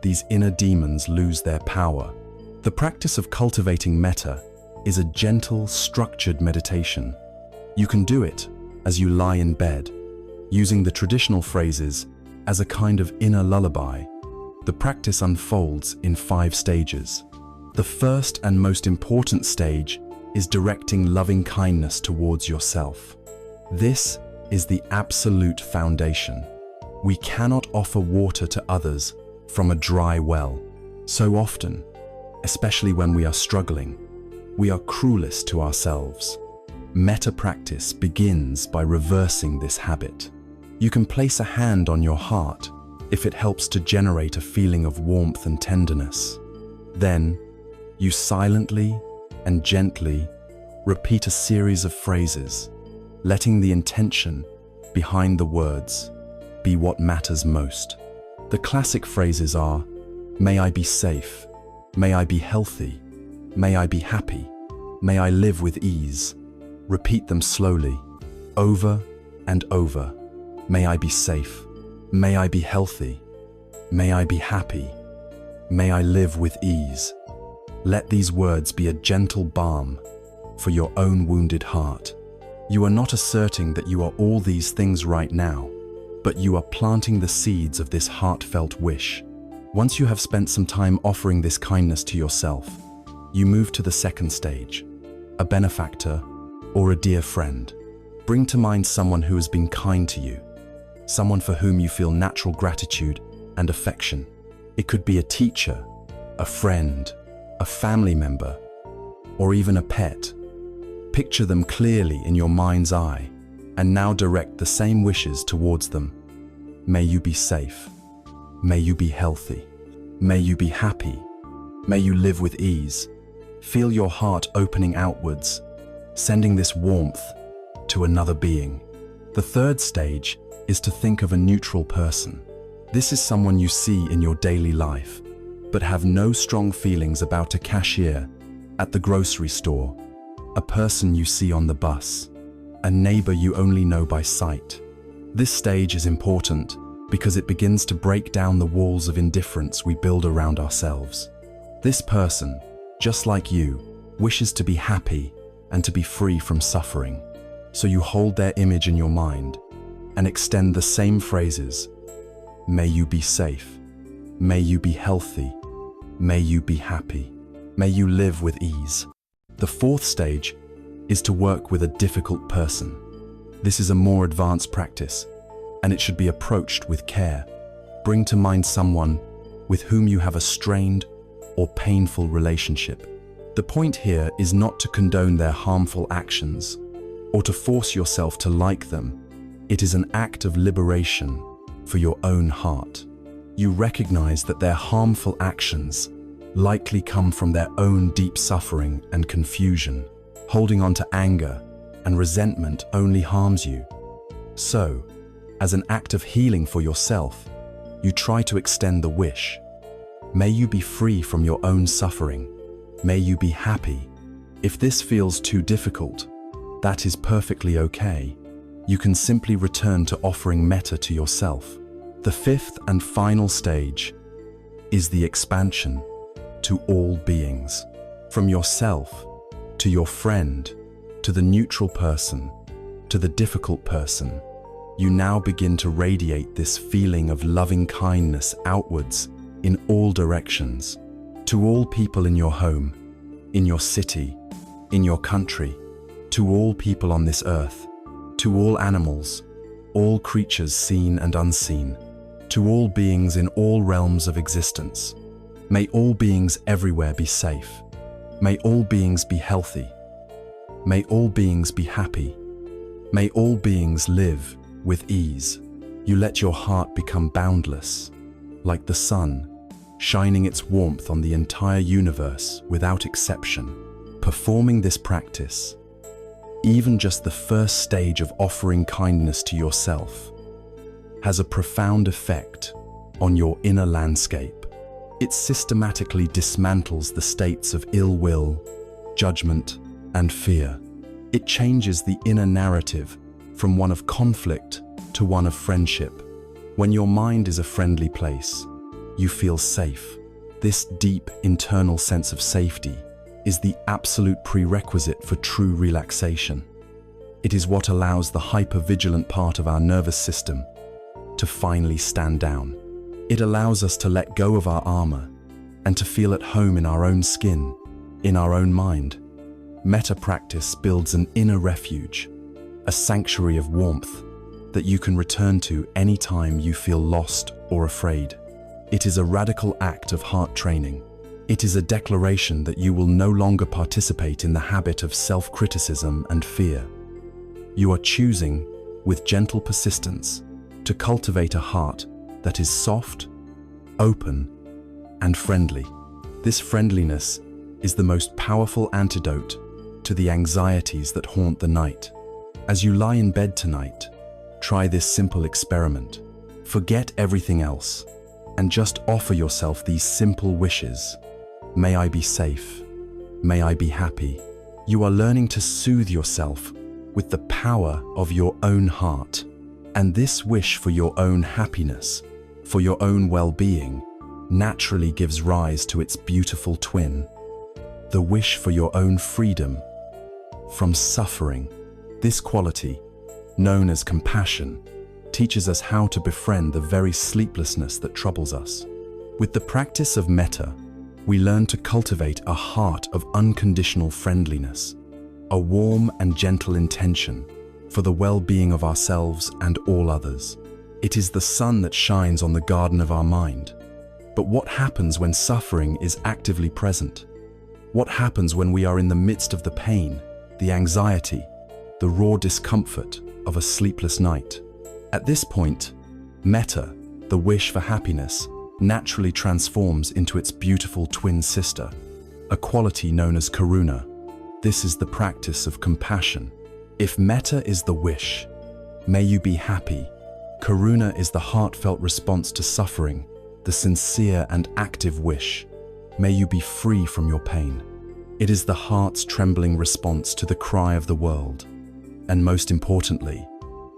these inner demons lose their power. The practice of cultivating metta is a gentle, structured meditation. You can do it as you lie in bed, using the traditional phrases as a kind of inner lullaby. The practice unfolds in 5 stages. The first and most important stage is directing loving kindness towards yourself. This is the absolute foundation. We cannot offer water to others from a dry well. So often, especially when we are struggling, we are cruelest to ourselves. Metta practice begins by reversing this habit. You can place a hand on your heart if it helps to generate a feeling of warmth and tenderness. Then, you silently and gently repeat a series of phrases, letting the intention behind the words be what matters most. The classic phrases are, "May I be safe," "May I be healthy," "May I be happy," "May I live with ease." Repeat them slowly, over and over. May I be safe. May I be healthy. May I be happy. May I live with ease. Let these words be a gentle balm for your own wounded heart. You are not asserting that you are all these things right now, but you are planting the seeds of this heartfelt wish. Once you have spent some time offering this kindness to yourself, you move to the second stage, a benefactor or a dear friend. Bring to mind someone who has been kind to you, someone for whom you feel natural gratitude and affection. It could be a teacher, a friend, a family member, or even a pet. Picture them clearly in your mind's eye, and now direct the same wishes towards them. May you be safe. May you be healthy. May you be happy. May you live with ease. Feel your heart opening outwards, sending this warmth to another being. The third stage is to think of a neutral person. This is someone you see in your daily life, but have no strong feelings about: a cashier at the grocery store, a person you see on the bus, a neighbor you only know by sight. This stage is important because it begins to break down the walls of indifference we build around ourselves. This person, just like you, wishes to be happy and to be free from suffering. So you hold their image in your mind and extend the same phrases. May you be safe. May you be healthy. May you be happy. May you live with ease. The fourth stage is to work with a difficult person. This is a more advanced practice, and it should be approached with care. Bring to mind someone with whom you have a strained or painful relationship. The point here is not to condone their harmful actions or to force yourself to like them. It is an act of liberation for your own heart. You recognize that their harmful actions likely come from their own deep suffering and confusion. Holding on to anger and resentment only harms you. So, as an act of healing for yourself, you try to extend the wish. May you be free from your own suffering. May you be happy. If this feels too difficult, that is perfectly okay. You can simply return to offering metta to yourself. The fifth and final stage is the expansion to all beings. From yourself to your friend, to the neutral person, to the difficult person, you now begin to radiate this feeling of loving kindness outwards in all directions, to all people in your home, in your city, in your country, to all people on this earth, to all animals, all creatures seen and unseen, to all beings in all realms of existence. May all beings everywhere be safe. May all beings be healthy. May all beings be happy. May all beings live with ease. You let your heart become boundless, like the sun, shining its warmth on the entire universe without exception. Performing this practice, even just the first stage of offering kindness to yourself, has a profound effect on your inner landscape. It systematically dismantles the states of ill will, judgment, and fear. It changes the inner narrative from one of conflict to one of friendship. When your mind is a friendly place, you feel safe. This deep internal sense of safety is the absolute prerequisite for true relaxation. It is what allows the hypervigilant part of our nervous system to finally stand down. It allows us to let go of our armor and to feel at home in our own skin, in our own mind. Metta practice builds an inner refuge, a sanctuary of warmth that you can return to anytime you feel lost or afraid. It is a radical act of heart training. It is a declaration that you will no longer participate in the habit of self-criticism and fear. You are choosing, with gentle persistence, to cultivate a heart that is soft, open, and friendly. This friendliness is the most powerful antidote to the anxieties that haunt the night. As you lie in bed tonight, try this simple experiment. Forget everything else and just offer yourself these simple wishes. May I be safe. May I be happy. You are learning to soothe yourself with the power of your own heart. And this wish for your own happiness, for your own well-being, naturally gives rise to its beautiful twin, the wish for your own freedom from suffering. This quality, known as compassion, teaches us how to befriend the very sleeplessness that troubles us. With the practice of metta, we learn to cultivate a heart of unconditional friendliness, a warm and gentle intention for the well-being of ourselves and all others. It is the sun that shines on the garden of our mind. But what happens when suffering is actively present? What happens when we are in the midst of the pain, the anxiety, the raw discomfort of a sleepless night? At this point, metta, the wish for happiness, naturally transforms into its beautiful twin sister, a quality known as karuna. This is the practice of compassion. If metta is the wish, may you be happy, karuna is the heartfelt response to suffering, the sincere and active wish, may you be free from your pain. It is the heart's trembling response to the cry of the world, and most importantly,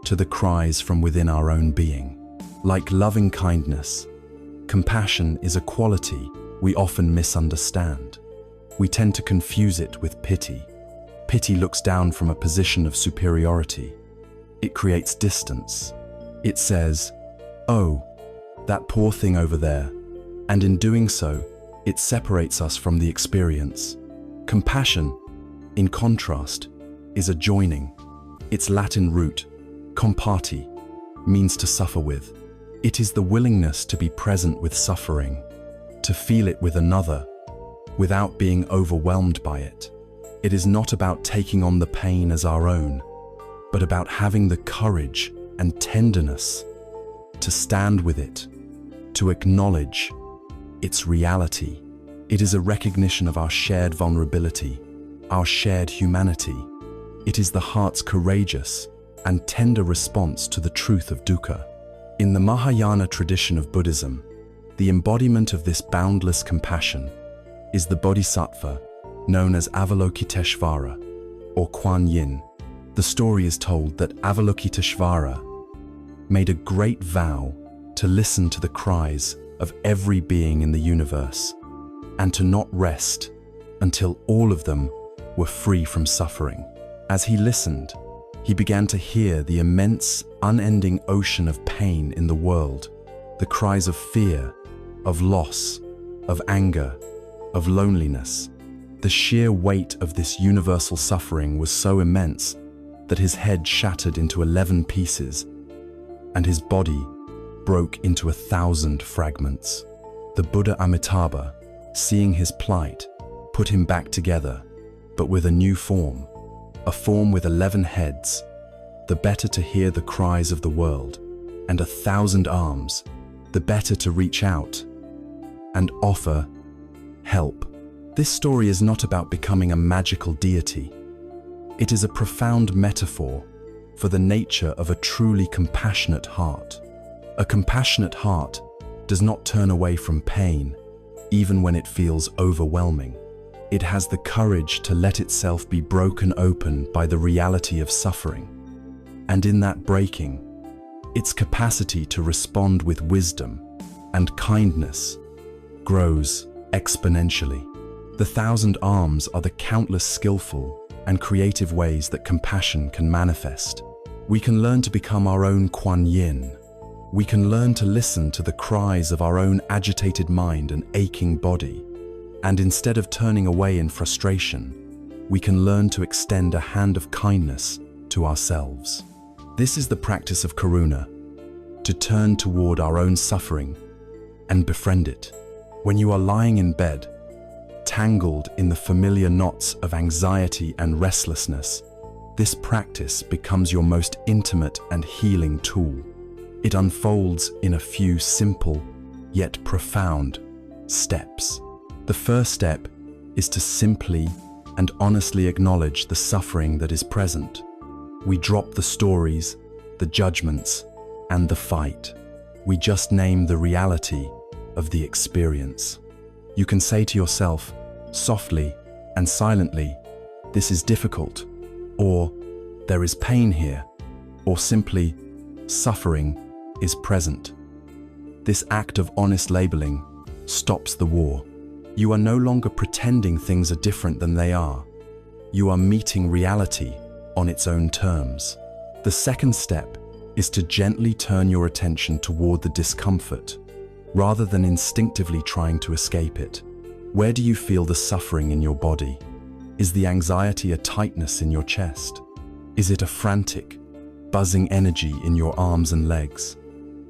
to the cries from within our own being. Like loving kindness, compassion is a quality we often misunderstand. We tend to confuse it with pity. Pity looks down from a position of superiority. It creates distance. It says, "Oh, that poor thing over there," and in doing so, it separates us from the experience. Compassion, in contrast, is a joining. Its Latin root, compati, means to suffer with. It is the willingness to be present with suffering, to feel it with another, without being overwhelmed by it. It is not about taking on the pain as our own, but about having the courage and tenderness to stand with it, to acknowledge its reality. It is a recognition of our shared vulnerability, our shared humanity. It is the heart's courageous and tender response to the truth of dukkha. In the Mahayana tradition of Buddhism, the embodiment of this boundless compassion is the bodhisattva known as Avalokiteshvara, or Kuan Yin. The story is told that Avalokiteshvara made a great vow to listen to the cries of every being in the universe and to not rest until all of them were free from suffering. As he listened, he began to hear the immense, unending ocean of pain in the world, the cries of fear, of loss, of anger, of loneliness. The sheer weight of this universal suffering was so immense that his head shattered into 11 pieces and his body broke into 1,000 fragments. The Buddha Amitabha, seeing his plight, put him back together, but with a new form, a form with 11 heads, the better to hear the cries of the world, and 1,000 arms, the better to reach out and offer help. This story is not about becoming a magical deity. It is a profound metaphor for the nature of a truly compassionate heart. A compassionate heart does not turn away from pain, even when it feels overwhelming. It has the courage to let itself be broken open by the reality of suffering. And in that breaking, its capacity to respond with wisdom and kindness grows exponentially. The 1,000 arms are the countless skillful and creative ways that compassion can manifest. We can learn to become our own Kuan Yin. We can learn to listen to the cries of our own agitated mind and aching body. And instead of turning away in frustration, we can learn to extend a hand of kindness to ourselves. This is the practice of karuna, to turn toward our own suffering and befriend it. When you are lying in bed, tangled in the familiar knots of anxiety and restlessness, this practice becomes your most intimate and healing tool. It unfolds in a few simple yet profound steps. The first step is to simply and honestly acknowledge the suffering that is present. We drop the stories, the judgments, and the fight. We just name the reality of the experience. You can say to yourself, softly and silently, "This is difficult," or "There is pain here," or simply, "Suffering is present." This act of honest labeling stops the war. You are no longer pretending things are different than they are. You are meeting reality on its own terms. The second step is to gently turn your attention toward the discomfort, rather than instinctively trying to escape it. Where do you feel the suffering in your body? Is the anxiety a tightness in your chest? Is it a frantic, buzzing energy in your arms and legs?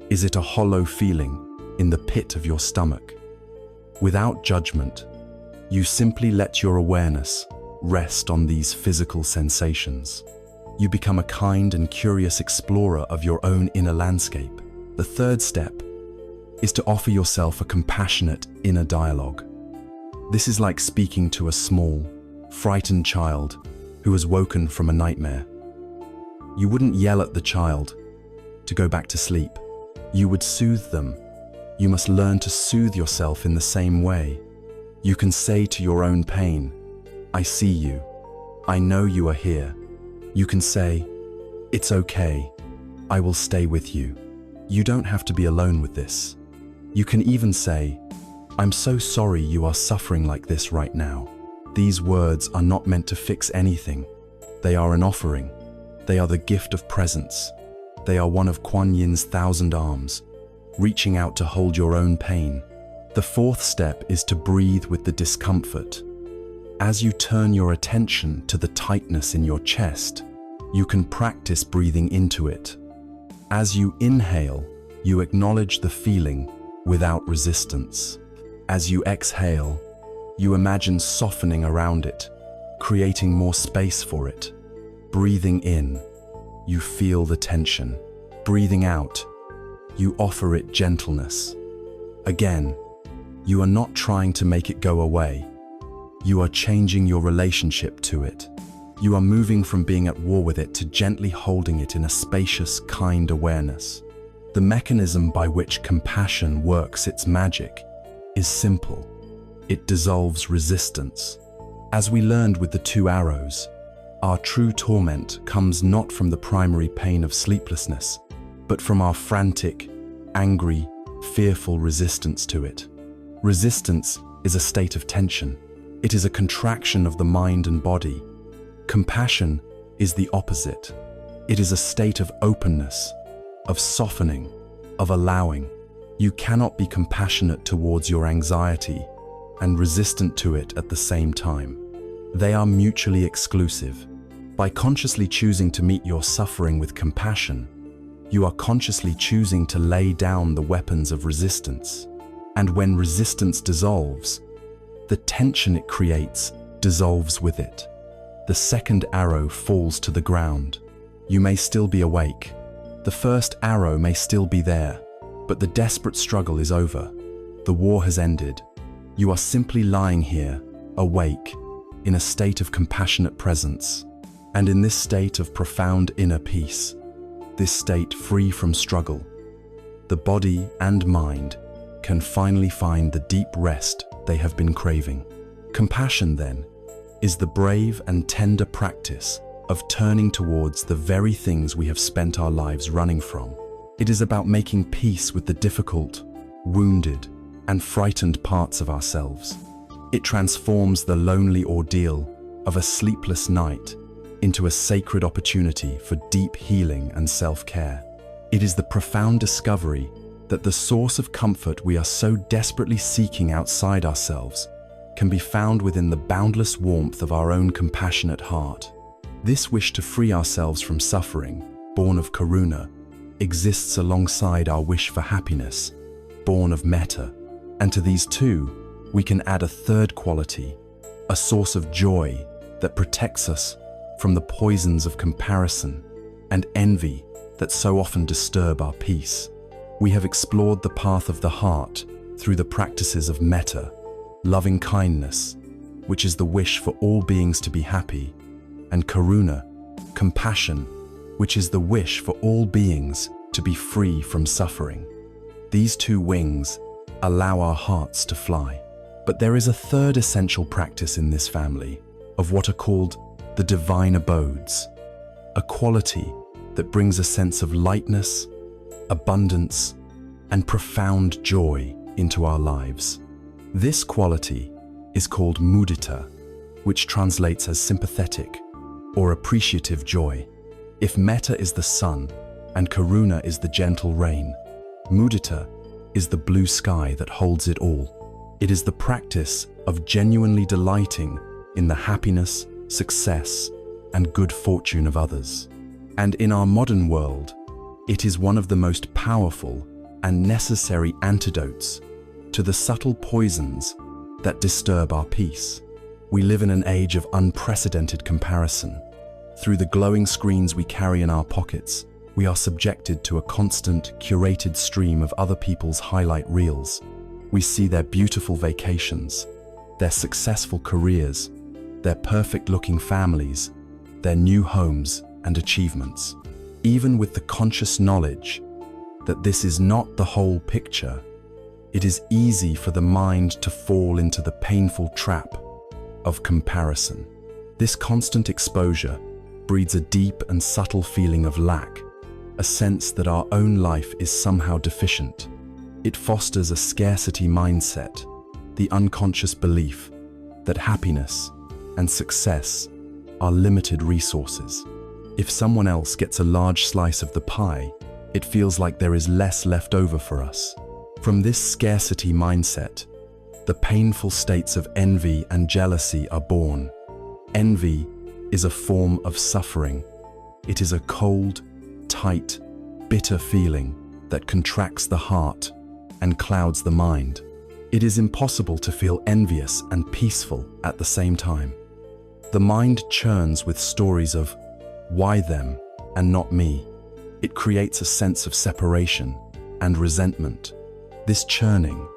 Is it a hollow feeling in the pit of your stomach? Without judgment, you simply let your awareness rest on these physical sensations. You become a kind and curious explorer of your own inner landscape. The third step is to offer yourself a compassionate inner dialogue. This is like speaking to a small, frightened child who has woken from a nightmare. You wouldn't yell at the child to go back to sleep. You would soothe them. You must learn to soothe yourself in the same way. You can say to your own pain, "I see you. I know you are here." You can say, "It's okay. I will stay with you." You don't have to be alone with this. You can even say, "I'm so sorry you are suffering like this right now." These words are not meant to fix anything. They are an offering. They are the gift of presence. They are one of Kuan Yin's 1,000 arms, reaching out to hold your own pain. The fourth step is to breathe with the discomfort. As you turn your attention to the tightness in your chest, you can practice breathing into it. As you inhale, you acknowledge the feeling without resistance. As you exhale, you imagine softening around it, creating more space for it. Breathing in, you feel the tension. Breathing out, you offer it gentleness. Again, you are not trying to make it go away. You are changing your relationship to it. You are moving from being at war with it to gently holding it in a spacious, kind awareness. The mechanism by which compassion works its magic is simple. It dissolves resistance. As we learned with the 2 arrows, our true torment comes not from the primary pain of sleeplessness, but from our frantic, angry, fearful resistance to it. Resistance is a state of tension. It is a contraction of the mind and body. Compassion is the opposite. It is a state of openness, of softening, of allowing. You cannot be compassionate towards your anxiety and resistant to it at the same time. They are mutually exclusive. By consciously choosing to meet your suffering with compassion, you are consciously choosing to lay down the weapons of resistance. And when resistance dissolves, the tension it creates dissolves with it. The second arrow falls to the ground. You may still be awake. The first arrow may still be there, but the desperate struggle is over. The war has ended. You are simply lying here, awake, in a state of compassionate presence. And in this state of profound inner peace, this state free from struggle, the body and mind can finally find the deep rest they have been craving. Compassion, then, is the brave and tender practice of turning towards the very things we have spent our lives running from. It is about making peace with the difficult, wounded, and frightened parts of ourselves. It transforms the lonely ordeal of a sleepless night into a sacred opportunity for deep healing and self-care. It is the profound discovery that the source of comfort we are so desperately seeking outside ourselves can be found within the boundless warmth of our own compassionate heart. This wish to free ourselves from suffering, born of karuna, exists alongside our wish for happiness, born of metta. And to these two, we can add a third quality, a source of joy that protects us from the poisons of comparison and envy that so often disturb our peace. We have explored the path of the heart through the practices of metta, loving kindness, which is the wish for all beings to be happy, and karuna, compassion, which is the wish for all beings to be free from suffering. These two wings allow our hearts to fly. But there is a third essential practice in this family of what are called the divine abodes, a quality that brings a sense of lightness, abundance, and profound joy into our lives. This quality is called mudita, which translates as sympathetic or appreciative joy. If metta is the sun and karuna is the gentle rain, mudita is the blue sky that holds it all. It is the practice of genuinely delighting in the happiness, success, and good fortune of others. And in our modern world, it is one of the most powerful and necessary antidotes to the subtle poisons that disturb our peace. We live in an age of unprecedented comparison. Through the glowing screens we carry in our pockets, we are subjected to a constant, curated stream of other people's highlight reels. We see their beautiful vacations, their successful careers, their perfect-looking families, their new homes and achievements. Even with the conscious knowledge that this is not the whole picture, it is easy for the mind to fall into the painful trap of comparison. This constant exposure breeds a deep and subtle feeling of lack, a sense that our own life is somehow deficient. It fosters a scarcity mindset, the unconscious belief that happiness and success are limited resources. If someone else gets a large slice of the pie, it feels like there is less left over for us. From this scarcity mindset, the painful states of envy and jealousy are born. Envy is a form of suffering. It is a cold, tight, bitter feeling that contracts the heart and clouds the mind. It is impossible to feel envious and peaceful at the same time. The mind churns with stories of why them and not me. It creates a sense of separation and resentment. This churning,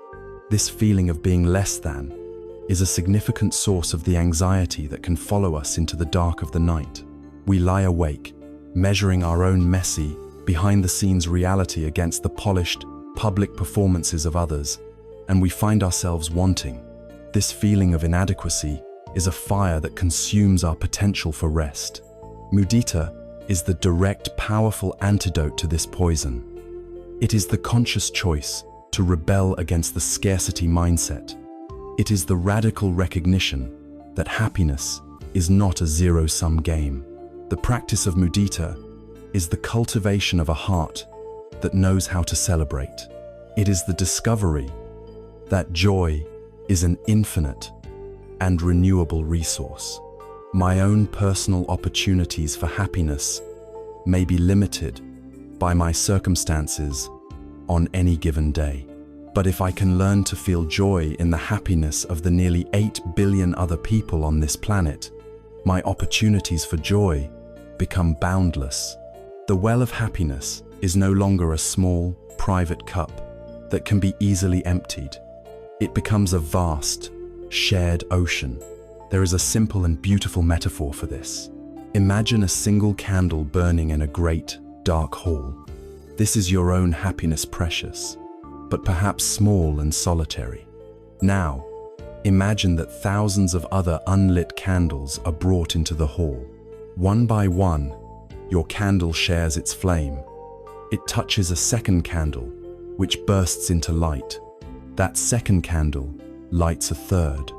this feeling of being less than, is a significant source of the anxiety that can follow us into the dark of the night. We lie awake, measuring our own messy, behind-the-scenes reality against the polished, public performances of others, and we find ourselves wanting. This feeling of inadequacy is a fire that consumes our potential for rest. Mudita is the direct, powerful antidote to this poison. It is the conscious choice to rebel against the scarcity mindset. It is the radical recognition that happiness is not a zero-sum game. The practice of mudita is the cultivation of a heart that knows how to celebrate. It is the discovery that joy is an infinite and renewable resource. My own personal opportunities for happiness may be limited by my circumstances on any given day. But if I can learn to feel joy in the happiness of the nearly 8 billion other people on this planet, my opportunities for joy become boundless. The well of happiness is no longer a small, private cup that can be easily emptied. It becomes a vast, shared ocean. There is a simple and beautiful metaphor for this. Imagine a single candle burning in a great, dark hall. This is your own happiness precious, but perhaps small and solitary. Now, imagine that thousands of other unlit candles are brought into the hall. One by one, your candle shares its flame. It touches a second candle, which bursts into light. That second candle lights a third.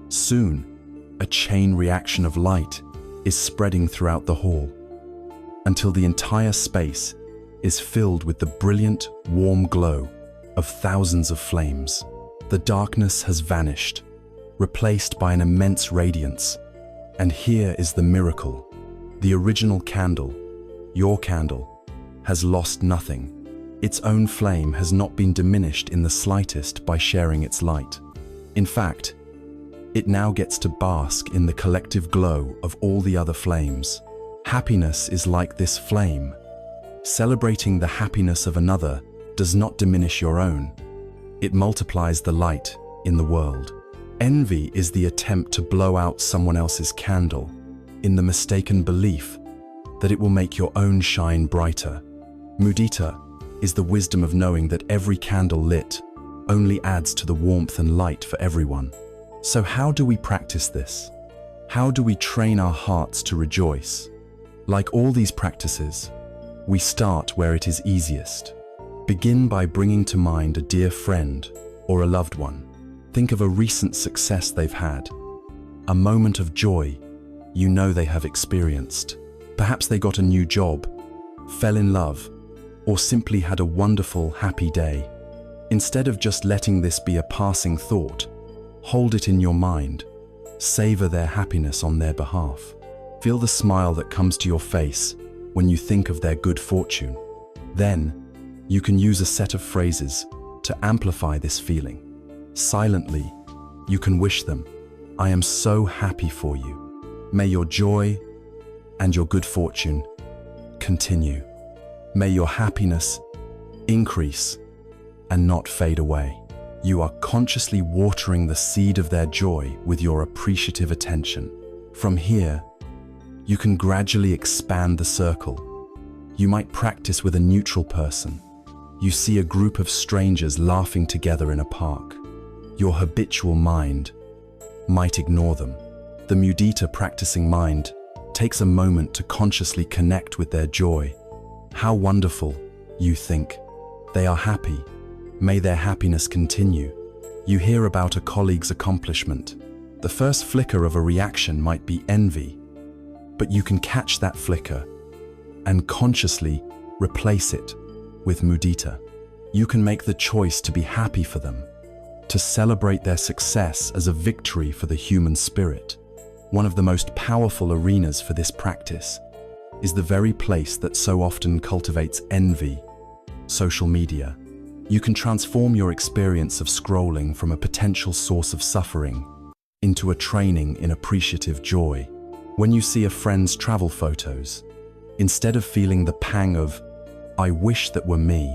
Soon, a chain reaction of light is spreading throughout the hall, until the entire space is filled with the brilliant, warm glow of thousands of flames. The darkness has vanished, replaced by an immense radiance. And here is the miracle. The original candle, your candle, has lost nothing. Its own flame has not been diminished in the slightest by sharing its light. In fact, it now gets to bask in the collective glow of all the other flames. Happiness is like this flame. Celebrating the happiness of another does not diminish your own. It multiplies the light in the world. Envy is the attempt to blow out someone else's candle in the mistaken belief that it will make your own shine brighter. Mudita is the wisdom of knowing that every candle lit only adds to the warmth and light for everyone. So how do we practice this? How do we train our hearts to rejoice? Like all these practices, we start where it is easiest. Begin by bringing to mind a dear friend or a loved one. Think of a recent success they've had, a moment of joy you know they have experienced. Perhaps they got a new job, fell in love, or simply had a wonderful, happy day. Instead of just letting this be a passing thought, hold it in your mind. Savor their happiness on their behalf. Feel the smile that comes to your face when you think of their good fortune. Then, you can use a set of phrases to amplify this feeling. Silently, you can wish them, "I am so happy for you. May your joy and your good fortune continue. May your happiness increase and not fade away." You are consciously watering the seed of their joy with your appreciative attention. From here, you can gradually expand the circle. You might practice with a neutral person. You see a group of strangers laughing together in a park. Your habitual mind might ignore them. The mudita practicing mind takes a moment to consciously connect with their joy. How wonderful, you think. They are happy. May their happiness continue. You hear about a colleague's accomplishment. The first flicker of a reaction might be envy, but you can catch that flicker and consciously replace it with mudita. You can make the choice to be happy for them, to celebrate their success as a victory for the human spirit. One of the most powerful arenas for this practice is the very place that so often cultivates envy: social media. You can transform your experience of scrolling from a potential source of suffering into a training in appreciative joy. When you see a friend's travel photos, instead of feeling the pang of, "I wish that were me,"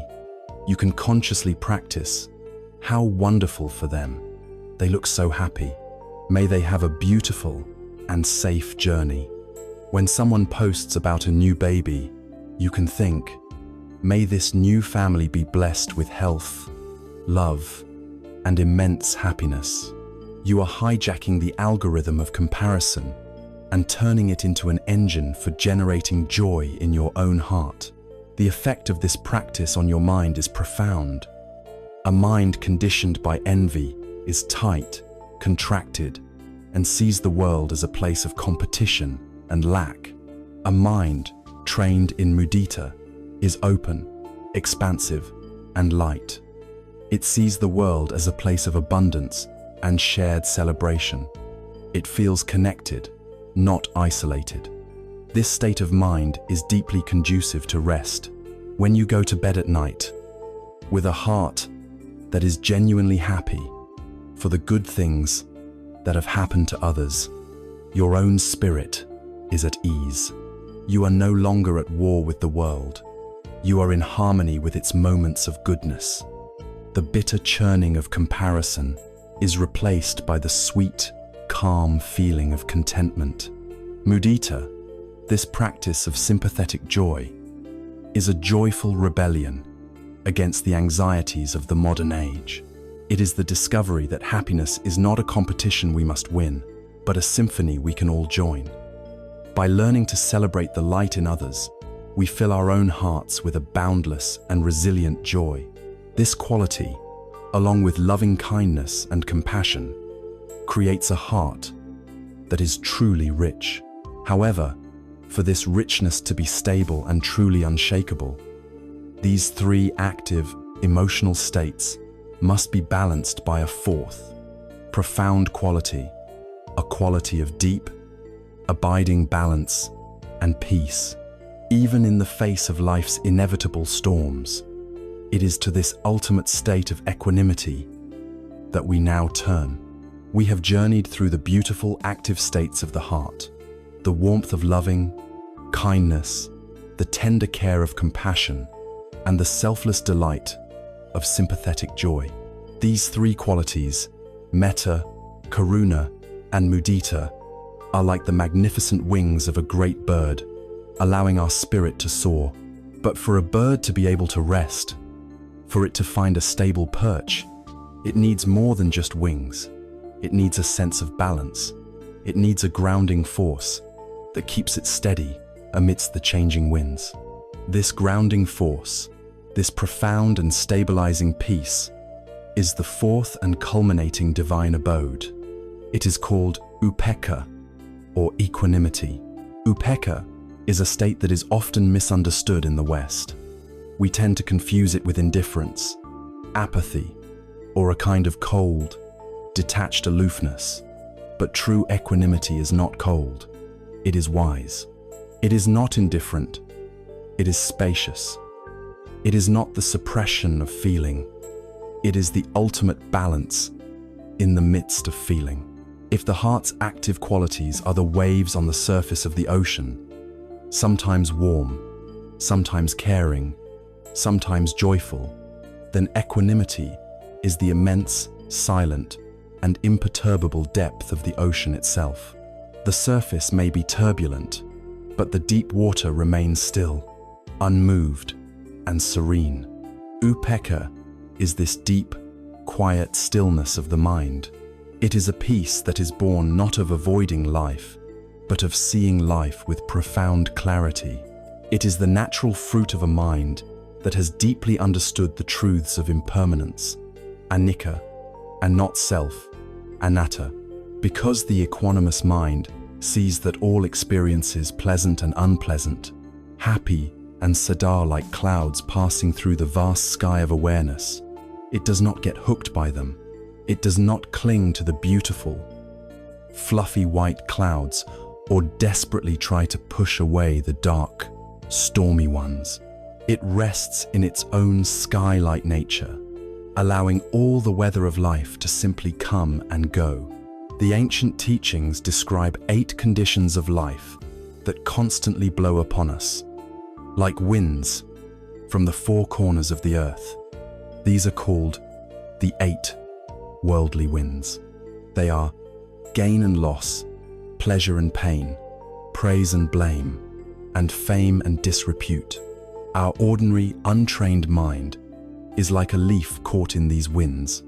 you can consciously practice, "How wonderful for them. They look so happy. May they have a beautiful and safe journey." When someone posts about a new baby, you can think, "May this new family be blessed with health, love, and immense happiness." You are hijacking the algorithm of comparison and turning it into an engine for generating joy in your own heart. The effect of this practice on your mind is profound. A mind conditioned by envy is tight, contracted, and sees the world as a place of competition and lack. A mind trained in mudita is open, expansive, and light. It sees the world as a place of abundance and shared celebration. It feels connected, not isolated. This state of mind is deeply conducive to rest. When you go to bed at night with a heart that is genuinely happy for the good things that have happened to others, your own spirit is at ease. You are no longer at war with the world. You are in harmony with its moments of goodness. The bitter churning of comparison is replaced by the sweet, calm feeling of contentment. Mudita, this practice of sympathetic joy, is a joyful rebellion against the anxieties of the modern age. It is the discovery that happiness is not a competition we must win, but a symphony we can all join. By learning to celebrate the light in others, we fill our own hearts with a boundless and resilient joy. This quality, along with loving kindness and compassion, creates a heart that is truly rich. However, for this richness to be stable and truly unshakable, these three active, emotional states must be balanced by a fourth, profound quality, a quality of deep, abiding balance and peace. Even in the face of life's inevitable storms, it is to this ultimate state of equanimity that we now turn. We have journeyed through the beautiful active states of the heart, the warmth of loving kindness, the tender care of compassion, and the selfless delight of sympathetic joy. These three qualities, metta, karuna, and mudita, are like the magnificent wings of a great bird, allowing our spirit to soar. But for a bird to be able to rest, for it to find a stable perch, it needs more than just wings. It needs a sense of balance. It needs a grounding force that keeps it steady amidst the changing winds. This grounding force, this profound and stabilizing peace, is the fourth and culminating divine abode. It is called upekkha, or equanimity. Upekkha is a state that is often misunderstood in the West. We tend to confuse it with indifference, apathy, or a kind of cold, detached aloofness. But true equanimity is not cold. It is wise. It is not indifferent. It is spacious. It is not the suppression of feeling. It is the ultimate balance in the midst of feeling. If the heart's active qualities are the waves on the surface of the ocean, sometimes warm, sometimes caring, sometimes joyful, then equanimity is the immense, silent, and imperturbable depth of the ocean itself. The surface may be turbulent, but the deep water remains still, unmoved, and serene. Upekkha is this deep, quiet stillness of the mind. It is a peace that is born not of avoiding life, but of seeing life with profound clarity. It is the natural fruit of a mind that has deeply understood the truths of impermanence, anicca, and not self, anatta. Because the equanimous mind sees that all experiences, pleasant and unpleasant, happy and sadar like clouds passing through the vast sky of awareness, it does not get hooked by them. It does not cling to the beautiful, fluffy white clouds or desperately try to push away the dark, stormy ones. It rests in its own sky-like nature, allowing all the weather of life to simply come and go. The ancient teachings describe 8 conditions of life that constantly blow upon us, like winds from the 4 corners of the earth. These are called the 8 worldly winds. They are gain and loss, pleasure and pain, praise and blame, and fame and disrepute. Our ordinary, untrained mind is like a leaf caught in these winds.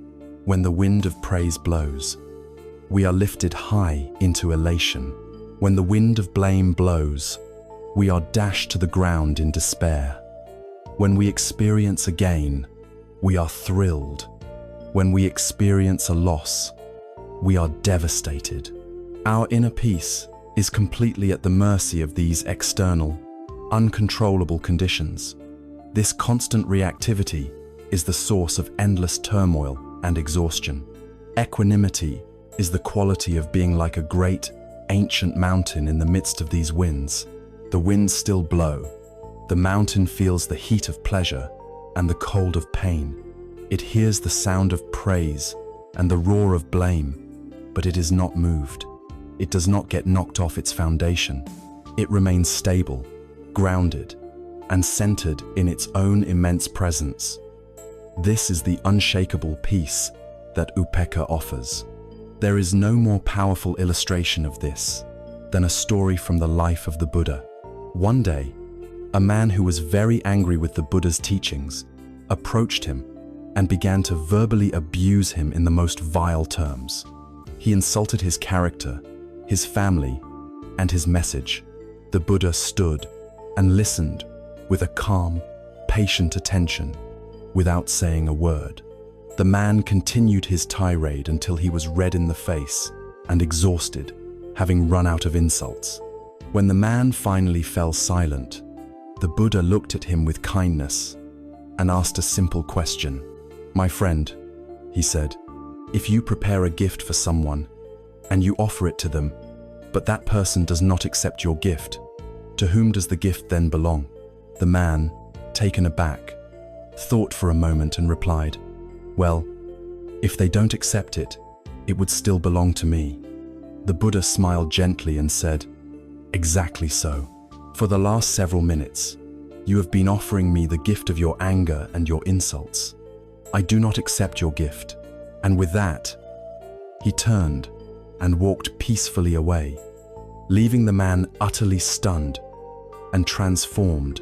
When the wind of praise blows, we are lifted high into elation. When the wind of blame blows, we are dashed to the ground in despair. When we experience a gain, we are thrilled. When we experience a loss, we are devastated. Our inner peace is completely at the mercy of these external, uncontrollable conditions. This constant reactivity is the source of endless turmoil and exhaustion. Equanimity is the quality of being like a great, ancient mountain in the midst of these winds. The winds still blow. The mountain feels the heat of pleasure and the cold of pain. It hears the sound of praise and the roar of blame, but it is not moved. It does not get knocked off its foundation. It remains stable, grounded, and centered in its own immense presence. This is the unshakable peace that upekkha offers. There is no more powerful illustration of this than a story from the life of the Buddha. One day, a man who was very angry with the Buddha's teachings approached him and began to verbally abuse him in the most vile terms. He insulted his character, his family, and his message. The Buddha stood and listened with a calm, patient attention, without saying a word. The man continued his tirade until he was red in the face and exhausted, having run out of insults. When the man finally fell silent, the Buddha looked at him with kindness and asked a simple question. "My friend," he said, "if you prepare a gift for someone and you offer it to them, but that person does not accept your gift, to whom does the gift then belong?" The man, taken aback, thought for a moment and replied, "Well, if they don't accept it, it would still belong to me." The Buddha smiled gently and said, "Exactly so. For the last several minutes, you have been offering me the gift of your anger and your insults. I do not accept your gift." And with that, he turned and walked peacefully away, leaving the man utterly stunned and transformed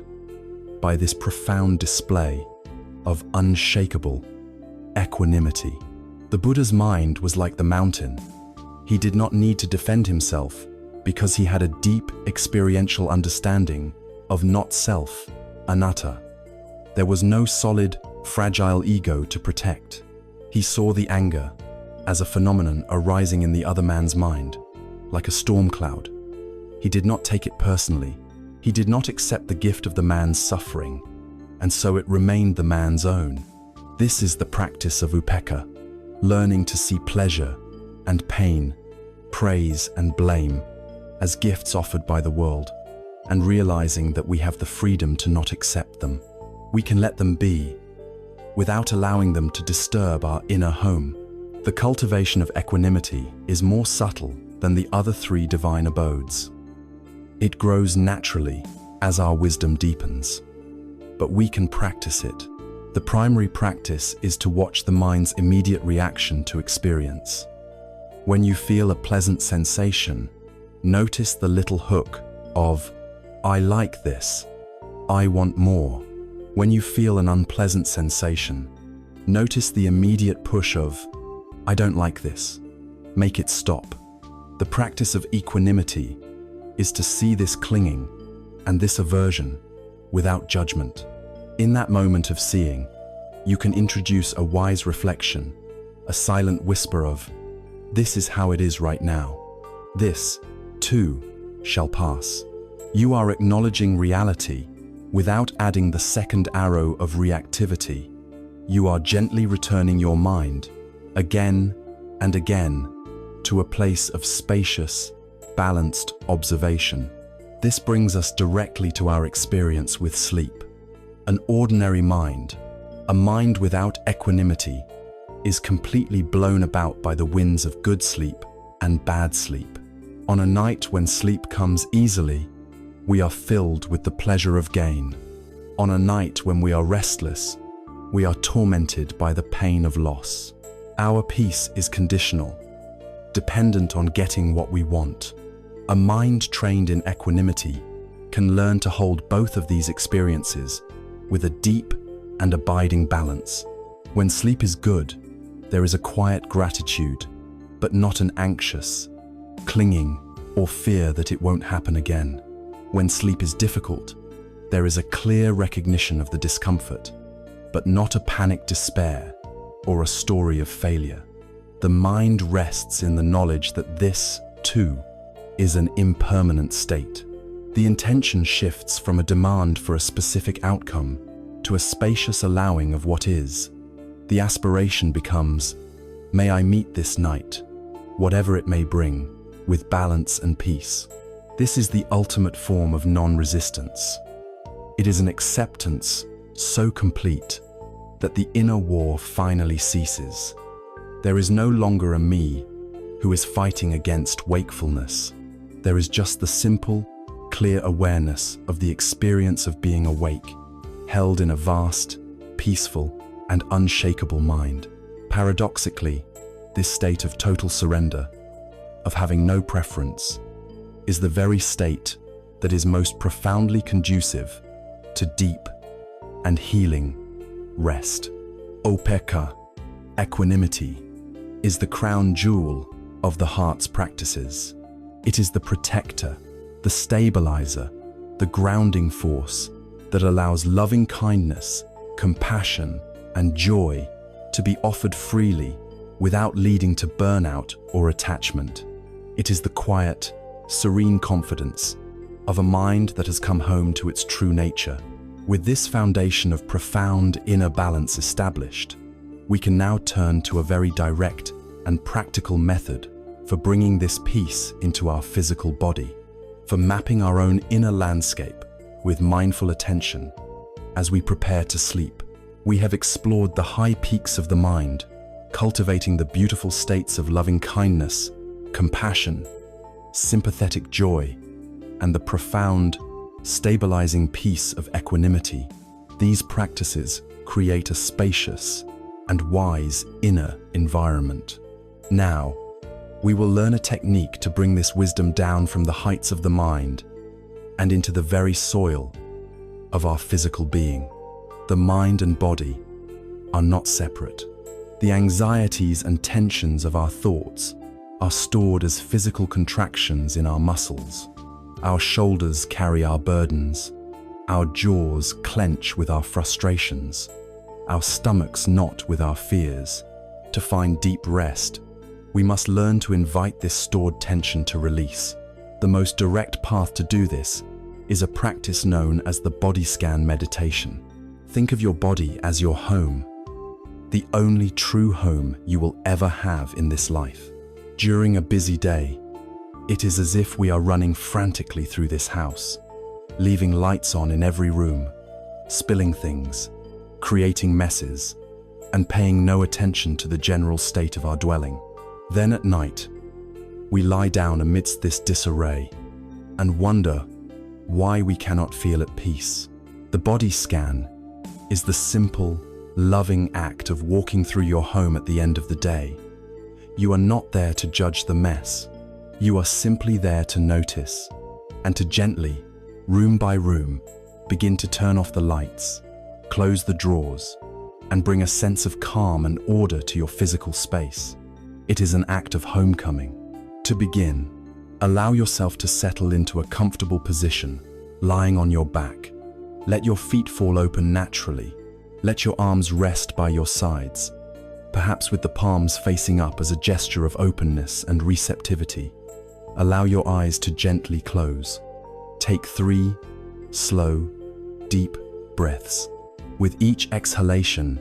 by this profound display of unshakable equanimity. The Buddha's mind was like the mountain. He did not need to defend himself because he had a deep experiential understanding of not self, anatta. There was no solid, fragile ego to protect. He saw the anger as a phenomenon arising in the other man's mind, like a storm cloud. He did not take it personally. He did not accept the gift of the man's suffering, and so it remained the man's own. This is the practice of upekkha, learning to see pleasure and pain, praise and blame as gifts offered by the world, and realizing that we have the freedom to not accept them. We can let them be, without allowing them to disturb our inner home. The cultivation of equanimity is more subtle than the other three divine abodes. It grows naturally as our wisdom deepens, but we can practice it. The primary practice is to watch the mind's immediate reaction to experience. When you feel a pleasant sensation, notice the little hook of, "I like this, I want more." When you feel an unpleasant sensation, notice the immediate push of, "I don't like this." Make it stop. The practice of equanimity is to see this clinging and this aversion without judgment. In that moment of seeing, you can introduce a wise reflection, a silent whisper of, "This is how it is right now. This, too, shall pass." You are acknowledging reality without adding the second arrow of reactivity. You are gently returning your mind, again and again, to a place of spacious, balanced observation. This brings us directly to our experience with sleep. An ordinary mind, a mind without equanimity, is completely blown about by the winds of good sleep and bad sleep. On a night when sleep comes easily, we are filled with the pleasure of gain. On a night when we are restless, we are tormented by the pain of loss. Our peace is conditional, dependent on getting what we want. A mind trained in equanimity can learn to hold both of these experiences with a deep and abiding balance. When sleep is good, there is a quiet gratitude, but not an anxious, clinging, or fear that it won't happen again. When sleep is difficult, there is a clear recognition of the discomfort, but not a panic despair or a story of failure. The mind rests in the knowledge that this, too, is an impermanent state. The intention shifts from a demand for a specific outcome to a spacious allowing of what is. The aspiration becomes, "May I meet this night, whatever it may bring, with balance and peace." This is the ultimate form of non-resistance. It is an acceptance so complete that the inner war finally ceases. There is no longer a me who is fighting against wakefulness. There is just the simple, clear awareness of the experience of being awake, held in a vast, peaceful, and unshakable mind. Paradoxically, this state of total surrender, of having no preference, is the very state that is most profoundly conducive to deep and healing rest. Upekkha, equanimity, is the crown jewel of the heart's practices. It is the protector, the stabilizer, the grounding force that allows loving kindness, compassion, and joy to be offered freely without leading to burnout or attachment. It is the quiet, serene confidence of a mind that has come home to its true nature. With this foundation of profound inner balance established, we can now turn to a very direct and practical method for bringing this peace into our physical body, for mapping our own inner landscape with mindful attention. As we prepare to sleep, we have explored the high peaks of the mind, cultivating the beautiful states of loving kindness, compassion, sympathetic joy, and the profound, stabilizing peace of equanimity. These practices create a spacious and wise inner environment. Now, we will learn a technique to bring this wisdom down from the heights of the mind and into the very soil of our physical being. The mind and body are not separate. The anxieties and tensions of our thoughts are stored as physical contractions in our muscles. Our shoulders carry our burdens. Our jaws clench with our frustrations. Our stomachs knot with our fears. To find deep rest, we must learn to invite this stored tension to release. The most direct path to do this is a practice known as the body scan meditation. Think of your body as your home, the only true home you will ever have in this life. During a busy day, it is as if we are running frantically through this house, leaving lights on in every room, spilling things, creating messes, and paying no attention to the general state of our dwelling. Then at night, we lie down amidst this disarray and wonder why we cannot feel at peace. The body scan is the simple, loving act of walking through your home at the end of the day. You are not there to judge the mess. You are simply there to notice and to gently, room by room, begin to turn off the lights, close the drawers, and bring a sense of calm and order to your physical space. It is an act of homecoming. To begin, allow yourself to settle into a comfortable position, lying on your back. Let your feet fall open naturally. Let your arms rest by your sides, perhaps with the palms facing up as a gesture of openness and receptivity. Allow your eyes to gently close. Take 3 slow, deep breaths. With each exhalation,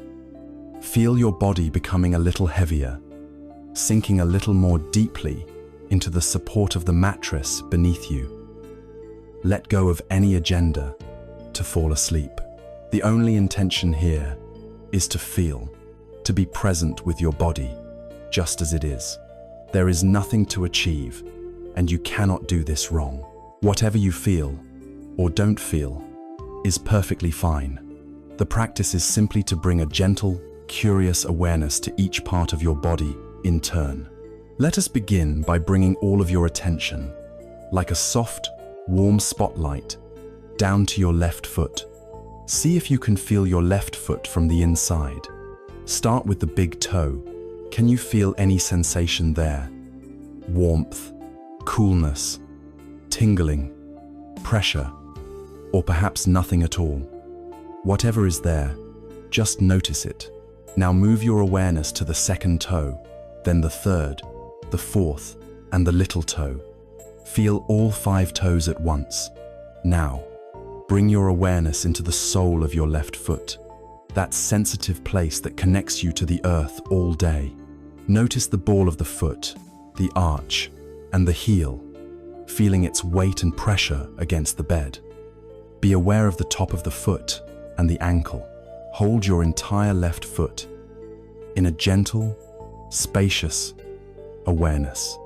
feel your body becoming a little heavier, sinking a little more deeply into the support of the mattress beneath you. Let go of any agenda to fall asleep. The only intention here is to feel, to be present with your body, just as it is. There is nothing to achieve, and you cannot do this wrong. Whatever you feel, or don't feel, is perfectly fine. The practice is simply to bring a gentle, curious awareness to each part of your body in turn. Let us begin by bringing all of your attention, like a soft, warm spotlight, down to your left foot. See if you can feel your left foot from the inside. Start with the big toe. Can you feel any sensation there? Warmth, coolness, tingling, pressure, or perhaps nothing at all. Whatever is there, just notice it. Now move your awareness to the second toe, then the third, the fourth, and the little toe. Feel all 5 toes at once. Now, bring your awareness into the sole of your left foot, that sensitive place that connects you to the earth all day. Notice the ball of the foot, the arch, and the heel, feeling its weight and pressure against the bed. Be aware of the top of the foot and the ankle. Hold your entire left foot in a gentle, spacious awareness.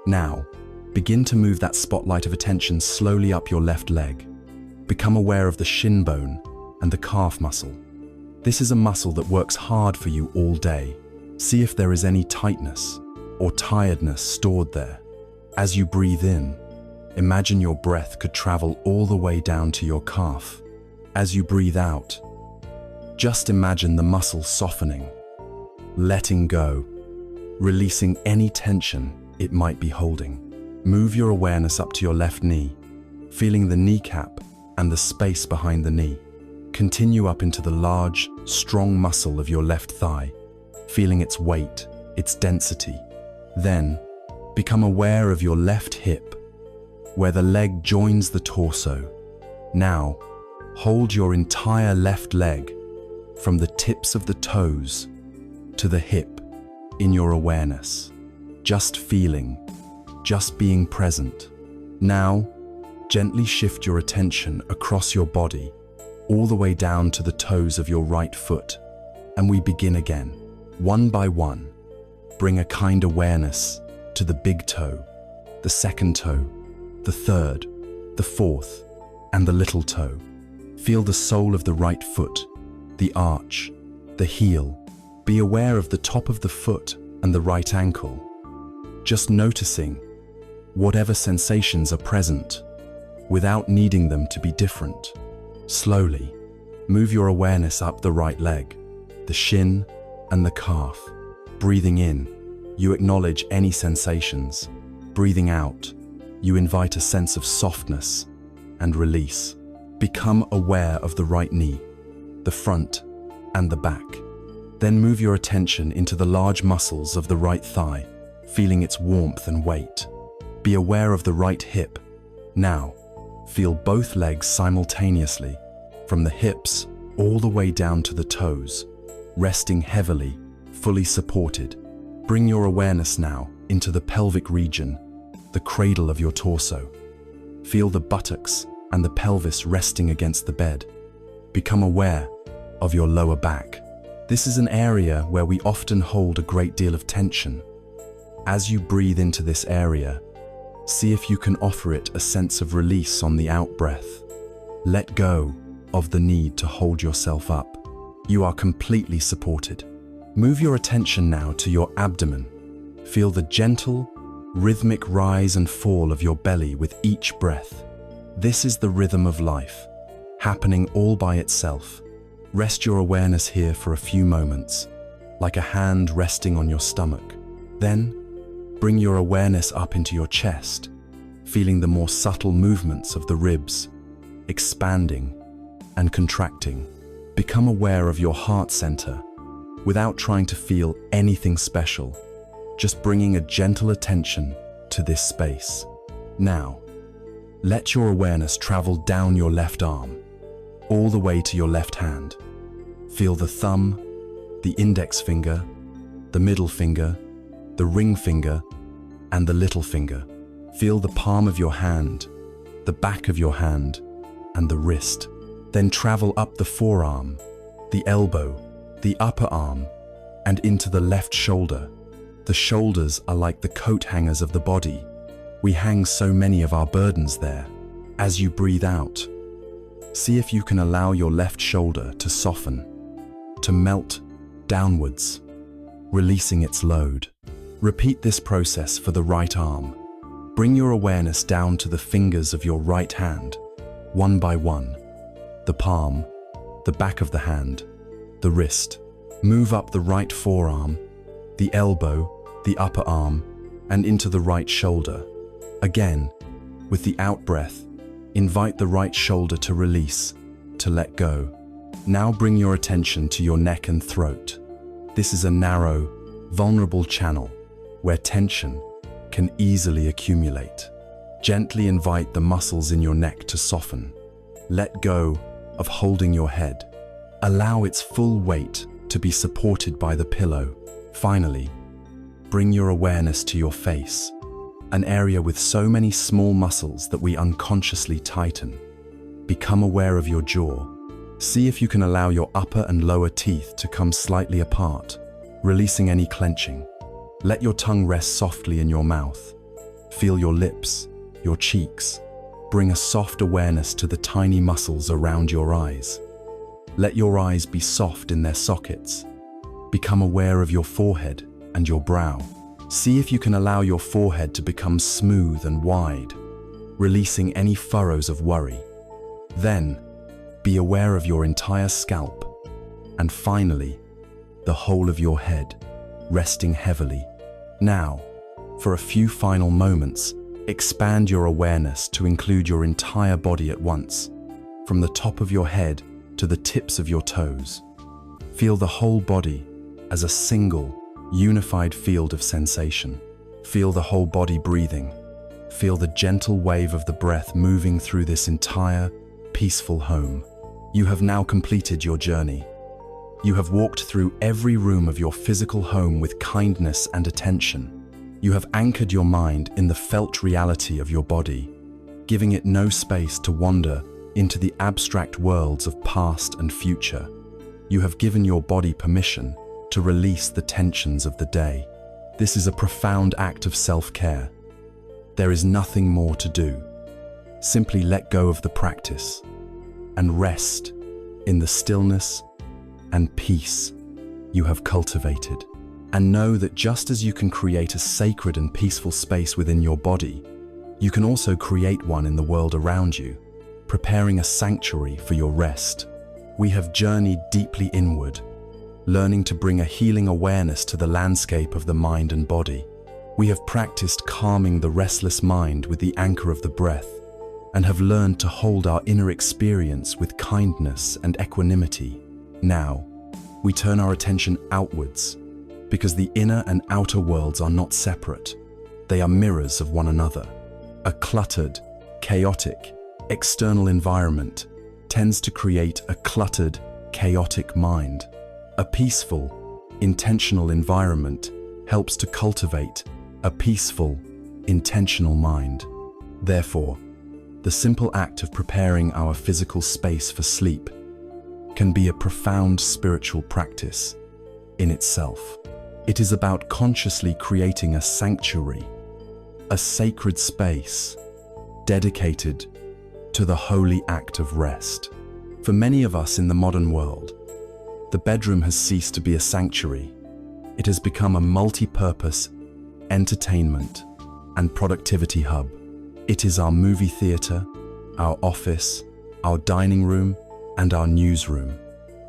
Now, begin to move that spotlight of attention slowly up your left leg. Become aware of the shin bone and the calf muscle. This is a muscle that works hard for you all day. See if there is any tightness or tiredness stored there. As you breathe in, imagine your breath could travel all the way down to your calf. As you breathe out, just imagine the muscle softening, letting go, releasing any tension it might be holding. Move your awareness up to your left knee, feeling the kneecap and the space behind the knee. Continue up into the large, strong muscle of your left thigh, feeling its weight, its density. Then, become aware of your left hip, where the leg joins the torso. Now, hold your entire left leg, from the tips of the toes to the hip, in your awareness. Just feeling, just being present. Now, gently shift your attention across your body, all the way down to the toes of your right foot, and we begin again. One by one, bring a kind awareness to the big toe, the second toe, the third, the fourth, and the little toe. Feel the sole of the right foot, the arch, the heel. Be aware of the top of the foot and the right ankle. Just noticing whatever sensations are present, without needing them to be different. Slowly, move your awareness up the right leg, the shin and the calf. Breathing in, you acknowledge any sensations. Breathing out, you invite a sense of softness and release. Become aware of the right knee, the front and the back. Then move your attention into the large muscles of the right thigh, feeling its warmth and weight. Be aware of the right hip. Now, feel both legs simultaneously, from the hips all the way down to the toes, resting heavily, fully supported. Bring your awareness now into the pelvic region, the cradle of your torso. Feel the buttocks and the pelvis resting against the bed. Become aware of your lower back. This is an area where we often hold a great deal of tension. As you breathe into this area, see if you can offer it a sense of release on the out-breath. Let go of the need to hold yourself up. You are completely supported. Move your attention now to your abdomen. Feel the gentle, rhythmic rise and fall of your belly with each breath. This is the rhythm of life, happening all by itself. Rest your awareness here for a few moments, like a hand resting on your stomach. Then, bring your awareness up into your chest, feeling the more subtle movements of the ribs, expanding and contracting. Become aware of your heart center, without trying to feel anything special, just bringing a gentle attention to this space. Now, let your awareness travel down your left arm, all the way to your left hand. Feel the thumb, the index finger, the middle finger, the ring finger, and the little finger. Feel the palm of your hand, the back of your hand, and the wrist. Then travel up the forearm, the elbow, the upper arm, and into the left shoulder. The shoulders are like the coat hangers of the body. We hang so many of our burdens there. As you breathe out, see if you can allow your left shoulder to soften, to melt downwards, releasing its load. Repeat this process for the right arm. Bring your awareness down to the fingers of your right hand, one by one. The palm, the back of the hand, the wrist. Move up the right forearm, the elbow, the upper arm, and into the right shoulder. Again, with the out-breath, invite the right shoulder to release, to let go. Now bring your attention to your neck and throat. This is a narrow, vulnerable channel where tension can easily accumulate. Gently invite the muscles in your neck to soften. Let go of holding your head. Allow its full weight to be supported by the pillow. Finally, bring your awareness to your face, an area with so many small muscles that we unconsciously tighten. Become aware of your jaw. See if you can allow your upper and lower teeth to come slightly apart, releasing any clenching. Let your tongue rest softly in your mouth. Feel your lips, your cheeks. Bring a soft awareness to the tiny muscles around your eyes. Let your eyes be soft in their sockets. Become aware of your forehead and your brow. See if you can allow your forehead to become smooth and wide, releasing any furrows of worry. Then, be aware of your entire scalp. And finally, the whole of your head, resting heavily. Now, for a few final moments, expand your awareness to include your entire body at once, from the top of your head to the tips of your toes. Feel the whole body as a single, unified field of sensation. Feel the whole body breathing. Feel the gentle wave of the breath moving through this entire, peaceful home. You have now completed your journey. You have walked through every room of your physical home with kindness and attention. You have anchored your mind in the felt reality of your body, giving it no space to wander into the abstract worlds of past and future. You have given your body permission to release the tensions of the day. This is a profound act of self-care. There is nothing more to do. Simply let go of the practice and rest in the stillness and peace you have cultivated. And know that just as you can create a sacred and peaceful space within your body, you can also create one in the world around you, preparing a sanctuary for your rest. We have journeyed deeply inward, learning to bring a healing awareness to the landscape of the mind and body. We have practiced calming the restless mind with the anchor of the breath, and have learned to hold our inner experience with kindness and equanimity. Now, we turn our attention outwards, because the inner and outer worlds are not separate. They are mirrors of one another. A cluttered, chaotic, external environment tends to create a cluttered, chaotic mind. A peaceful, intentional environment helps to cultivate a peaceful, intentional mind. Therefore, the simple act of preparing our physical space for sleep can be a profound spiritual practice in itself. It is about consciously creating a sanctuary, a sacred space dedicated to the holy act of rest. For many of us in the modern world, the bedroom has ceased to be a sanctuary. It has become a multi-purpose entertainment and productivity hub. It is our movie theater, our office, our dining room, and our newsroom.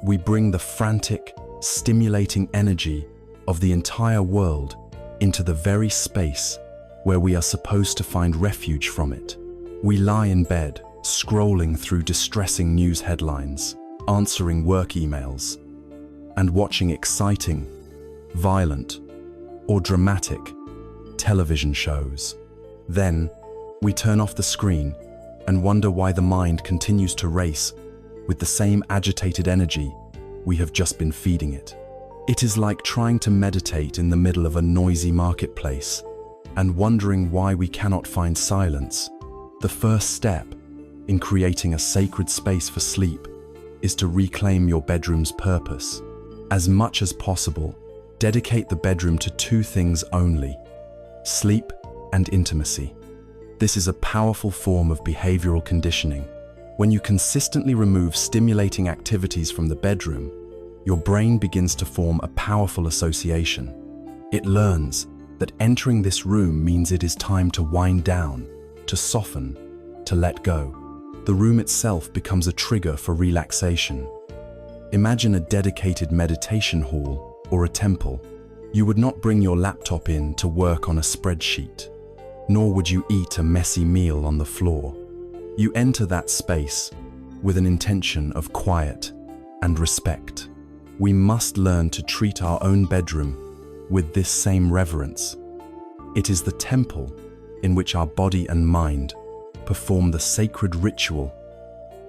We bring the frantic, stimulating energy of the entire world into the very space where we are supposed to find refuge from it. We lie in bed, scrolling through distressing news headlines, answering work emails, and watching exciting, violent, or dramatic television shows. Then, we turn off the screen and wonder why the mind continues to race with the same agitated energy we have just been feeding it. It is like trying to meditate in the middle of a noisy marketplace and wondering why we cannot find silence. The first step in creating a sacred space for sleep is to reclaim your bedroom's purpose. As much as possible, dedicate the bedroom to two things only: sleep and intimacy. This is a powerful form of behavioral conditioning. When you consistently remove stimulating activities from the bedroom, your brain begins to form a powerful association. It learns that entering this room means it is time to wind down, to soften, to let go. The room itself becomes a trigger for relaxation. Imagine a dedicated meditation hall or a temple. You would not bring your laptop in to work on a spreadsheet, nor would you eat a messy meal on the floor. You enter that space with an intention of quiet and respect. We must learn to treat our own bedroom with this same reverence. It is the temple in which our body and mind perform the sacred ritual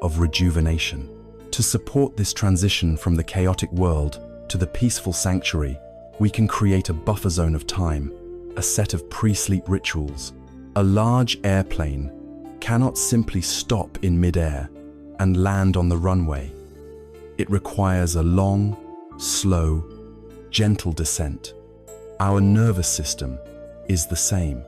of rejuvenation. To support this transition from the chaotic world to the peaceful sanctuary, we can create a buffer zone of time, a set of pre-sleep rituals. A large airplane cannot simply stop in mid-air and land on the runway. It requires a long, slow, gentle descent. Our nervous system is the same.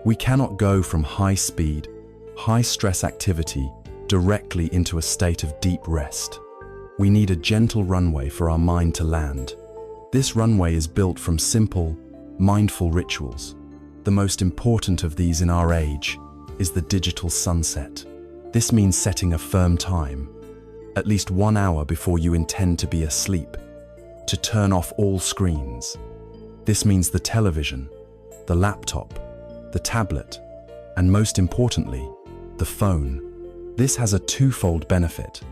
We cannot go from high-speed, high-stress activity directly into a state of deep rest. We need a gentle runway for our mind to land. This runway is built from simple, mindful rituals. The most important of these in our age is the digital sunset. This means setting a firm time, at least 1 hour before you intend to be asleep, to turn off all screens. This means the television, the laptop, the tablet, and most importantly, the phone. This has a twofold benefit.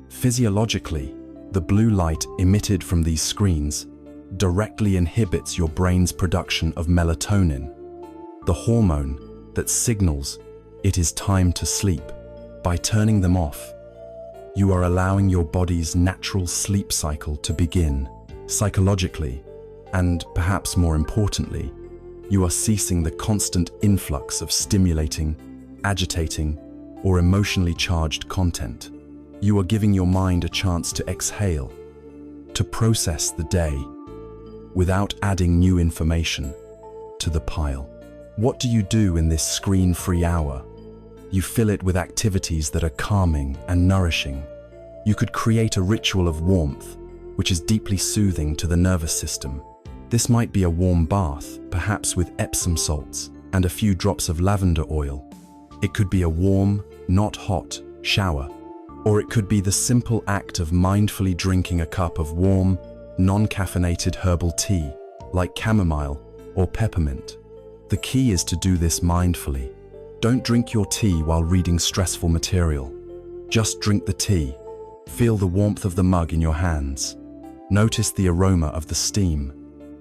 Physiologically, the blue light emitted from these screens directly inhibits your brain's production of melatonin, the hormone that signals it is time to sleep. By turning them off, you are allowing your body's natural sleep cycle to begin. Psychologically, and perhaps more importantly, you are ceasing the constant influx of stimulating, agitating, or emotionally charged content. You are giving your mind a chance to exhale, to process the day, without adding new information to the pile. What do you do in this screen-free hour? You fill it with activities that are calming and nourishing. You could create a ritual of warmth, which is deeply soothing to the nervous system. This might be a warm bath, perhaps with Epsom salts and a few drops of lavender oil. It could be a warm, not hot, shower. Or it could be the simple act of mindfully drinking a cup of warm, non-caffeinated herbal tea, like chamomile or peppermint. The key is to do this mindfully. Don't drink your tea while reading stressful material. Just drink the tea. Feel the warmth of the mug in your hands. Notice the aroma of the steam.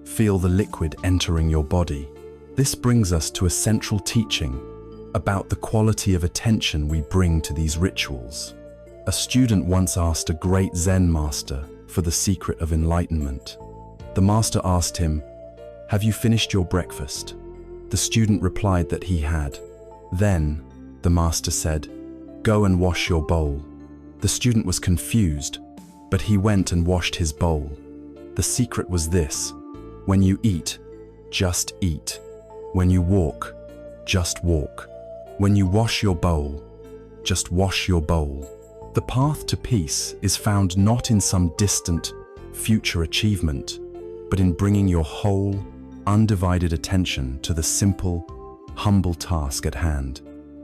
Feel the liquid entering your body. This brings us to a central teaching about the quality of attention we bring to these rituals. A student once asked a great Zen master for the secret of enlightenment. The master asked him, "Have you finished your breakfast?" The student replied that he had. Then, the master said, "Go and wash your bowl." The student was confused, but he went and washed his bowl. The secret was this: when you eat, just eat. When you walk, just walk. When you wash your bowl, just wash your bowl. The path to peace is found not in some distant, future achievement, but in bringing your whole, undivided attention to the simple, humble task at hand.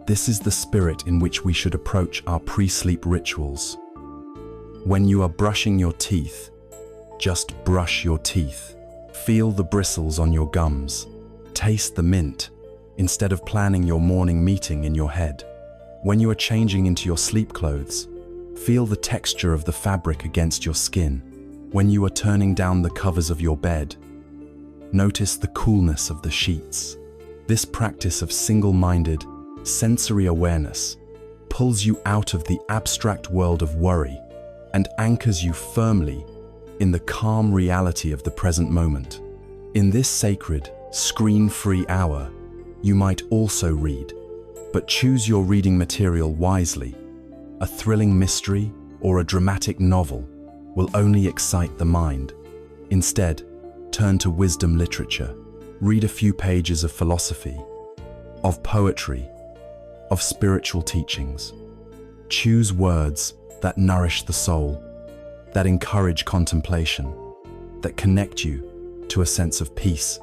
This is the spirit in which we should approach our pre-sleep rituals. When you are brushing your teeth, just brush your teeth. Feel the bristles on your gums. Taste the mint, instead of planning your morning meeting in your head. When you are changing into your sleep clothes, feel the texture of the fabric against your skin. When you are turning down the covers of your bed, notice the coolness of the sheets. This practice of single-minded, sensory awareness pulls you out of the abstract world of worry and anchors you firmly in the calm reality of the present moment. In this sacred, screen-free hour, you might also read, but choose your reading material wisely. A thrilling mystery or a dramatic novel will only excite the mind. Instead, turn to wisdom literature. Read a few pages of philosophy, of poetry, of spiritual teachings. Choose words that nourish the soul, that encourage contemplation, that connect you to a sense of peace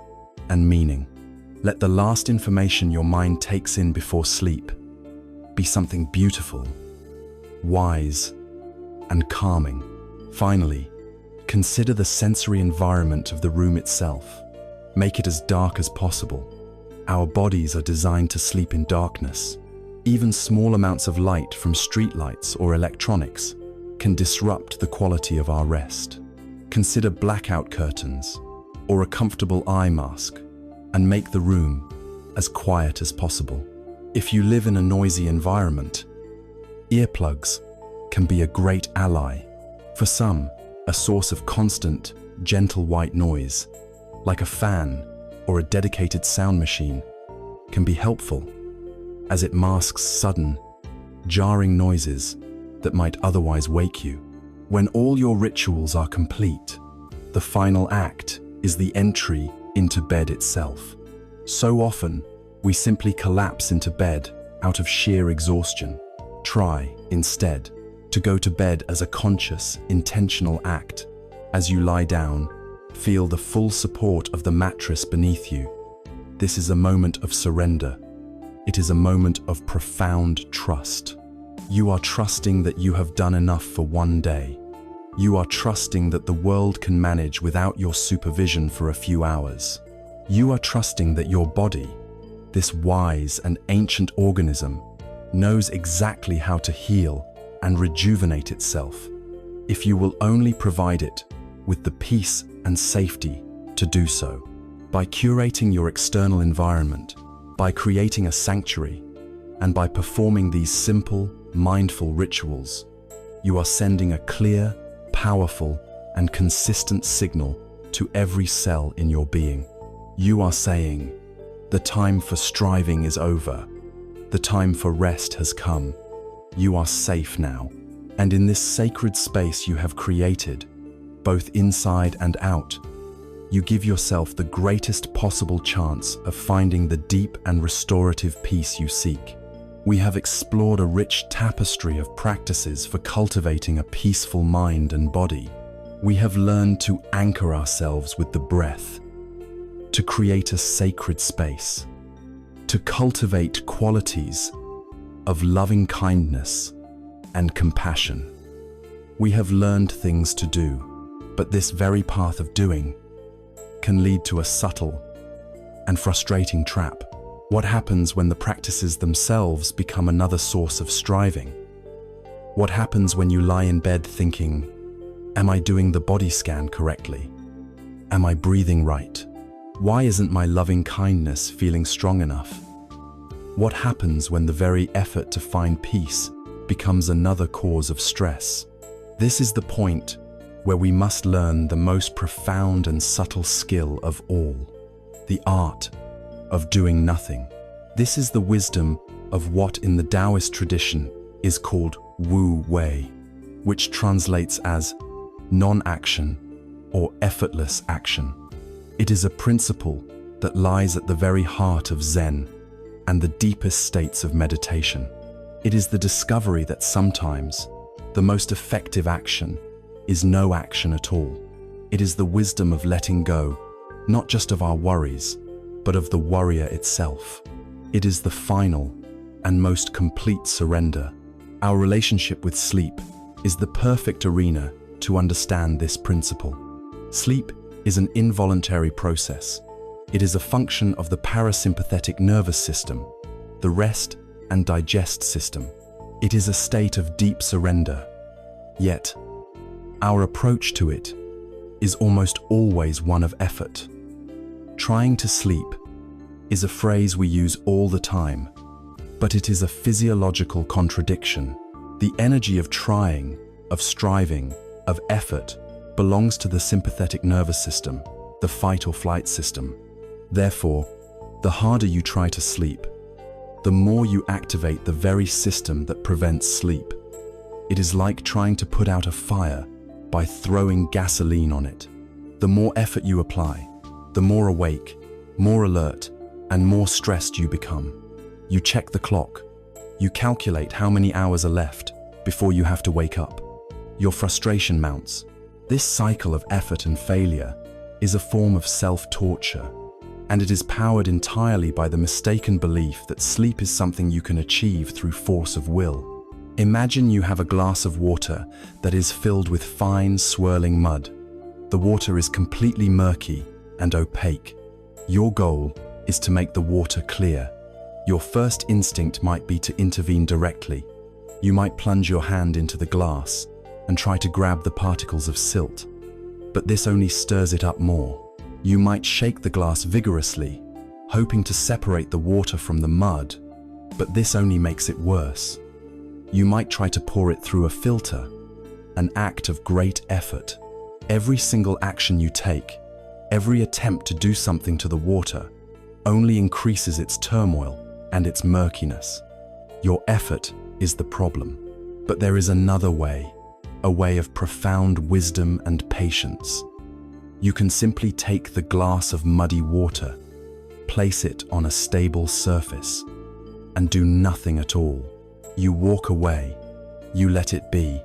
and meaning. Let the last information your mind takes in before sleep be something beautiful, wise, and calming. Finally, consider the sensory environment of the room itself. Make it as dark as possible. Our bodies are designed to sleep in darkness. Even small amounts of light from streetlights or electronics can disrupt the quality of our rest. Consider blackout curtains or a comfortable eye mask and make the room as quiet as possible. If you live in a noisy environment, earplugs can be a great ally. For some, a source of constant, gentle white noise, like a fan or a dedicated sound machine, can be helpful, as it masks sudden, jarring noises that might otherwise wake you. When all your rituals are complete, the final act is the entry into bed itself. So often, we simply collapse into bed out of sheer exhaustion. Try, instead, to go to bed as a conscious, intentional act. As you lie down, feel the full support of the mattress beneath you. This is a moment of surrender. It is a moment of profound trust. You are trusting that you have done enough for one day. You are trusting that the world can manage without your supervision for a few hours. You are trusting that your body, this wise and ancient organism, knows exactly how to heal and rejuvenate itself, if you will only provide it with the peace and safety to do so. By curating your external environment, by creating a sanctuary, and by performing these simple, mindful rituals, you are sending a clear, powerful, and consistent signal to every cell in your being. You are saying, the time for striving is over. The time for rest has come. You are safe now. And in this sacred space you have created, both inside and out, you give yourself the greatest possible chance of finding the deep and restorative peace you seek. We have explored a rich tapestry of practices for cultivating a peaceful mind and body. We have learned to anchor ourselves with the breath, to create a sacred space, to cultivate qualities of loving kindness and compassion. We have learned things to do, but this very path of doing can lead to a subtle and frustrating trap. What happens when the practices themselves become another source of striving? What happens when you lie in bed thinking, Am I doing the body scan correctly? Am I breathing right? Why isn't my loving kindness feeling strong enough? What happens when the very effort to find peace becomes another cause of stress? This is the point where we must learn the most profound and subtle skill of all, the art of doing nothing. This is the wisdom of what in the Taoist tradition is called Wu Wei, which translates as non-action or effortless action. It is a principle that lies at the very heart of Zen and the deepest states of meditation. It is the discovery that sometimes the most effective action is no action at all. It is the wisdom of letting go, not just of our worries, but of the warrior itself. It is the final and most complete surrender. Our relationship with sleep is the perfect arena to understand this principle. Sleep is an involuntary process. It is a function of the parasympathetic nervous system, the rest and digest system. It is a state of deep surrender. Yet, our approach to it is almost always one of effort. Trying to sleep is a phrase we use all the time, but it is a physiological contradiction. The energy of trying, of striving, of effort belongs to the sympathetic nervous system, the fight or flight system. Therefore, the harder you try to sleep, the more you activate the very system that prevents sleep. It is like trying to put out a fire by throwing gasoline on it. The more effort you apply, the more awake, more alert, and more stressed you become. You check the clock. You calculate how many hours are left before you have to wake up. Your frustration mounts. This cycle of effort and failure is a form of self-torture, and it is powered entirely by the mistaken belief that sleep is something you can achieve through force of will. Imagine you have a glass of water that is filled with fine, swirling mud. The water is completely murky and opaque. Your goal is to make the water clear. Your first instinct might be to intervene directly. You might plunge your hand into the glass and try to grab the particles of silt, but this only stirs it up more. You might shake the glass vigorously, hoping to separate the water from the mud, but this only makes it worse. You might try to pour it through a filter, an act of great effort. Every single action you take, every attempt to do something to the water, only increases its turmoil and its murkiness. Your effort is the problem. But there is another way, a way of profound wisdom and patience. You can simply take the glass of muddy water, place it on a stable surface, and do nothing at all. You walk away, you let it be,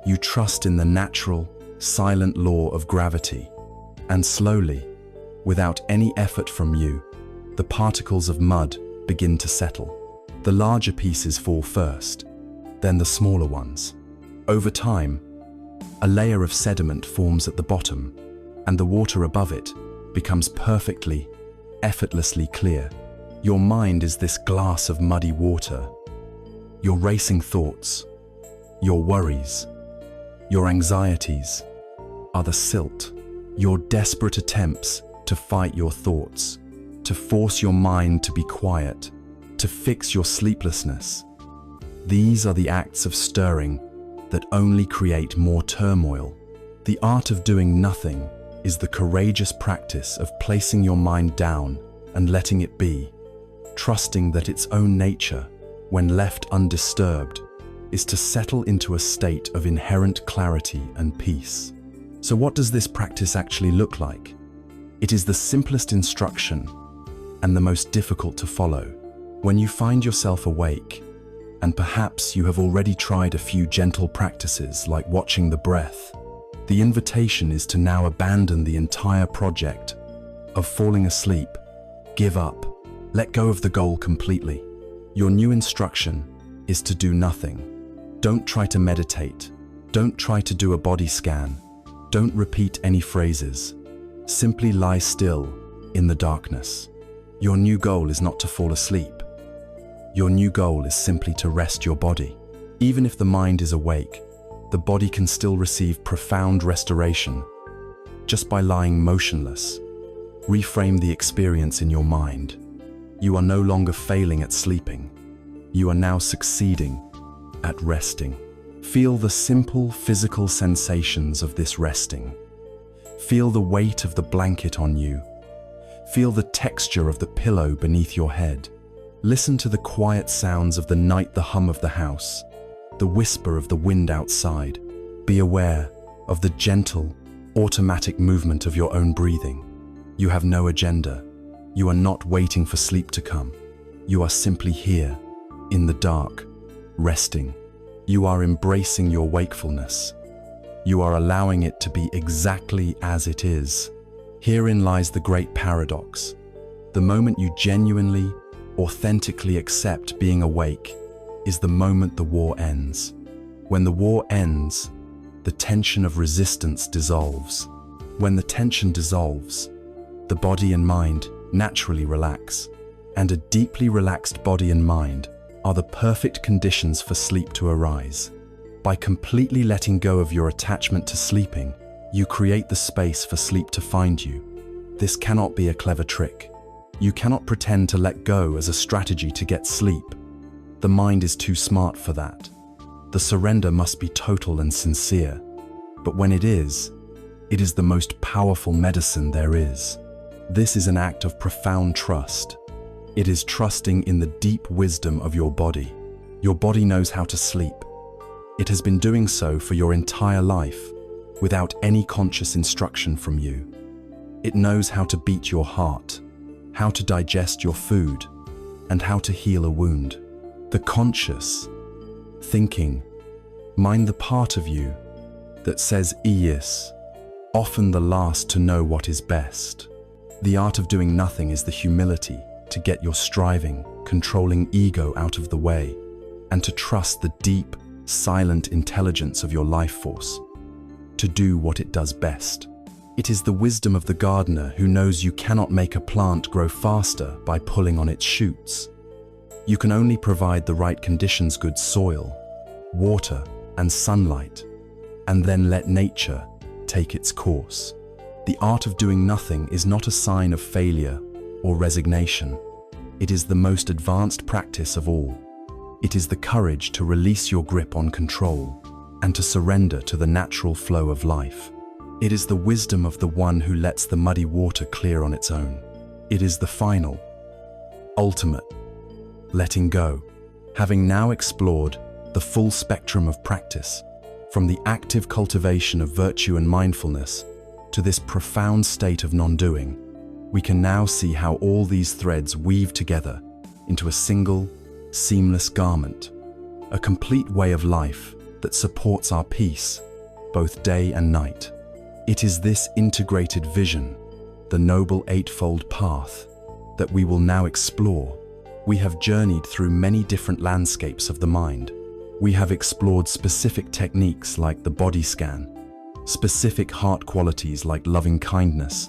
you trust in the natural, silent law of gravity, and slowly, without any effort from you, the particles of mud begin to settle. The larger pieces fall first, then the smaller ones. Over time, a layer of sediment forms at the bottom, and the water above it becomes perfectly, effortlessly clear. Your mind is this glass of muddy water. Your racing thoughts, your worries, your anxieties are the silt. Your desperate attempts to fight your thoughts, to force your mind to be quiet, to fix your sleeplessness. These are the acts of stirring that only create more turmoil. The art of doing nothing is the courageous practice of placing your mind down and letting it be, trusting that its own nature, when left undisturbed, is to settle into a state of inherent clarity and peace. So what does this practice actually look like? It is the simplest instruction and the most difficult to follow. When you find yourself awake, and perhaps you have already tried a few gentle practices like watching the breath, the invitation is to now abandon the entire project of falling asleep, give up, let go of the goal completely. Your new instruction is to do nothing. Don't try to meditate. Don't try to do a body scan. Don't repeat any phrases. Simply lie still in the darkness. Your new goal is not to fall asleep. Your new goal is simply to rest your body. Even if the mind is awake, the body can still receive profound restoration just by lying motionless. Reframe the experience in your mind. You are no longer failing at sleeping. You are now succeeding at resting. Feel the simple physical sensations of this resting. Feel the weight of the blanket on you. Feel the texture of the pillow beneath your head. Listen to the quiet sounds of the night, the hum of the house, the whisper of the wind outside. Be aware of the gentle, automatic movement of your own breathing. You have no agenda. You are not waiting for sleep to come. You are simply here, in the dark, resting. You are embracing your wakefulness. You are allowing it to be exactly as it is. Herein lies the great paradox. The moment you genuinely, authentically accept being awake is the moment the war ends. When the war ends, the tension of resistance dissolves. When the tension dissolves, the body and mind naturally relax, and a deeply relaxed body and mind are the perfect conditions for sleep to arise. By completely letting go of your attachment to sleeping, you create the space for sleep to find you. This cannot be a clever trick. You cannot pretend to let go as a strategy to get sleep. The mind is too smart for that. The surrender must be total and sincere. But when it is the most powerful medicine there is. This is an act of profound trust. It is trusting in the deep wisdom of your body. Your body knows how to sleep. It has been doing so for your entire life, without any conscious instruction from you. It knows how to beat your heart, how to digest your food, and how to heal a wound. The conscious, thinking, mind, the part of you that says yes, often the last to know what is best. The art of doing nothing is the humility to get your striving, controlling ego out of the way, and to trust the deep, silent intelligence of your life force to do what it does best. It is the wisdom of the gardener who knows you cannot make a plant grow faster by pulling on its shoots. You can only provide the right conditions, good soil, water, and sunlight, and then let nature take its course. The art of doing nothing is not a sign of failure or resignation. It is the most advanced practice of all. It is the courage to release your grip on control and to surrender to the natural flow of life. It is the wisdom of the one who lets the muddy water clear on its own. It is the final, ultimate, letting go. Having now explored the full spectrum of practice, from the active cultivation of virtue and mindfulness to this profound state of non-doing, we can now see how all these threads weave together into a single, seamless garment, a complete way of life that supports our peace, both day and night. It is this integrated vision, the Noble Eightfold Path, that we will now explore. We have journeyed through many different landscapes of the mind. We have explored specific techniques like the body scan, specific heart qualities like loving kindness,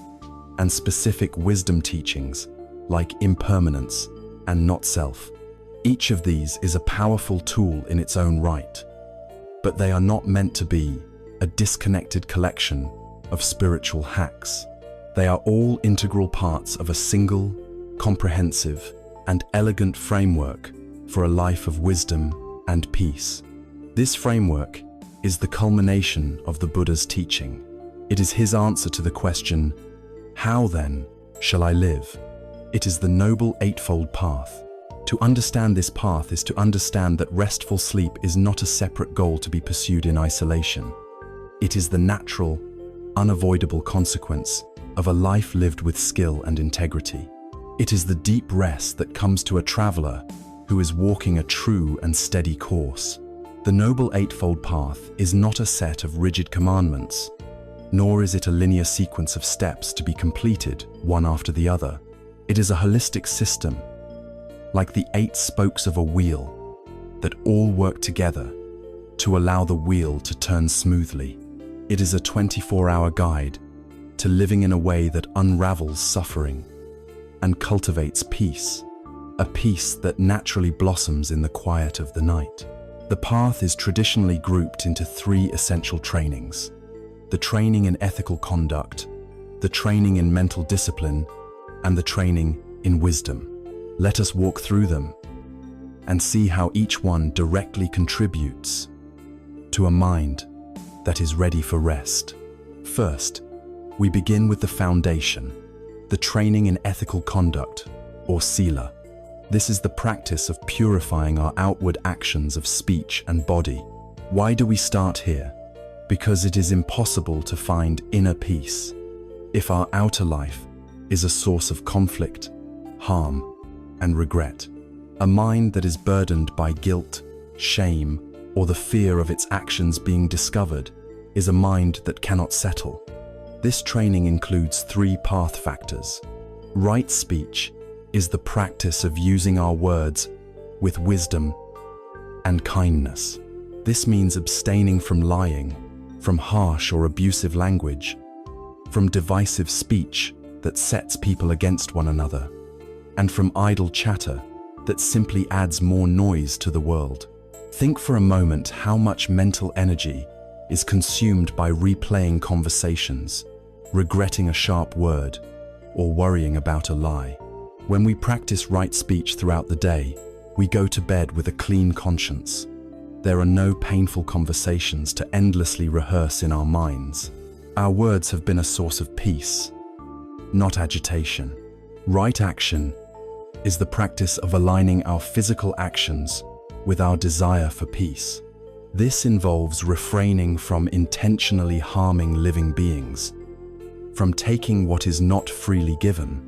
and specific wisdom teachings like impermanence and not self. Each of these is a powerful tool in its own right, but they are not meant to be a disconnected collection of spiritual hacks. They are all integral parts of a single, comprehensive, and elegant framework for a life of wisdom and peace. This framework is the culmination of the Buddha's teaching. It is his answer to the question, how then shall I live? It is the Noble Eightfold Path. To understand this path is to understand that restful sleep is not a separate goal to be pursued in isolation. It is the natural, unavoidable consequence of a life lived with skill and integrity. It is the deep rest that comes to a traveler who is walking a true and steady course. The Noble Eightfold Path is not a set of rigid commandments, nor is it a linear sequence of steps to be completed one after the other. It is a holistic system, like the 8 spokes of a wheel, that all work together to allow the wheel to turn smoothly. It is a 24-hour guide to living in a way that unravels suffering and cultivates peace, a peace that naturally blossoms in the quiet of the night. The path is traditionally grouped into three essential trainings: the training in ethical conduct, the training in mental discipline, and the training in wisdom. Let us walk through them and see how each one directly contributes to a mind that is ready for rest. First, we begin with the foundation, the training in ethical conduct, or sila. This is the practice of purifying our outward actions of speech and body. Why do we start here? Because it is impossible to find inner peace if our outer life is a source of conflict, harm, and regret. A mind that is burdened by guilt, shame, or the fear of its actions being discovered is a mind that cannot settle. This training includes three path factors. Right speech is the practice of using our words with wisdom and kindness. This means abstaining from lying, from harsh or abusive language, from divisive speech that sets people against one another, and from idle chatter that simply adds more noise to the world. Think for a moment how much mental energy is consumed by replaying conversations, regretting a sharp word, or worrying about a lie. When we practice right speech throughout the day, we go to bed with a clean conscience. There are no painful conversations to endlessly rehearse in our minds. Our words have been a source of peace, not agitation. Right action is the practice of aligning our physical actions with our desire for peace. This involves refraining from intentionally harming living beings, from taking what is not freely given,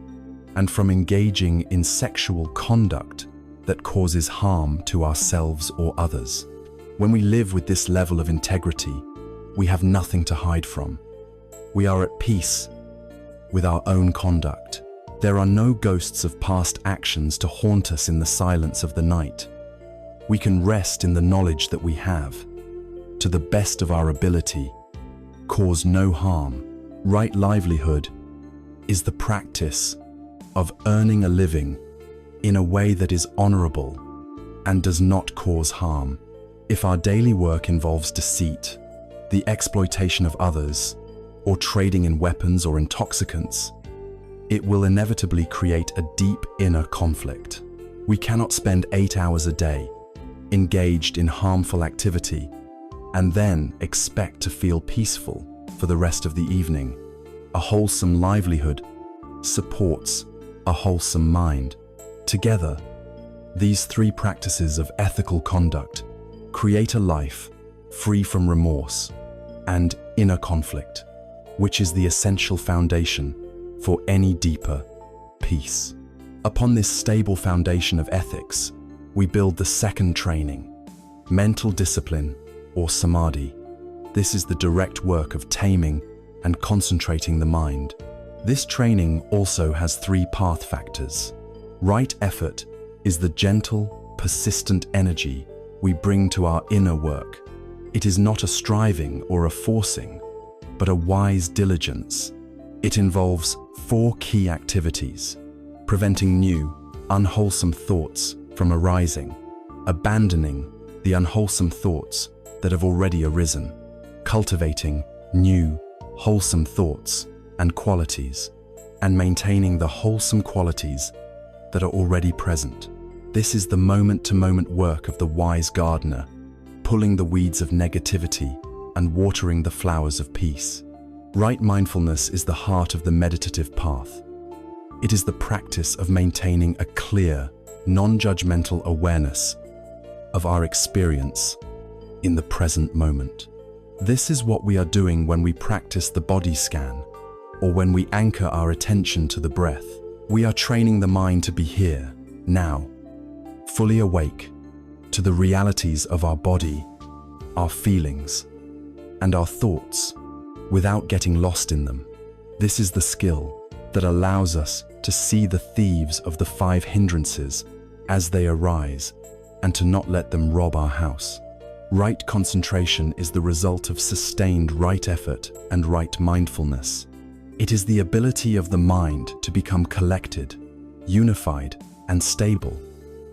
and from engaging in sexual conduct that causes harm to ourselves or others. When we live with this level of integrity, we have nothing to hide from. We are at peace with our own conduct. There are no ghosts of past actions to haunt us in the silence of the night. We can rest in the knowledge that we have, to the best of our ability, cause no harm. Right livelihood is the practice of earning a living in a way that is honorable and does not cause harm. If our daily work involves deceit, the exploitation of others, or trading in weapons or intoxicants, it will inevitably create a deep inner conflict. We cannot spend 8 hours a day engaged in harmful activity and then expect to feel peaceful for the rest of the evening. A wholesome livelihood supports a wholesome mind. Together, these three practices of ethical conduct create a life free from remorse and inner conflict, which is the essential foundation for any deeper peace. Upon this stable foundation of ethics, we build the second training, mental discipline or samadhi. This is the direct work of taming and concentrating the mind. This training also has three path factors. Right effort is the gentle, persistent energy we bring to our inner work. It is not a striving or a forcing, but a wise diligence. It involves 4 key activities: preventing new, unwholesome thoughts from arising, abandoning the unwholesome thoughts that have already arisen, cultivating new, wholesome thoughts and qualities, and maintaining the wholesome qualities that are already present. This is the moment-to-moment work of the wise gardener, pulling the weeds of negativity and watering the flowers of peace. Right mindfulness is the heart of the meditative path. It is the practice of maintaining a clear, non-judgmental awareness of our experience in the present moment. This is what we are doing when we practice the body scan, or when we anchor our attention to the breath. We are training the mind to be here, now, fully awake to the realities of our body, our feelings, and our thoughts, without getting lost in them. This is the skill that allows us to see the thieves of the 5 hindrances as they arise, and to not let them rob our house. Right concentration is the result of sustained right effort and right mindfulness. It is the ability of the mind to become collected, unified, and stable,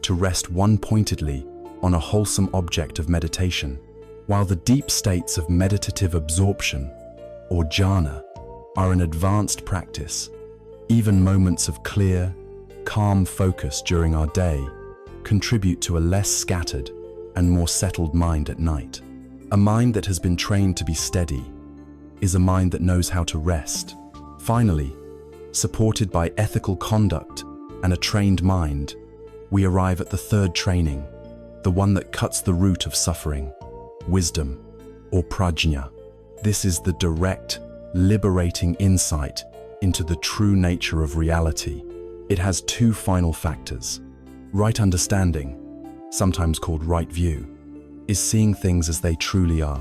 to rest one-pointedly on a wholesome object of meditation, while the deep states of meditative absorption, or jhana, are an advanced practice. Even moments of clear, calm focus during our day contribute to a less scattered and more settled mind at night. A mind that has been trained to be steady is a mind that knows how to rest. Finally, supported by ethical conduct and a trained mind, we arrive at the third training, the one that cuts the root of suffering, wisdom, or prajna. This is the direct, liberating insight into the true nature of reality. It has two final factors. Right understanding, sometimes called right view, is seeing things as they truly are.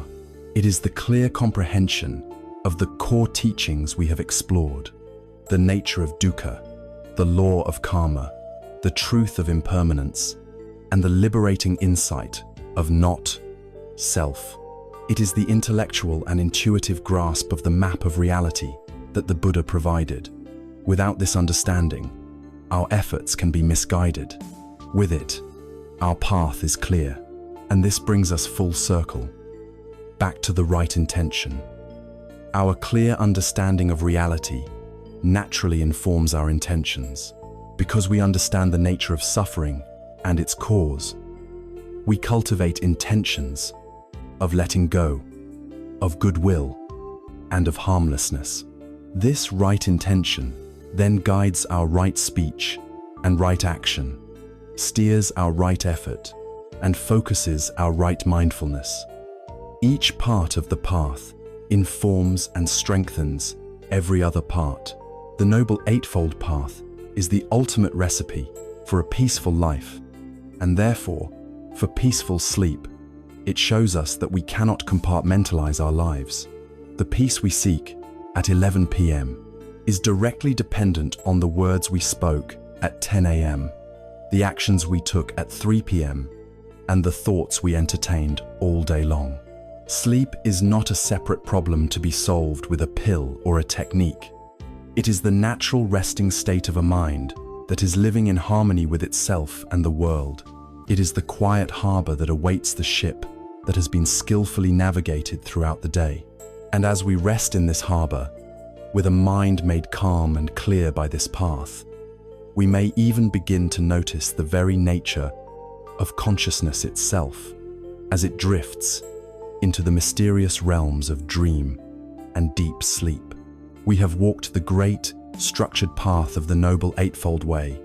It is the clear comprehension of the core teachings we have explored, the nature of dukkha, the law of karma, the truth of impermanence, and the liberating insight of not self. It is the intellectual and intuitive grasp of the map of reality that the Buddha provided. Without this understanding, our efforts can be misguided. With it, our path is clear, and this brings us full circle, back to the right intention. Our clear understanding of reality naturally informs our intentions. Because we understand the nature of suffering and its cause, we cultivate intentions of letting go, of goodwill, and of harmlessness. This right intention then guides our right speech and right action, steers our right effort, and focuses our right mindfulness. Each part of the path informs and strengthens every other part. The Noble Eightfold Path is the ultimate recipe for a peaceful life, and therefore, for peaceful sleep. It shows us that we cannot compartmentalize our lives. The peace we seek at 11 p.m. is directly dependent on the words we spoke at 10 a.m., the actions we took at 3 p.m., and the thoughts we entertained all day long. Sleep is not a separate problem to be solved with a pill or a technique. It is the natural resting state of a mind that is living in harmony with itself and the world. It is the quiet harbor that awaits the ship that has been skillfully navigated throughout the day. And as we rest in this harbor, with a mind made calm and clear by this path, we may even begin to notice the very nature of consciousness itself as it drifts into the mysterious realms of dream and deep sleep. We have walked the great, structured path of the Noble Eightfold Way,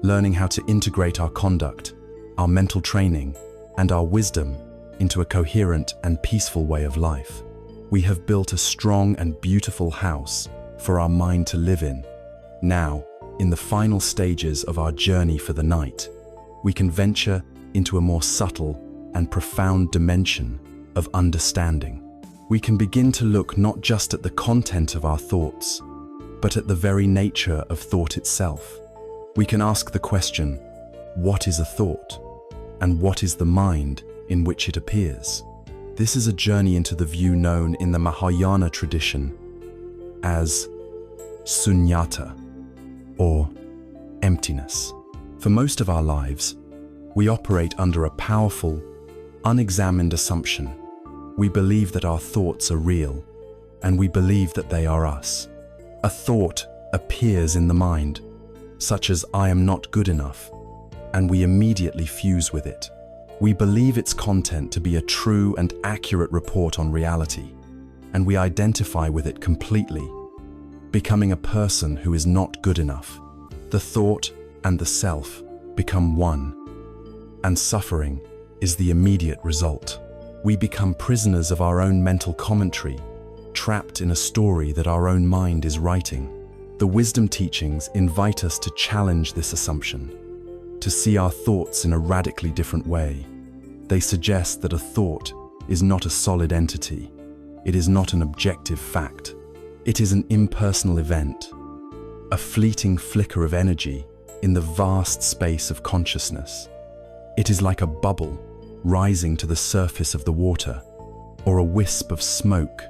learning how to integrate our conduct, our mental training, and our wisdom into a coherent and peaceful way of life. We have built a strong and beautiful house for our mind to live in. Now, in the final stages of our journey for the night, we can venture into a more subtle and profound dimension of understanding. We can begin to look not just at the content of our thoughts, but at the very nature of thought itself. We can ask the question, what is a thought? And what is the mind in which it appears? This is a journey into the view known in the Mahayana tradition as sunyata, or emptiness. For most of our lives, we operate under a powerful, unexamined assumption. We believe that our thoughts are real, and we believe that they are us. A thought appears in the mind, such as "I am not good enough," and we immediately fuse with it. We believe its content to be a true and accurate report on reality, and we identify with it completely, becoming a person who is not good enough. The thought and the self become one, and suffering is the immediate result. We become prisoners of our own mental commentary, trapped in a story that our own mind is writing. The wisdom teachings invite us to challenge this assumption, to see our thoughts in a radically different way. They suggest that a thought is not a solid entity. It is not an objective fact. It is an impersonal event, a fleeting flicker of energy in the vast space of consciousness. It is like a bubble rising to the surface of the water, or a wisp of smoke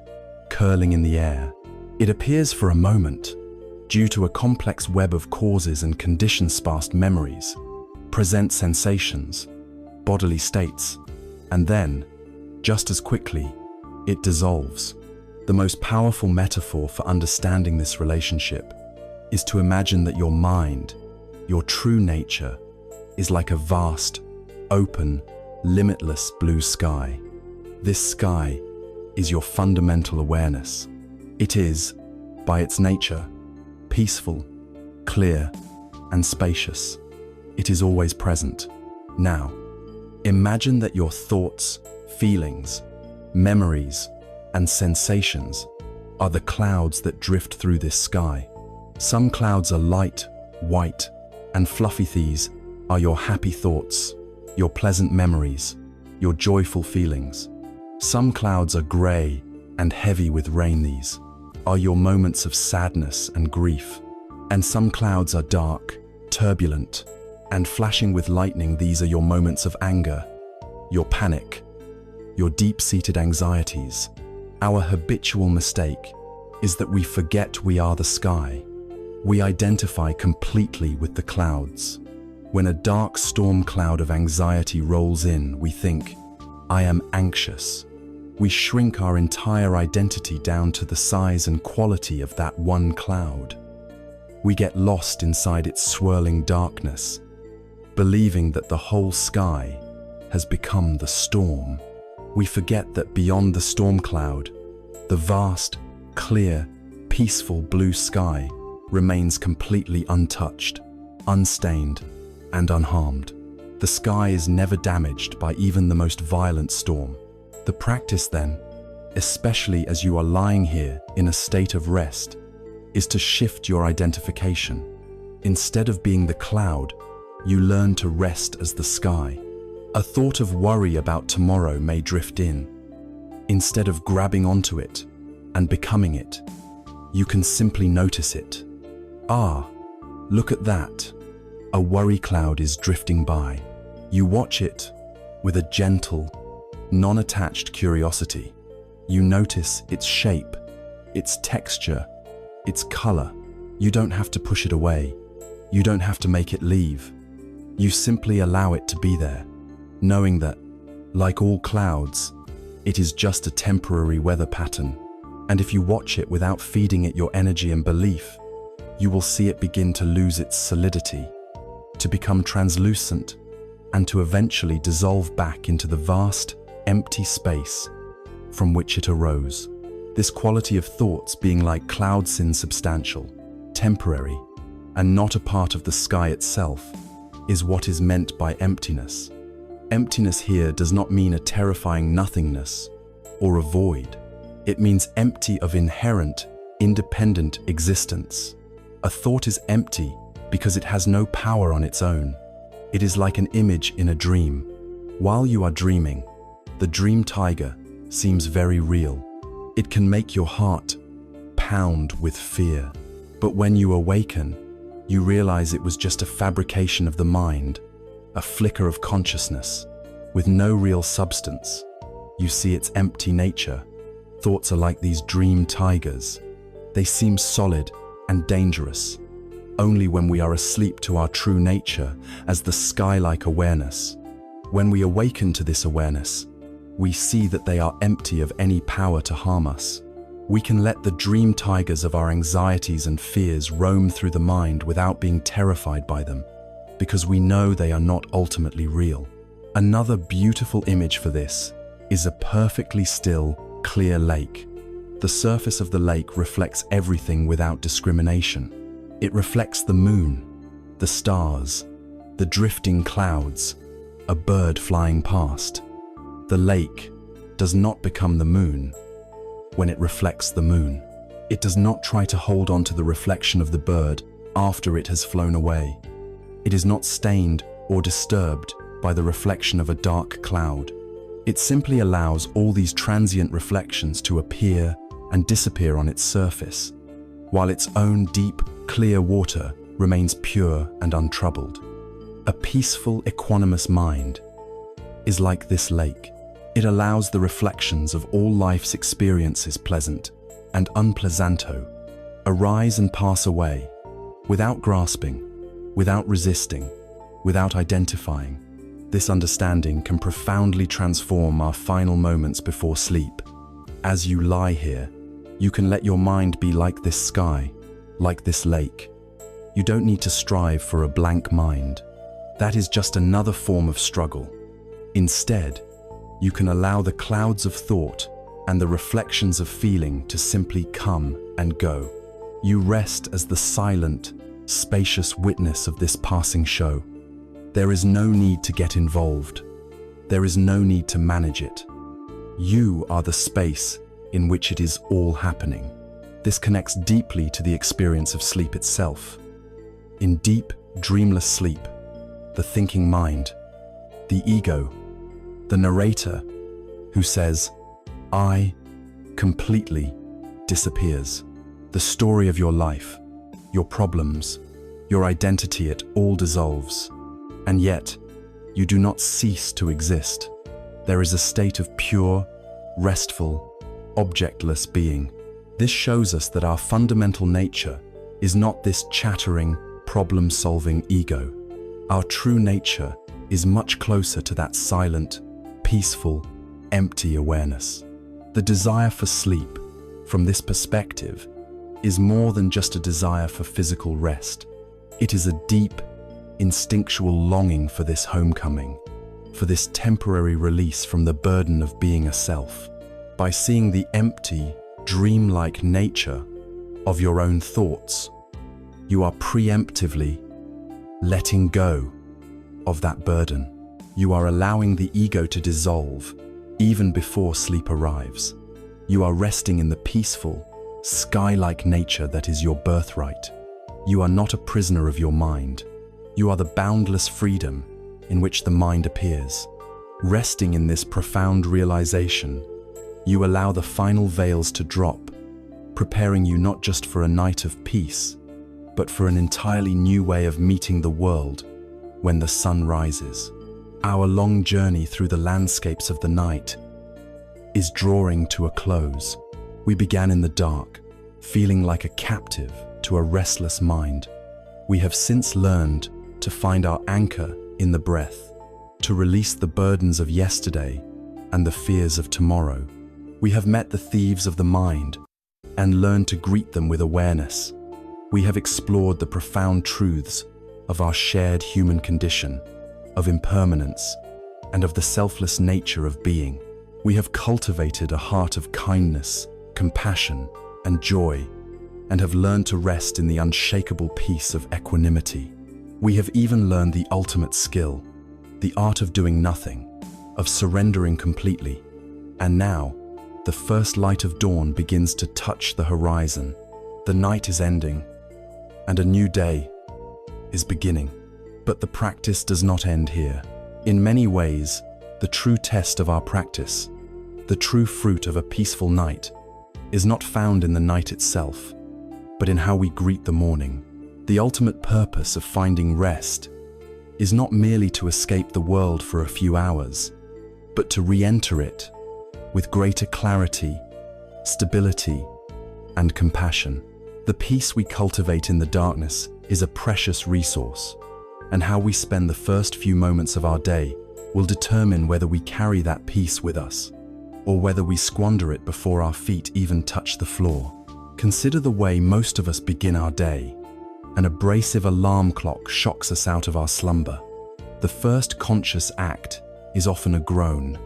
curling in the air. It appears for a moment, due to a complex web of causes and condition-sparse memories, present sensations, bodily states, and then, just as quickly, it dissolves. The most powerful metaphor for understanding this relationship is to imagine that your mind, your true nature, is like a vast, open, limitless blue sky. This sky is your fundamental awareness. It is, by its nature, peaceful, clear, and spacious. It is always present. Now, imagine that your thoughts, feelings, memories, and sensations are the clouds that drift through this sky. Some clouds are light, white, and fluffy. These are your happy thoughts, your pleasant memories, your joyful feelings. Some clouds are gray and heavy with rain. These are your moments of sadness and grief. And some clouds are dark, turbulent, and flashing with lightning. These are your moments of anger, your panic, your deep-seated anxieties. Our habitual mistake is that we forget we are the sky. We identify completely with the clouds. When a dark storm cloud of anxiety rolls in, we think, "I am anxious." We shrink our entire identity down to the size and quality of that one cloud. We get lost inside its swirling darkness, believing that the whole sky has become the storm. We forget that beyond the storm cloud, the vast, clear, peaceful blue sky remains completely untouched, unstained, and unharmed. The sky is never damaged by even the most violent storm. The practice then, especially as you are lying here in a state of rest, is to shift your identification. Instead of being the cloud, you learn to rest as the sky. A thought of worry about tomorrow may drift in. Instead of grabbing onto it and becoming it, you can simply notice it. Ah, look at that. A worry cloud is drifting by. You watch it with a gentle, non-attached curiosity. You notice its shape, its texture, its color. You don't have to push it away. You don't have to make it leave. You simply allow it to be there, knowing that, like all clouds, it is just a temporary weather pattern. And if you watch it without feeding it your energy and belief, you will see it begin to lose its solidity, to become translucent, and to eventually dissolve back into the vast, empty space from which it arose. This quality of thoughts being like clouds, insubstantial, temporary, and not a part of the sky itself, is what is meant by emptiness. Emptiness here does not mean a terrifying nothingness or a void. It means empty of inherent, independent existence. A thought is empty because it has no power on its own. It is like an image in a dream. While you are dreaming, the dream tiger seems very real. It can make your heart pound with fear. But when you awaken, you realize it was just a fabrication of the mind, a flicker of consciousness, with no real substance. You see its empty nature. Thoughts are like these dream tigers. They seem solid and dangerous, only when we are asleep to our true nature as the sky-like awareness. When we awaken to this awareness, we see that they are empty of any power to harm us. We can let the dream tigers of our anxieties and fears roam through the mind without being terrified by them, because we know they are not ultimately real. Another beautiful image for this is a perfectly still, clear lake. The surface of the lake reflects everything without discrimination. It reflects the moon, the stars, the drifting clouds, a bird flying past. The lake does not become the moon when it reflects the moon. It does not try to hold on to the reflection of the bird after it has flown away. It is not stained or disturbed by the reflection of a dark cloud. It simply allows all these transient reflections to appear and disappear on its surface, while its own deep, clear water remains pure and untroubled. A peaceful, equanimous mind is like this lake. It allows the reflections of all life's experiences, pleasant and unpleasanto, arise and pass away, without grasping, without resisting, without identifying. This understanding can profoundly transform our final moments before sleep. As you lie here, you can let your mind be like this sky, like this lake. You don't need to strive for a blank mind. That is just another form of struggle. Instead, you can allow the clouds of thought and the reflections of feeling to simply come and go. You rest as the silent, spacious witness of this passing show. There is no need to get involved. There is no need to manage it. You are the space in which it is all happening. This connects deeply to the experience of sleep itself. In deep, dreamless sleep, the thinking mind, the ego, the narrator who says, "I," completely disappears. The story of your life, your problems, your identity, it all dissolves. And yet, you do not cease to exist. There is a state of pure, restful, objectless being. This shows us that our fundamental nature is not this chattering, problem-solving ego. Our true nature is much closer to that silent, peaceful, empty awareness. The desire for sleep, from this perspective, is more than just a desire for physical rest. It is a deep, instinctual longing for this homecoming, for this temporary release from the burden of being a self. By seeing the empty, dreamlike nature of your own thoughts, you are preemptively letting go of that burden. You are allowing the ego to dissolve even before sleep arrives. You are resting in the peaceful, sky-like nature that is your birthright. You are not a prisoner of your mind. You are the boundless freedom in which the mind appears. Resting in this profound realization, you allow the final veils to drop, preparing you not just for a night of peace, but for an entirely new way of meeting the world when the sun rises. Our long journey through the landscapes of the night is drawing to a close. We began in the dark, feeling like a captive to a restless mind. We have since learned to find our anchor in the breath, to release the burdens of yesterday and the fears of tomorrow. We have met the thieves of the mind and learned to greet them with awareness. We have explored the profound truths of our shared human condition, of impermanence, and of the selfless nature of being. We have cultivated a heart of kindness, compassion, and joy, and have learned to rest in the unshakable peace of equanimity. We have even learned the ultimate skill, the art of doing nothing, of surrendering completely. And now, the first light of dawn begins to touch the horizon. The night is ending, and a new day is beginning. But the practice does not end here. In many ways, the true test of our practice, the true fruit of a peaceful night, is not found in the night itself, but in how we greet the morning. The ultimate purpose of finding rest is not merely to escape the world for a few hours, but to re-enter it with greater clarity, stability, and compassion. The peace we cultivate in the darkness is a precious resource, and how we spend the first few moments of our day will determine whether we carry that peace with us, or whether we squander it before our feet even touch the floor. Consider the way most of us begin our day. An abrasive alarm clock shocks us out of our slumber. The first conscious act is often a groan,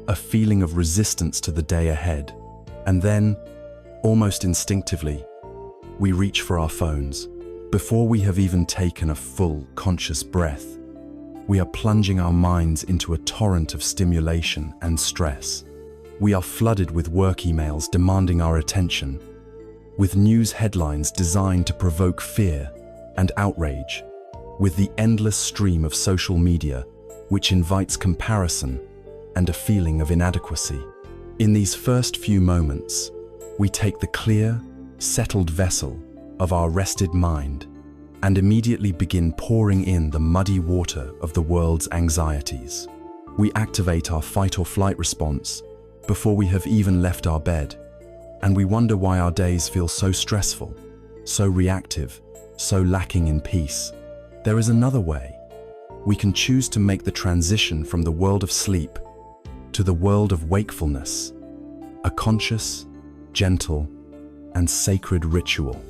a feeling of resistance to the day ahead. And then, almost instinctively, we reach for our phones. Before we have even taken a full, conscious breath, we are plunging our minds into a torrent of stimulation and stress. We are flooded with work emails demanding our attention, with news headlines designed to provoke fear and outrage, with the endless stream of social media which invites comparison and a feeling of inadequacy. In these first few moments, we take the clear, settled vessel of our rested mind and immediately begin pouring in the muddy water of the world's anxieties. We activate our fight or flight response before we have even left our bed, and we wonder why our days feel so stressful, so reactive, so lacking in peace. There is another way, we can choose to make the transition from the world of sleep to the world of wakefulness, a conscious, gentle, and sacred ritual.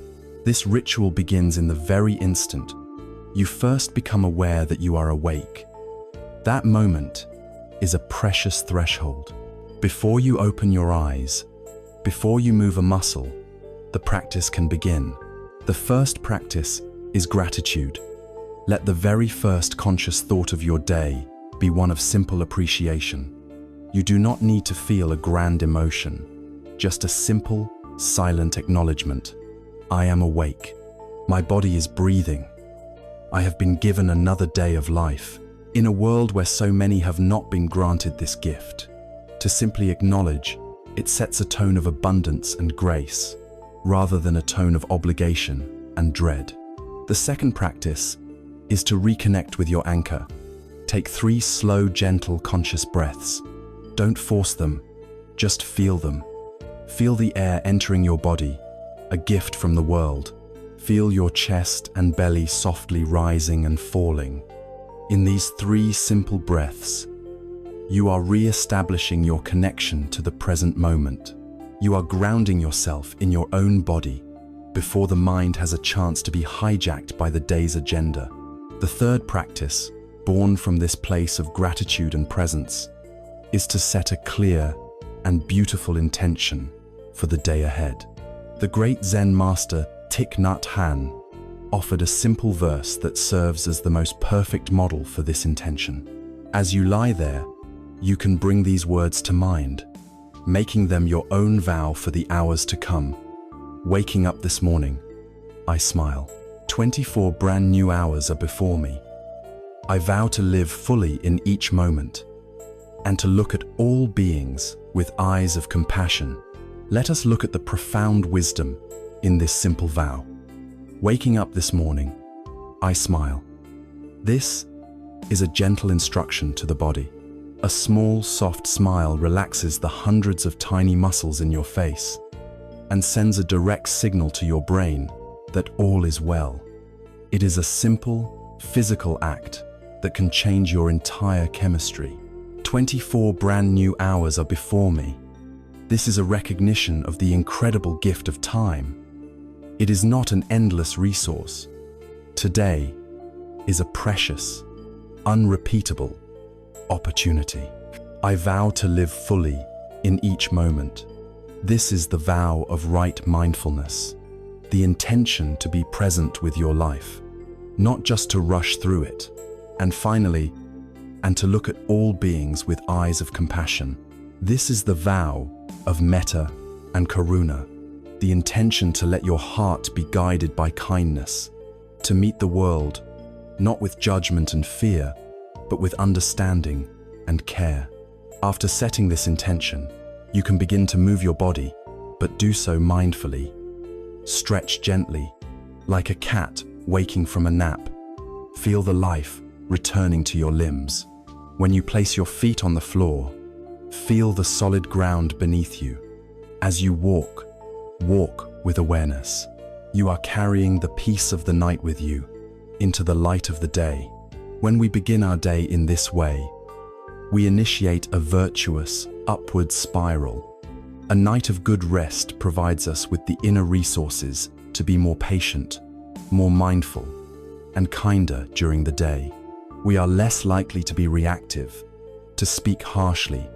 This ritual begins in the very instant you first become aware that you are awake. That moment is a precious threshold. Before you open your eyes, before you move a muscle, the practice can begin. The first practice is gratitude. Let the very first conscious thought of your day be one of simple appreciation. You do not need to feel a grand emotion, just a simple, silent acknowledgement. I am awake. My body is breathing. I have been given another day of life. In a world where so many have not been granted this gift, to simply acknowledge, it sets a tone of abundance and grace, rather than a tone of obligation and dread. The second practice is to reconnect with your anchor. Take 3 slow, gentle, conscious breaths. Don't force them, just feel them. Feel the air entering your body, a gift from the world. Feel your chest and belly softly rising and falling. In these 3 simple breaths, you are re-establishing your connection to the present moment. You are grounding yourself in your own body before the mind has a chance to be hijacked by the day's agenda. The third practice, born from this place of gratitude and presence, is to set a clear and beautiful intention for the day ahead. The great Zen master Thich Nhat Hanh offered a simple verse that serves as the most perfect model for this intention. As you lie there, you can bring these words to mind, making them your own vow for the hours to come. Waking up this morning, I smile. 24 brand new hours are before me. I vow to live fully in each moment and to look at all beings with eyes of compassion. Let us look at the profound wisdom in this simple vow. Waking up this morning, I smile. This is a gentle instruction to the body. A small, soft smile relaxes the hundreds of tiny muscles in your face and sends a direct signal to your brain that all is well. It is a simple, physical act that can change your entire chemistry. 24 brand new hours are before me. This is a recognition of the incredible gift of time. It is not an endless resource. Today is a precious, unrepeatable opportunity. I vow to live fully in each moment. This is the vow of right mindfulness, the intention to be present with your life, not just to rush through it. And finally, and to look at all beings with eyes of compassion. This is the vow of metta and karuna, the intention to let your heart be guided by kindness, to meet the world, not with judgment and fear, but with understanding and care. After setting this intention, you can begin to move your body, but do so mindfully. Stretch gently, like a cat waking from a nap. Feel the life returning to your limbs. When you place your feet on the floor, feel the solid ground beneath you. As you walk with awareness. You are carrying the peace of the night with you into the light of the day. When we begin our day in this way, we initiate a virtuous, upward spiral. A night of good rest provides us with the inner resources to be more patient, more mindful, and kinder during the day. We are less likely to be reactive, to speak harshly,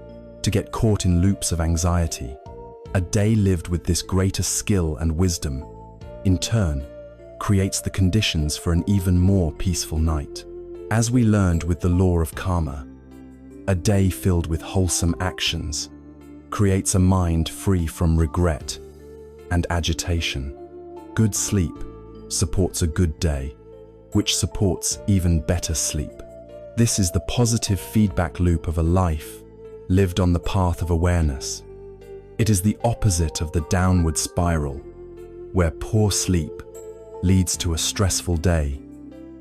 to get caught in loops of anxiety. A day lived with this greater skill and wisdom, in turn, creates the conditions for an even more peaceful night. As we learned with the law of karma, a day filled with wholesome actions creates a mind free from regret and agitation. Good sleep supports a good day, which supports even better sleep. This is the positive feedback loop of a life lived on the path of awareness. It is the opposite of the downward spiral, where poor sleep leads to a stressful day,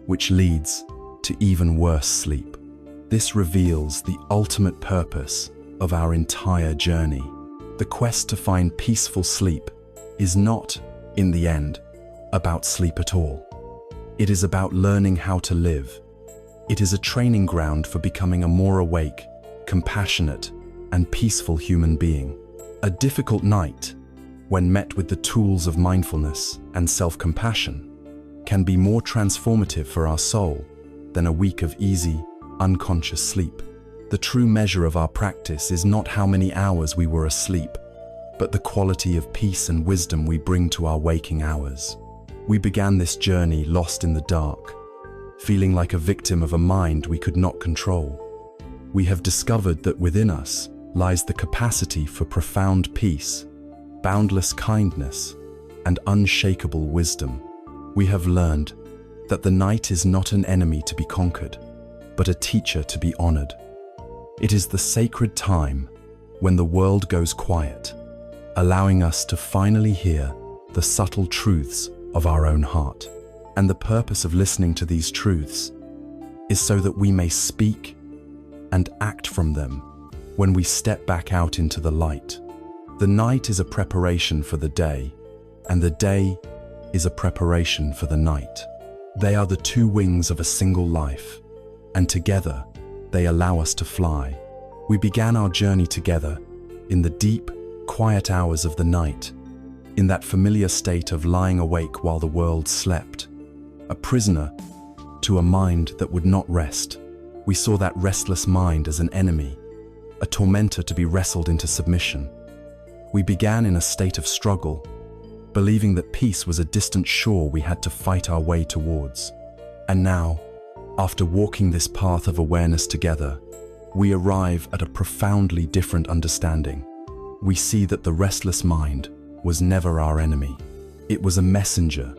which leads to even worse sleep. This reveals the ultimate purpose of our entire journey. The quest to find peaceful sleep is not, in the end, about sleep at all. It is about learning how to live It is a training ground for becoming a more awake, compassionate, and peaceful human being. A difficult night, when met with the tools of mindfulness and self-compassion, can be more transformative for our soul than a week of easy, unconscious sleep. The true measure of our practice is not how many hours we were asleep, but the quality of peace and wisdom we bring to our waking hours. We began this journey lost in the dark, feeling like a victim of a mind we could not control. We have discovered that within us lies the capacity for profound peace, boundless kindness, and unshakable wisdom. We have learned that the night is not an enemy to be conquered, but a teacher to be honored. It is the sacred time when the world goes quiet, allowing us to finally hear the subtle truths of our own heart. And the purpose of listening to these truths is so that we may speak and act from them when we step back out into the light. The night is a preparation for the day, and the day is a preparation for the night. They are the two wings of a single life, and together they allow us to fly. We began our journey together in the deep, quiet hours of the night, in that familiar state of lying awake while the world slept, a prisoner to a mind that would not rest. We saw that restless mind as an enemy, a tormentor to be wrestled into submission. We began in a state of struggle, believing that peace was a distant shore we had to fight our way towards. And now, after walking this path of awareness together, we arrive at a profoundly different understanding. We see that the restless mind was never our enemy. It was a messenger,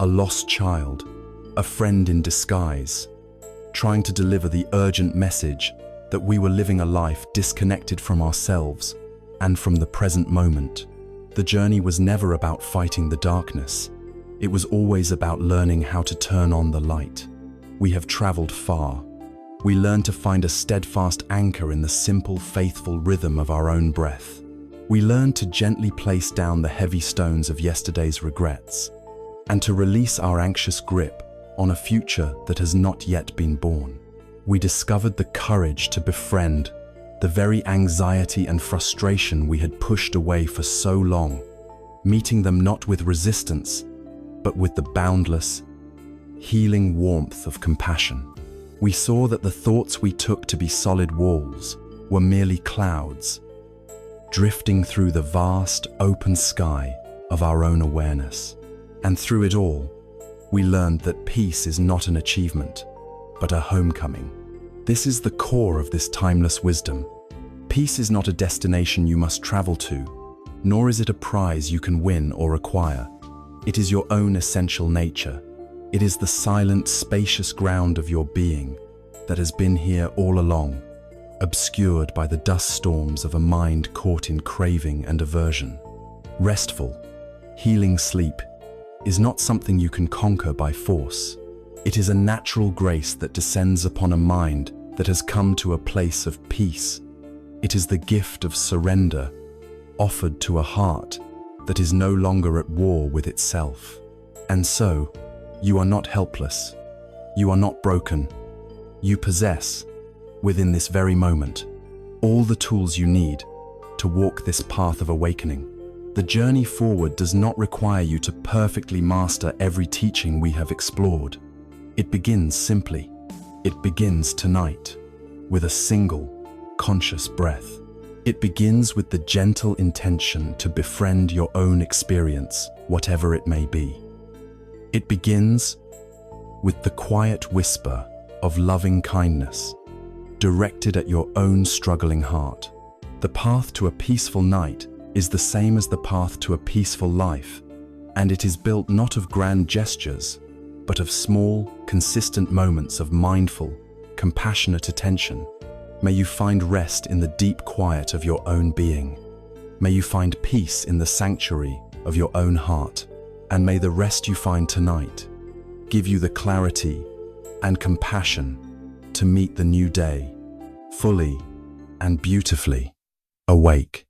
a lost child, a friend in disguise, trying to deliver the urgent message that we were living a life disconnected from ourselves and from the present moment. The journey was never about fighting the darkness. It was always about learning how to turn on the light. We have traveled far. We learned to find a steadfast anchor in the simple, faithful rhythm of our own breath. We learned to gently place down the heavy stones of yesterday's regrets and to release our anxious grip on a future that has not yet been born. We discovered the courage to befriend the very anxiety and frustration we had pushed away for so long, meeting them not with resistance, but with the boundless, healing warmth of compassion. We saw that the thoughts we took to be solid walls were merely clouds, drifting through the vast, open sky of our own awareness. And through it all, we learned that peace is not an achievement, but a homecoming. This is the core of this timeless wisdom. Peace is not a destination you must travel to, nor is it a prize you can win or acquire. It is your own essential nature. It is the silent, spacious ground of your being that has been here all along, obscured by the dust storms of a mind caught in craving and aversion. Restful, healing sleep is not something you can conquer by force. It is a natural grace that descends upon a mind that has come to a place of peace. It is the gift of surrender offered to a heart that is no longer at war with itself. And so, you are not helpless. You are not broken. You possess, within this very moment, all the tools you need to walk this path of awakening. The journey forward does not require you to perfectly master every teaching we have explored. It begins simply. It begins tonight, with a single, conscious breath. It begins with the gentle intention to befriend your own experience, whatever it may be. It begins with the quiet whisper of loving kindness, directed at your own struggling heart. The path to a peaceful night is the same as the path to a peaceful life, and it is built not of grand gestures, but of small, consistent moments of mindful, compassionate attention. May you find rest in the deep quiet of your own being. May you find peace in the sanctuary of your own heart. And may the rest you find tonight give you the clarity and compassion to meet the new day, fully and beautifully awake.